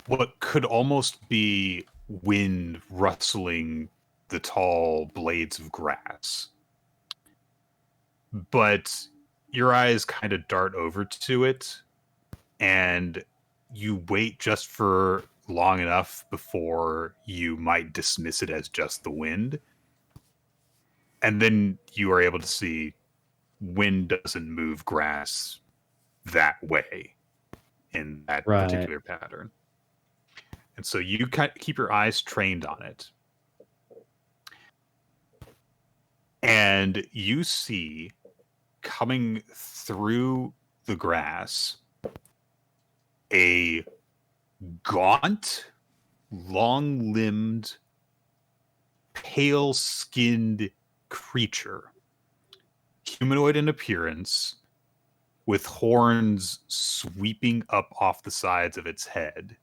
what could almost be wind rustling the tall blades of grass. But your eyes kind of dart over to it, and you wait just for long enough before you might dismiss it as just the wind. And then you are able to see wind doesn't move grass that way in that Right. particular pattern. And so you keep your eyes trained on it. And you see coming through the grass a gaunt, long-limbed, pale-skinned creature, humanoid in appearance, with horns sweeping up off the sides of its head.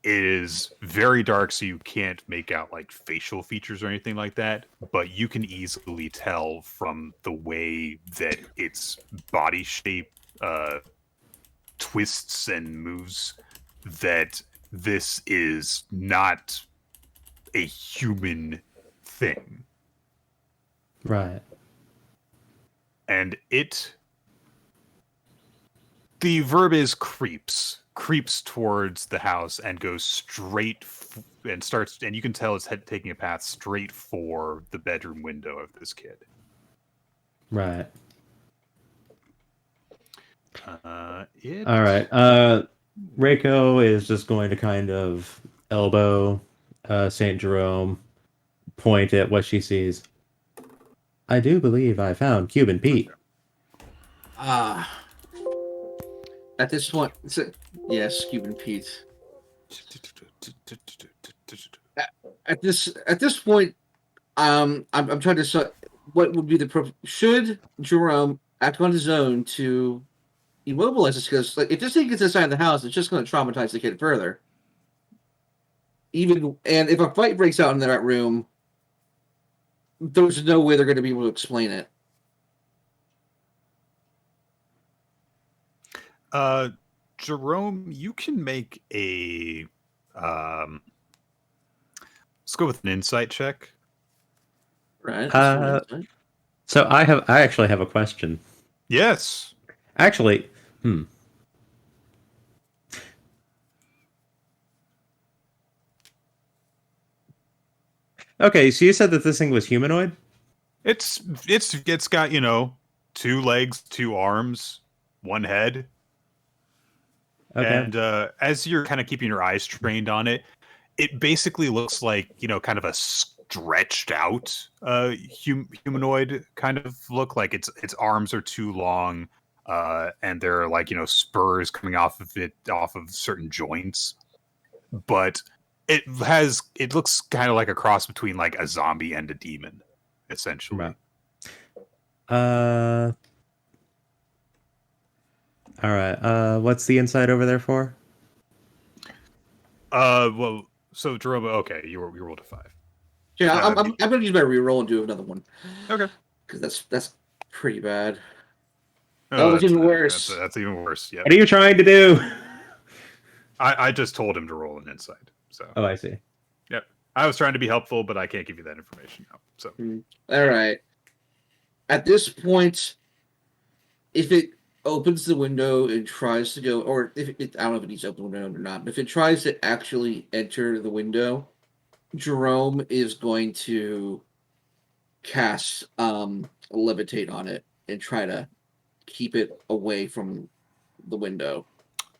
It is very dark, so you can't make out like facial features or anything like that, but you can easily tell from the way that its body shape twists and moves that this is not a human thing. Right. And the verb is creeps towards the house and goes straight and you can tell it's taking a path straight for the bedroom window of this kid. Right. All right. Reiko is just going to kind of elbow Saint Jerome, point at what she sees. I do believe I found Cuban Pete. At this point, yes, Cuban Pete. At this point, I'm trying to decide what would be should Jerome act on his own to immobilize this? Because if this thing gets inside the house, it's just going to traumatize the kid further. And if a fight breaks out in that room, there's no way they're going to be able to explain it. Jerome, you can make a let's go with an insight check. Right. So I actually have a question. Yes. Actually, Okay, so you said that this thing was humanoid? It's got, 2 legs, 2 arms, 1 head. Okay. And as you're kind of keeping your eyes trained on it, it basically looks like, kind of a stretched out humanoid kind of look. Like its arms are too long, and there are like, spurs coming off of certain joints. But it looks kind of like a cross between like a zombie and a demon, essentially. Right. All right. What's the inside over there for? Well, so Jerome, okay, you rolled a 5. Yeah, I'm gonna use my reroll and do another one. Okay. Because that's pretty bad. Oh, That was even worse. That's even worse. Yeah. What are you trying to do? I just told him to roll an insight. So. Oh, I see. Yep. I was trying to be helpful, but I can't give you that information now. So. All right. At this point, if it opens the window and tries to go, or if it, I don't know if it needs to open the window or not, but if it tries to actually enter the window, Jerome is going to cast levitate on it and try to keep it away from the window.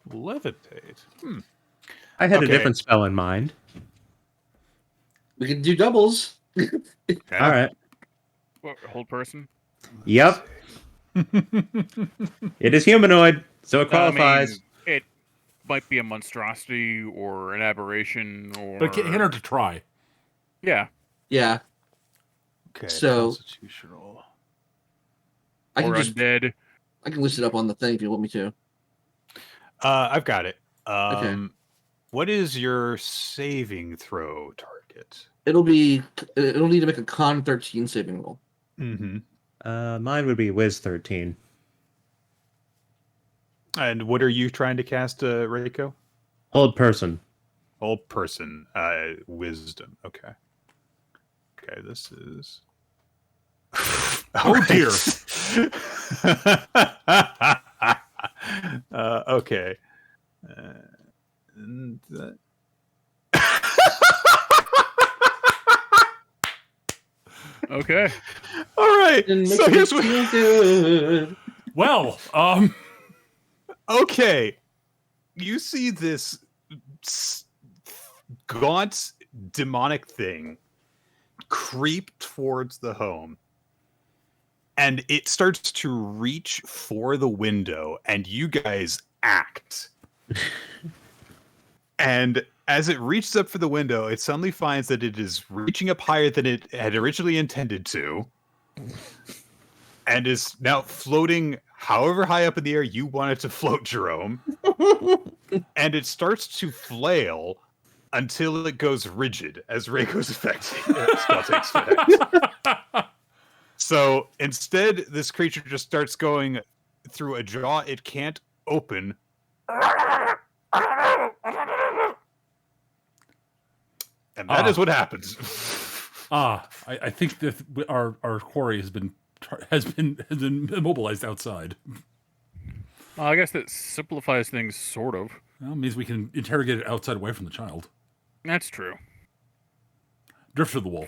Levitate. I had a Okay. different spell in mind. We can do doubles. Okay. All right. What, hold person? Yep. It is humanoid, so it qualifies. I mean, it might be a monstrosity or an aberration, or But get her to try. yeah, Yeah, Okay. So- Constitutional. I can or just undead. I can list it up on the thing if you want me to. I've got it. Okay. What is your saving throw target? It'll need to make a con 13 saving roll. Mm-hmm. Mine would be Wiz 13. And what are you trying to cast, Reiko? Hold person. Old person, wisdom. Okay. Okay, this is. Oh, dear. Okay. Okay. All right. And So make here's it what. feel good. Well, Okay. You see this gaunt demonic thing creep towards the home, and it starts to reach for the window, and you guys act. And as it reaches up for the window, it suddenly finds that it is reaching up higher than it had originally intended to, and is now floating however high up in the air you want it to float, Jerome. And it starts to flail until it goes rigid as Reiko's spell takes effect. So instead, this creature just starts going through a jaw it can't open. And that is what happens. I think that our quarry has been immobilized outside. Well, I guess that simplifies things, sort of. Well, it means we can interrogate it outside, away from the child. That's true. Drift to the wall.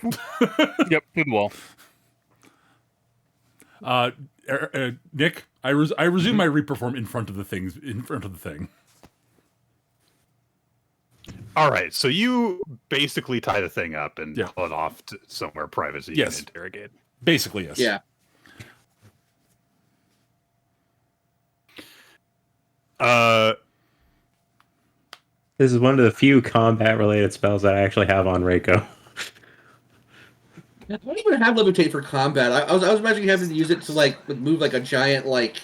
Yep, through the wall. Nick, I resume my reperform in front of the thing. All right, so you basically tie the thing up and Yeah. haul it off to somewhere private so you Yes. can interrogate. Basically, yes. Yeah. This is one of the few combat-related spells that I actually have on Reiko. I don't even have levitate for combat. I was imagining having to use it to like move like a giant like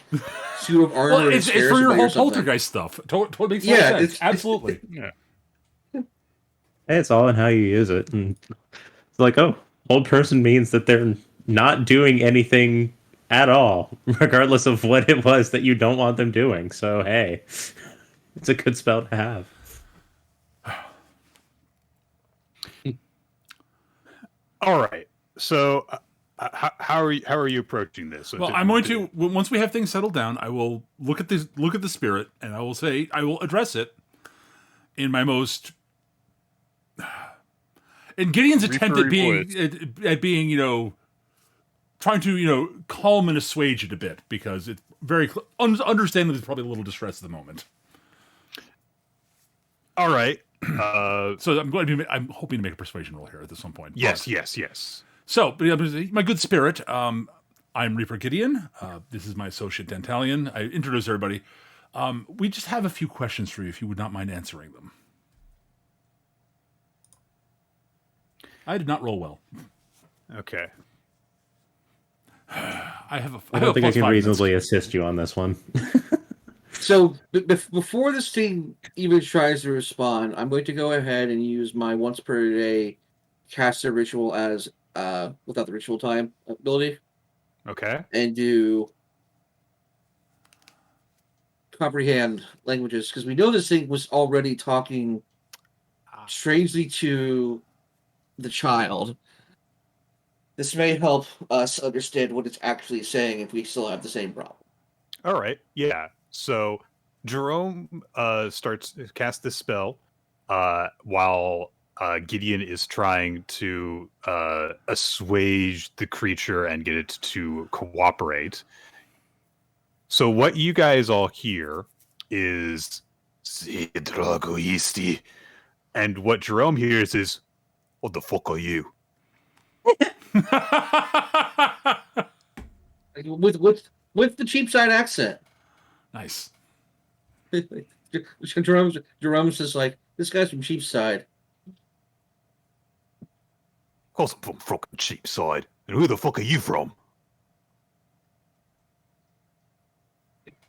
suit of armor. Well, and it's scare for your somebody whole or something. poltergeist stuff. Totally makes a lot of Yeah, sense. it's- Absolutely. Yeah. Hey, it's all in how you use it. And it's like, oh, old person means that they're not doing anything at all, regardless of what it was that you don't want them doing. So, hey, it's a good spell to have. All right. So How are you approaching this? Well, I'm going to once we have things settled down, I will look at the spirit, and I will address it in my most. In Gideon's attempt at being, trying to calm and assuage it a bit, because it's very understandably there's probably a little distress at the moment. All right. So I'm hoping to make a persuasion roll here at some point. Yes. So, my good spirit, I'm Reaper Gideon. This is my associate Dantalion. I introduce everybody. We just have a few questions for you, if you would not mind answering them. I did not roll well. Okay. I don't think I can reasonably assist you on this one. So before this team even tries to respond, I'm going to go ahead and use my once per day caster ritual as without the ritual time ability. Okay. And do comprehend languages, because we know this thing was already talking strangely to the child. This may help us understand what it's actually saying if we still have the same problem. All right. Yeah. So Jerome starts to cast this spell while Gideon is trying to assuage the creature and get it to cooperate. So what you guys all hear is and what Jerome hears is, "What the fuck are you?" With the Cheapside accent. Nice. Jerome's just like, this guy's from Cheapside. Of course I'm from fucking Cheapside. And who the fuck are you from?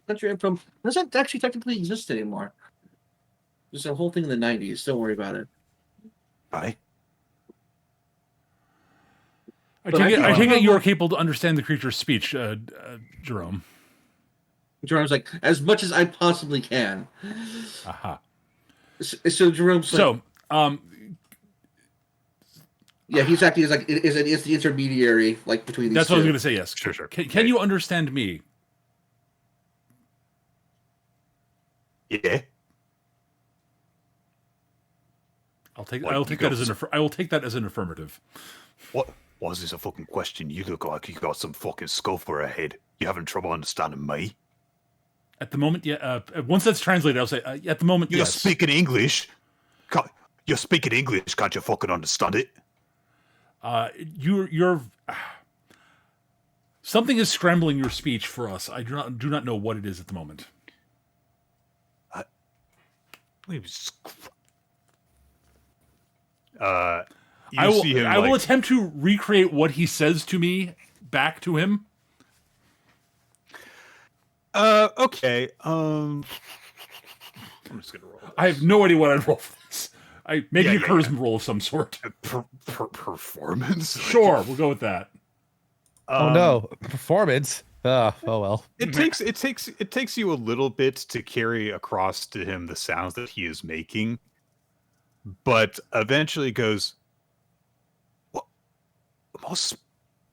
Country I'm from doesn't actually technically exist anymore. There's a whole thing in the 90s. Don't worry about it. Aye. I take it you are capable to understand the creature's speech, Jerome. Jerome's like, as much as I possibly can. Aha. So Jerome's like, yeah, he's acting as like it's the intermediary, like between these. That's two. what I was going to say. Yes, sure. Can you understand me? Yeah. I will take that as an affirmative. What? Why is this a fucking question? You look like you got some fucking skull for a head. You having trouble understanding me? At the moment, yeah. Once that's translated, I'll say, at the moment, You're yes. speaking English. You're speaking English. Can't you fucking understand it? You're something is scrambling your speech for us. I do not know what it is at the moment. I will attempt to recreate what he says to me back to him. Okay. I'm just gonna roll this. I have no idea what I'd roll for this. I make a charisma roll of some sort. Performance. Sure, we'll go with that. Oh no, performance. Oh well. It takes you a little bit to carry across to him the sounds that he is making, but eventually goes, "What?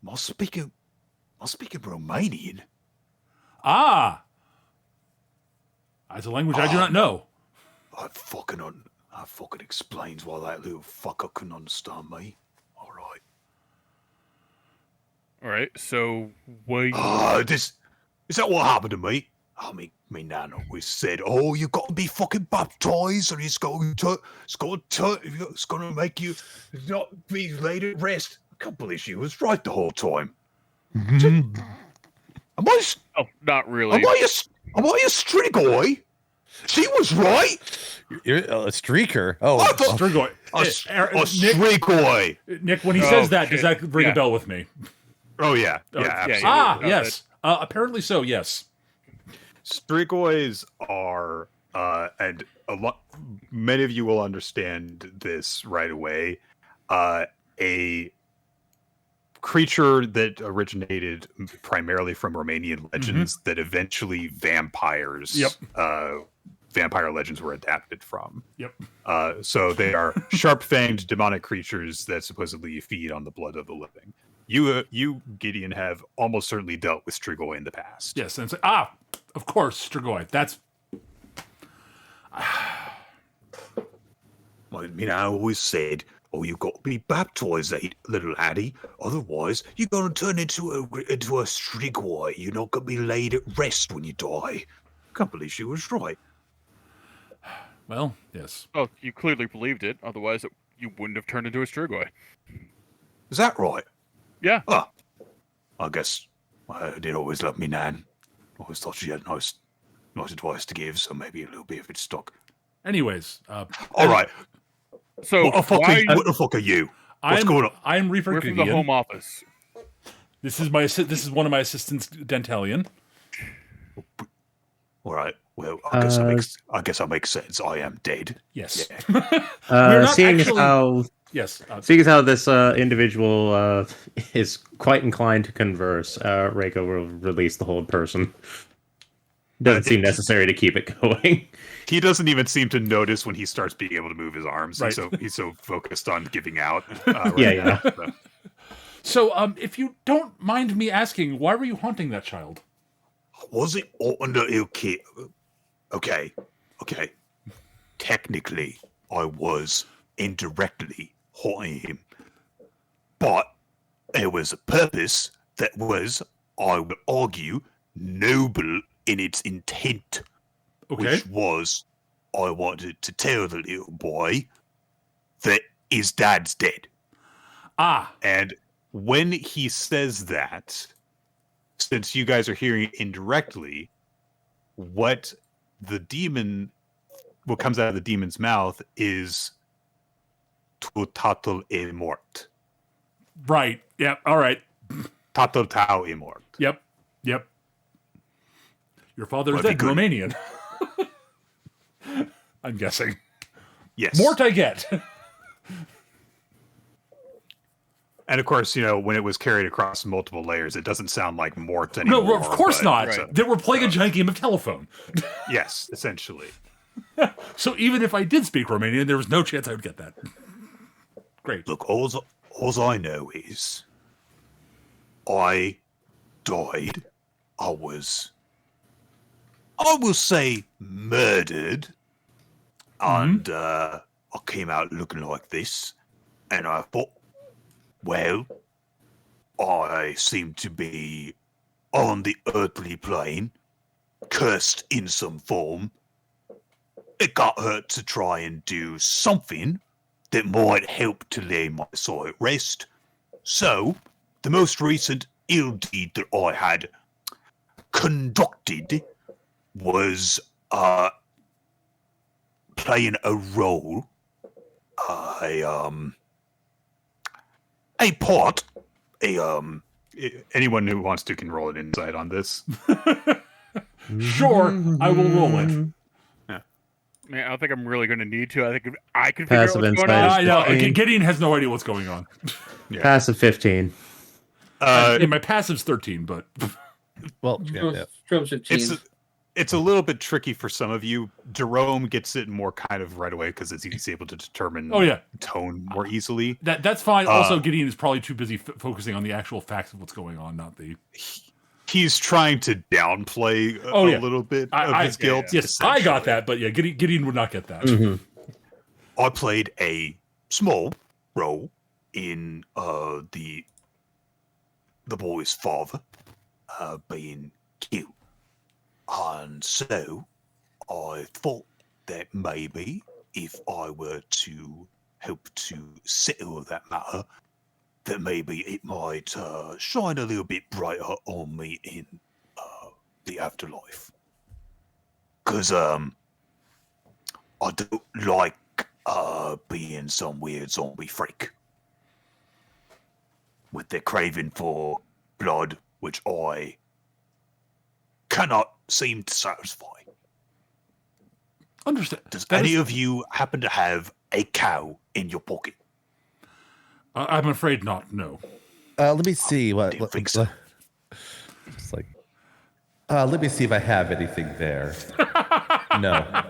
Am I speaking Romanian?" Ah, that's a language I do not know. That fucking explains why that little fucker couldn't understand me. All right. So what? Is that what happened to me? I mean, my nan always said, "Oh, you got to be fucking baptized, and it's going to make you not be laid at rest." I can't believe she was right the whole time. Oh, not really. Am I a Strigoi? She was right. You're a streaker. Oh, Strigoi. A Strigoi. Nick, when he says that, does that ring a bell with me? Oh yeah, absolutely. Yes. Apparently so. Yes. Strigois are, and many of you will understand this right away. A creature that originated primarily from Romanian legends that eventually vampire legends were adapted from. Yep. So they are sharp-fanged demonic creatures that supposedly feed on the blood of the living. You, Gideon, have almost certainly dealt with Strigoi in the past. Yes, and say, of course, Strigoi. That's I mean, I always said, you've got to be baptized, little laddie. Otherwise, you're going to turn into a Strigoi. You're not going to be laid at rest when you die. Can't believe she was right. well, yes. Oh, you clearly believed it. Otherwise, you wouldn't have turned into a Strigoi. Is that right? Yeah. Oh, I guess I did always love me Nan. Always thought she had nice advice to give, so maybe a little bit of it stuck. Anyways, All right. So What the fuck are you? What's going on? I'm Reaper we're from the Gideon. home office. This is one of my assistants, Dentalian. All right. Well, I guess that makes sense. I am dead. Yes. Yeah. We're not Seeing actually- as how Yes. seeing as how this individual is quite inclined to converse, Reiko will release the hold person. Doesn't seem necessary to keep it going. He doesn't even seem to notice when he starts being able to move his arms. Right. He's so focused on giving out. Yeah. So, if you don't mind me asking, why were you haunting that child? Was it under okay? Okay. Technically, I was indirectly haunting him, but there was a purpose that was, I would argue, noble in its intent, Okay. which was I wanted to tell the little boy that his dad's dead. And when he says that, since you guys are hearing it indirectly, what comes out of the demon's mouth is "Tu tatul e mort." Right. Yep. All right. Tatul tau e mort. Yep. Your father is Well, dead. if you could- Romanian. I'm guessing. Yes. Mort I get. And of course, when it was carried across multiple layers, it doesn't sound like Mort anymore. No, of course but- not. Right. They were playing a giant game of telephone. Yes, essentially. So even if I did speak Romanian, there was no chance I would get that. Great. Look, all I know is I died. I will say murdered. And I came out looking like this. And I thought, well, I seem to be on the earthly plane, cursed in some form. It can't hurt to try and do something that might help to lay my soul at rest. So, the most recent ill deed that I had conducted was playing a role, a part, Anyone who wants to can roll an insight on this. Sure, I will roll it. Man, I don't think I'm really going to need to. I think I can figure out Passive what's going insight. on. I know. 15. Gideon has no idea what's going on. Passive 15. And my passive's 13, but Well, yeah. Trump's 15. It's a little bit tricky for some of you. Jerome gets it more kind of right away because he's able to determine tone more easily. that's fine. Also, Gideon is probably too busy focusing on the actual facts of what's going on, not the... He's trying to downplay a little bit of his guilt. Yes, I got that, but yeah, Gideon would not get that. Mm-hmm. I played a small role in the boy's father being killed. And so I thought that maybe if I were to help to settle that matter, that maybe it might shine a little bit brighter on me in the afterlife. Because I don't like being some weird zombie freak with their craving for blood, which I cannot seem to satisfy. Understand. Does That any is- of you happen to have a cow in your pocket? I'm afraid not, no. Let me see what. Didn't think so. It's like, let me see if I have anything there. No.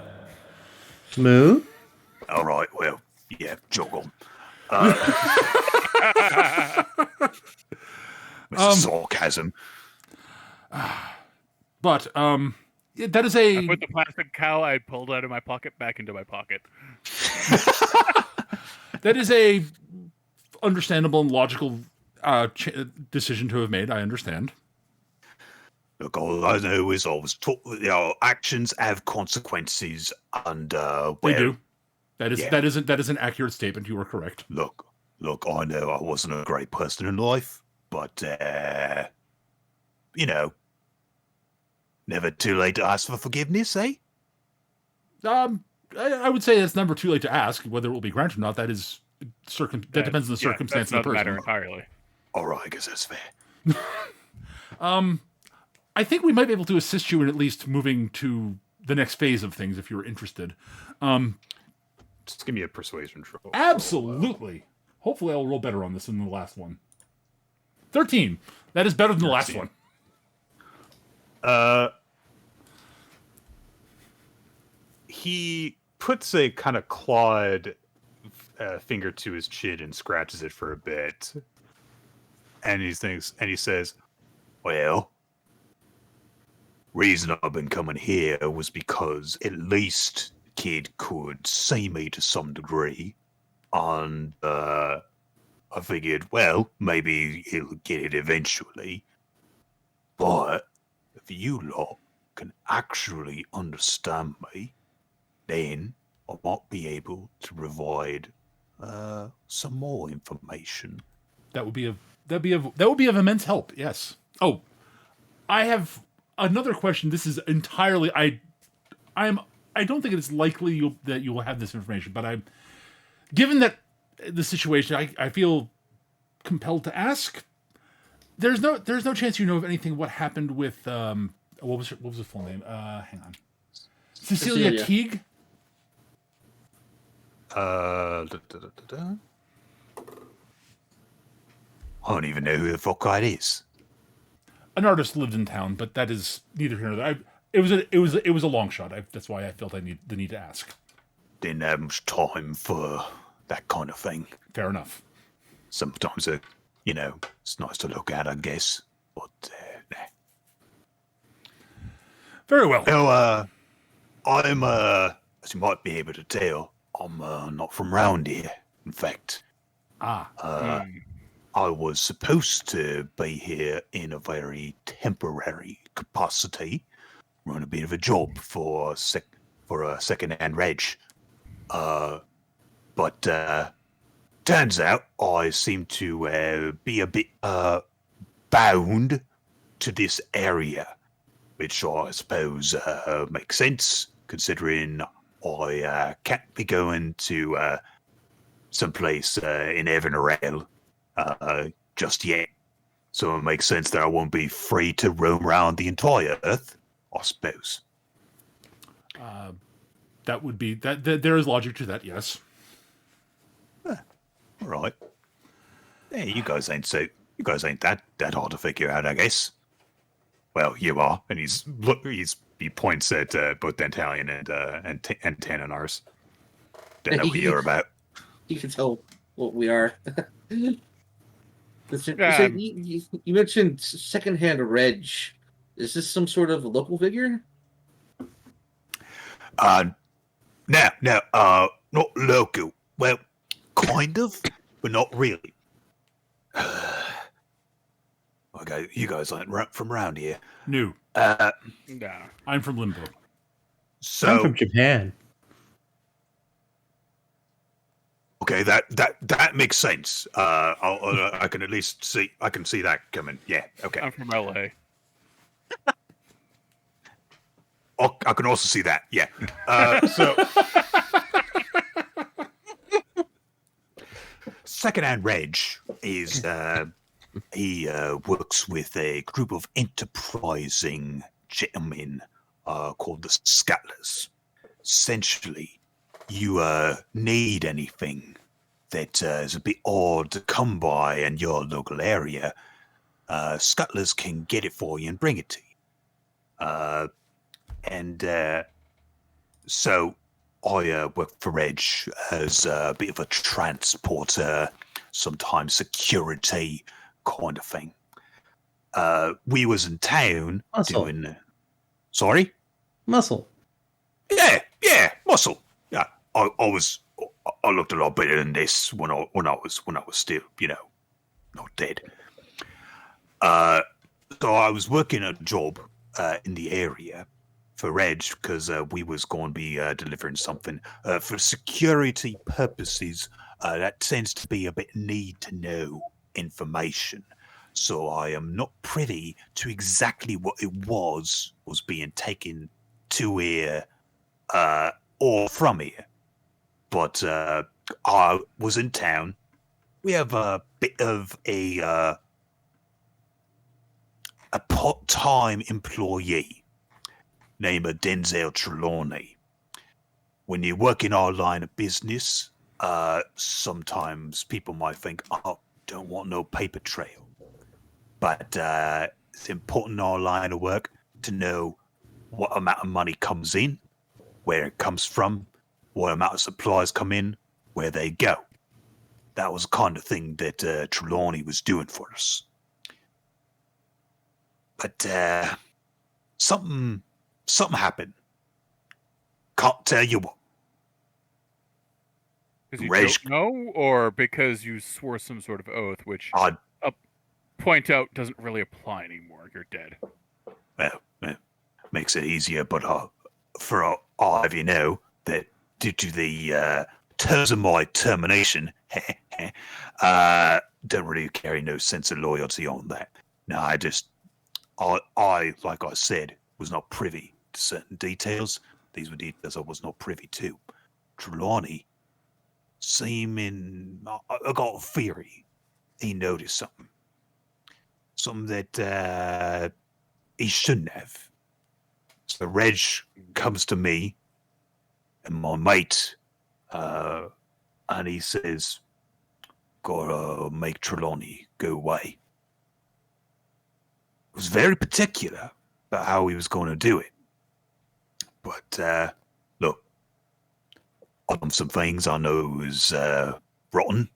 Smooth. All right, well, yeah, jog on. sarcasm. But yeah, that is a I put the plastic cow I pulled out of my pocket back into my pocket. that is a understandable and logical decision to have made. I understand. Look, all I know is I was taught that actions have consequences, and They do. That is yeah. that is an accurate statement. You are correct. Look, I know I wasn't a great person in life, but never too late to ask for forgiveness, eh? I would say it's never too late to ask whether it will be granted or not. That is that depends on the circumstance of the That's not the matter person. entirely. All right, I guess that's fair. I think we might be able to assist you in at least moving to the next phase of things if you're interested. Just give me a persuasion roll. Absolutely. Hopefully I'll roll better on this than the last one. 13. That is better than the last one. He puts a kind of clawed finger to his chin and scratches it for a bit. And he says, Well, reason I've been coming here was because at least the kid could see me to some degree, and I figured, well, maybe he'll get it eventually. But if you lot can actually understand me, then I might be able to provide some more information. That would be of immense help. Yes. Oh, I have another question. This is entirely I don't think it is likely that you will have this information, but given that the situation, I feel compelled to ask. There's no chance you know of anything. What happened with what was the full name? Hang on, Cecilia Teague. I don't even know who the fuck that is. An artist lived in town, but that is neither here nor there. It was a long shot. That's why I felt the need to ask. Didn't have much time for that kind of thing. Fair enough. Sometimes, it's nice to look at, I guess. But, nah. Very well. Well, I'm, as you might be able to tell, I'm not from round here. In fact, I was supposed to be here in a very temporary capacity, run a bit of a job for a second-hand reg. But turns out I seem to be a bit bound to this area, which I suppose makes sense, considering I can't be going to someplace in heaven or hell just yet. So it makes sense that I won't be free to roam around the entire Earth, I suppose. That would be that. There is logic to that. Yes. All right. Yeah, you guys ain't that hard to figure out, I guess. Well, you are, and he points at both Dantalion and Tananars. Don't know what you're about. You can tell what we are. You mentioned secondhand reg. Is this some sort of local figure? No, not local. Well, kind of, but not really. Okay, you guys aren't from around here. No. No. I'm from Limbo. So I'm from Japan. okay, that makes sense. I can at least see. I can see that coming. Yeah. Okay. I'm from LA. I can also see that. Yeah. so Secondhand Reg is he works with a group of enterprising gentlemen called the Scattlers. Essentially, you need anything that is a bit odd to come by in your local area, Scattlers can get it for you and bring it to you. So I work for Reg as a bit of a transporter, sometimes security kind of thing. we was in town Muscle. doing. Sorry. Muscle. Yeah, muscle. Yeah, I looked a lot better than this when I was still, not dead. So I was working a job in the area for Reg because we was going to be delivering something for security purposes. That tends to be a bit need to know information. So I am not privy to exactly what it was being taken to here or from here. But I was in town. We have a bit of a part-time employee named Denzel Trelawney. When you work in our line of business, sometimes people might think, oh, don't want no paper trail. But it's important in our line of work to know what amount of money comes in, where it comes from, what amount of supplies come in, where they go. That was the kind of thing that Trelawney was doing for us. But something happened. Can't tell you what. Because you Reg- don't know, or because you swore some sort of oath, which I point out doesn't really apply anymore. You're dead. well, makes it easier, but for all of you know that due to the terms of my termination, don't really carry no sense of loyalty on that. No, I like I said, was not privy to certain details. These were details I was not privy to. Trelawney seeming, I got a theory. He noticed something. Something that he shouldn't have. So Reg comes to me and my mate, and he says, gotta make Trelawney go away. He was very particular about how he was going to do it. But, look, on some things I know is rotten.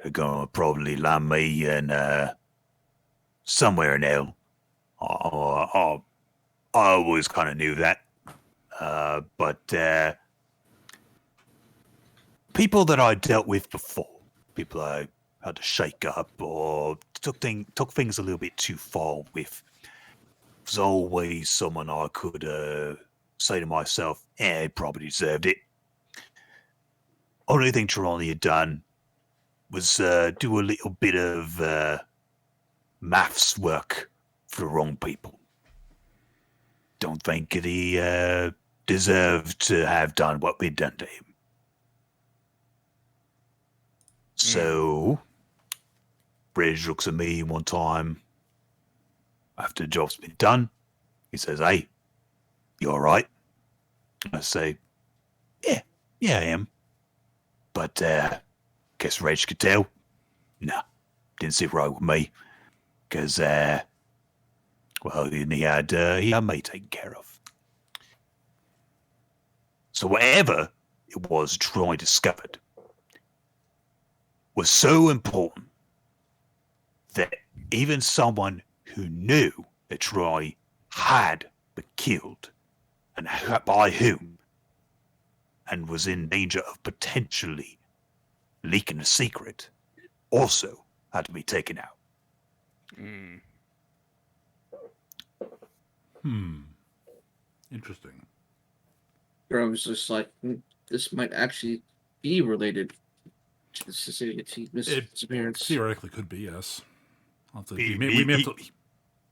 They're going to probably land me in somewhere in hell. I always kind of knew that. But people that I dealt with before, people I had to shake up or took things a little bit too far with, was always someone I could say to myself, he probably deserved it. Only thing Trelawney had done was do a little bit of maths work for the wrong people. Don't think that he deserved to have done what we'd done to him. So, Reg looks at me one time after the job's been done. He says, hey, you all right? I say, yeah, I am. But guess Reg could tell. No, didn't sit right with me. Because, well, he had me taken care of. So whatever it was Troy discovered was so important that even someone who knew that Troy had been killed, and by whom, and was in danger of potentially leaking a secret, also had to be taken out. Interesting. I was just like, this might actually be related to the Sicilian disappearance. Theoretically could be, yes. He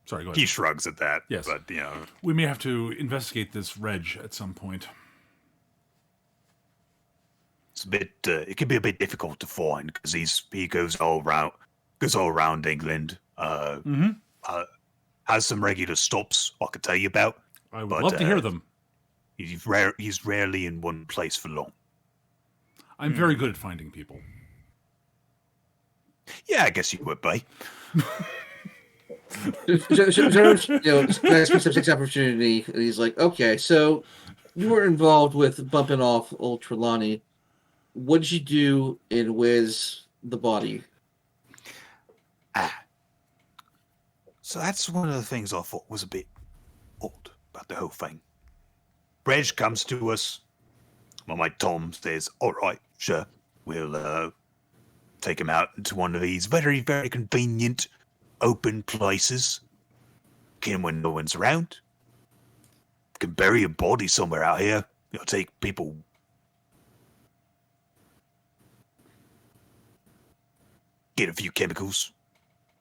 Sorry, go ahead. He shrugs at that. Yes. But, We may have to investigate this Reg at some point. It's a bit. It can be a bit difficult to find because he goes all around England. Has some regular stops I could tell you about. I would love to hear them. He's rarely in one place for long. I'm very good at finding people. Yeah, I guess you would be. Next piece of six opportunity, and he's like, okay, so you were involved with bumping off old Trelawney. What did you do in Wiz the body? So that's one of the things I thought was a bit odd about the whole thing. Reg comes to us. My mate Tom says, all right, sure, we'll take him out into one of these very, very convenient open places. Get him when no one's around. Can bury a body somewhere out here. Take people. Get a few chemicals.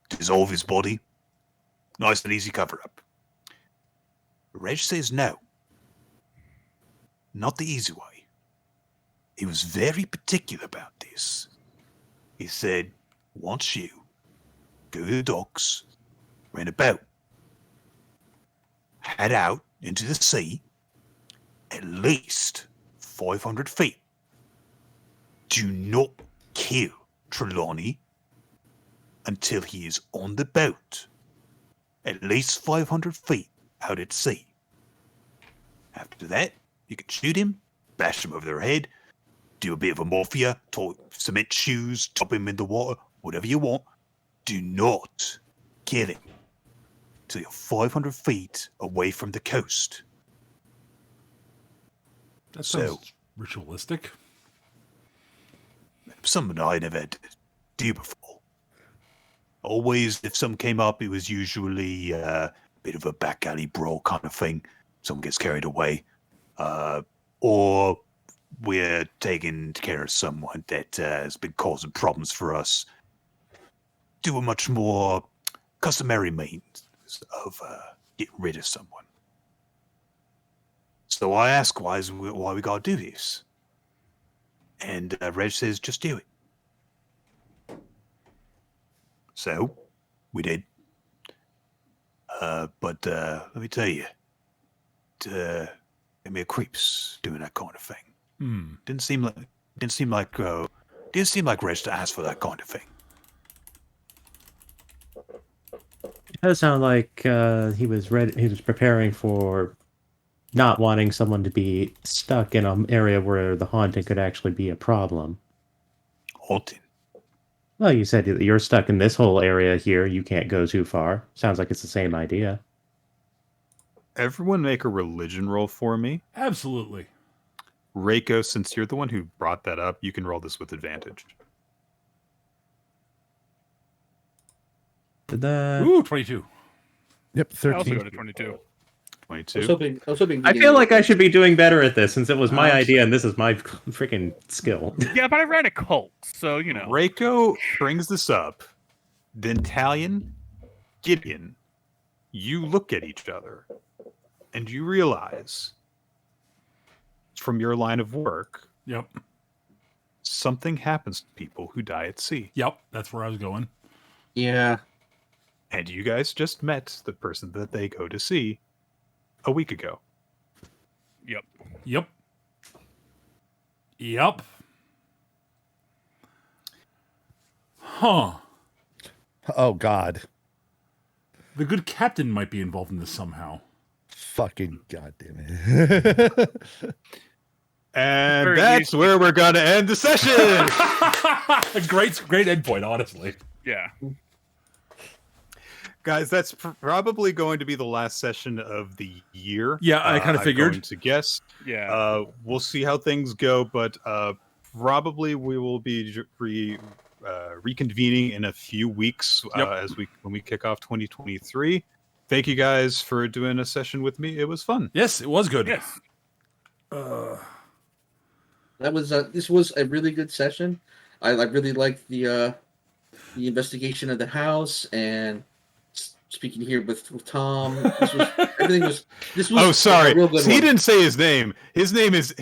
Dissolve his body. Nice and easy cover up. Reg says no. Not the easy way. He was very particular about this. He said, once you go to the docks, rent a boat, head out into the sea, at least 500 feet. Do not kill Trelawney until he is on the boat, at least 500 feet out at sea. After that, you can shoot him, bash him over the head, do a bit of a mafia, cement shoes, top him in the water, whatever you want. Do not kill him till you're 500 feet away from the coast. That sounds ritualistic. Something I never had to do before. Always, if something came up, it was usually a bit of a back alley brawl kind of thing. Someone gets carried away. Or we're taking care of someone that has been causing problems for us. Do a much more customary means of getting rid of someone. So I ask why we gotta do this. And Reg says, just do it. So, we did. But let me tell you, it gave me a creeps doing that kind of thing. Didn't seem like Reg to ask for that kind of thing. It does sound like he was ready. He was preparing for not wanting someone to be stuck in an area where the haunting could actually be a problem. Haunting? Well, you said that you're stuck in this whole area here. You can't go too far. Sounds like it's the same idea. Everyone make a religion roll for me. Absolutely. Reiko, since you're the one who brought that up, you can roll this with advantage. Did that... Ooh, 22. Yep, I also 13. go to 22. 22. I was hoping I feel like I should be doing better at this since it was my idea and this is my freaking skill. Yeah, but I ran a cult, so, you know. Reiko brings this up. Then Talion, Gideon, you look at each other and you realize from your line of work, Yep. something happens to people who die at sea. Yep. That's where I was going. Yeah. And you guys just met the person that they go to see a week ago. Yep. Yep. Yep. Huh. Oh, God. The good captain might be involved in this somehow. Fucking goddamn it. And Very that's easy. where we're going to end the session. Great endpoint, honestly. Yeah. Guys, that's probably going to be the last session of the year. Yeah, I kinda I'm figured. going to guess. Yeah. We'll see how things go, but probably we will be reconvening in a few weeks Yep. when we kick off 2023. Thank you guys for doing a session with me. It was fun. Yes, it was good. Yes. That was this was a really good session. I really liked the investigation of the house and speaking here with Tom. This was Oh, sorry. a real good He one. didn't say his name. His name is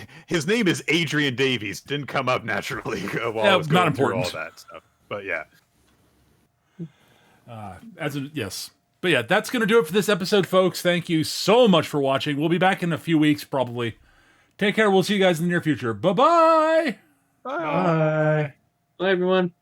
Adrian Davies. Didn't come up naturally while Yeah, I was not going through all important. that stuff. But yeah. Yes. But yeah, that's going to do it for this episode, folks. Thank you so much for watching. We'll be back in a few weeks, probably. Take care. We'll see you guys in the near future. Bye-bye. Bye. Bye. Bye everyone.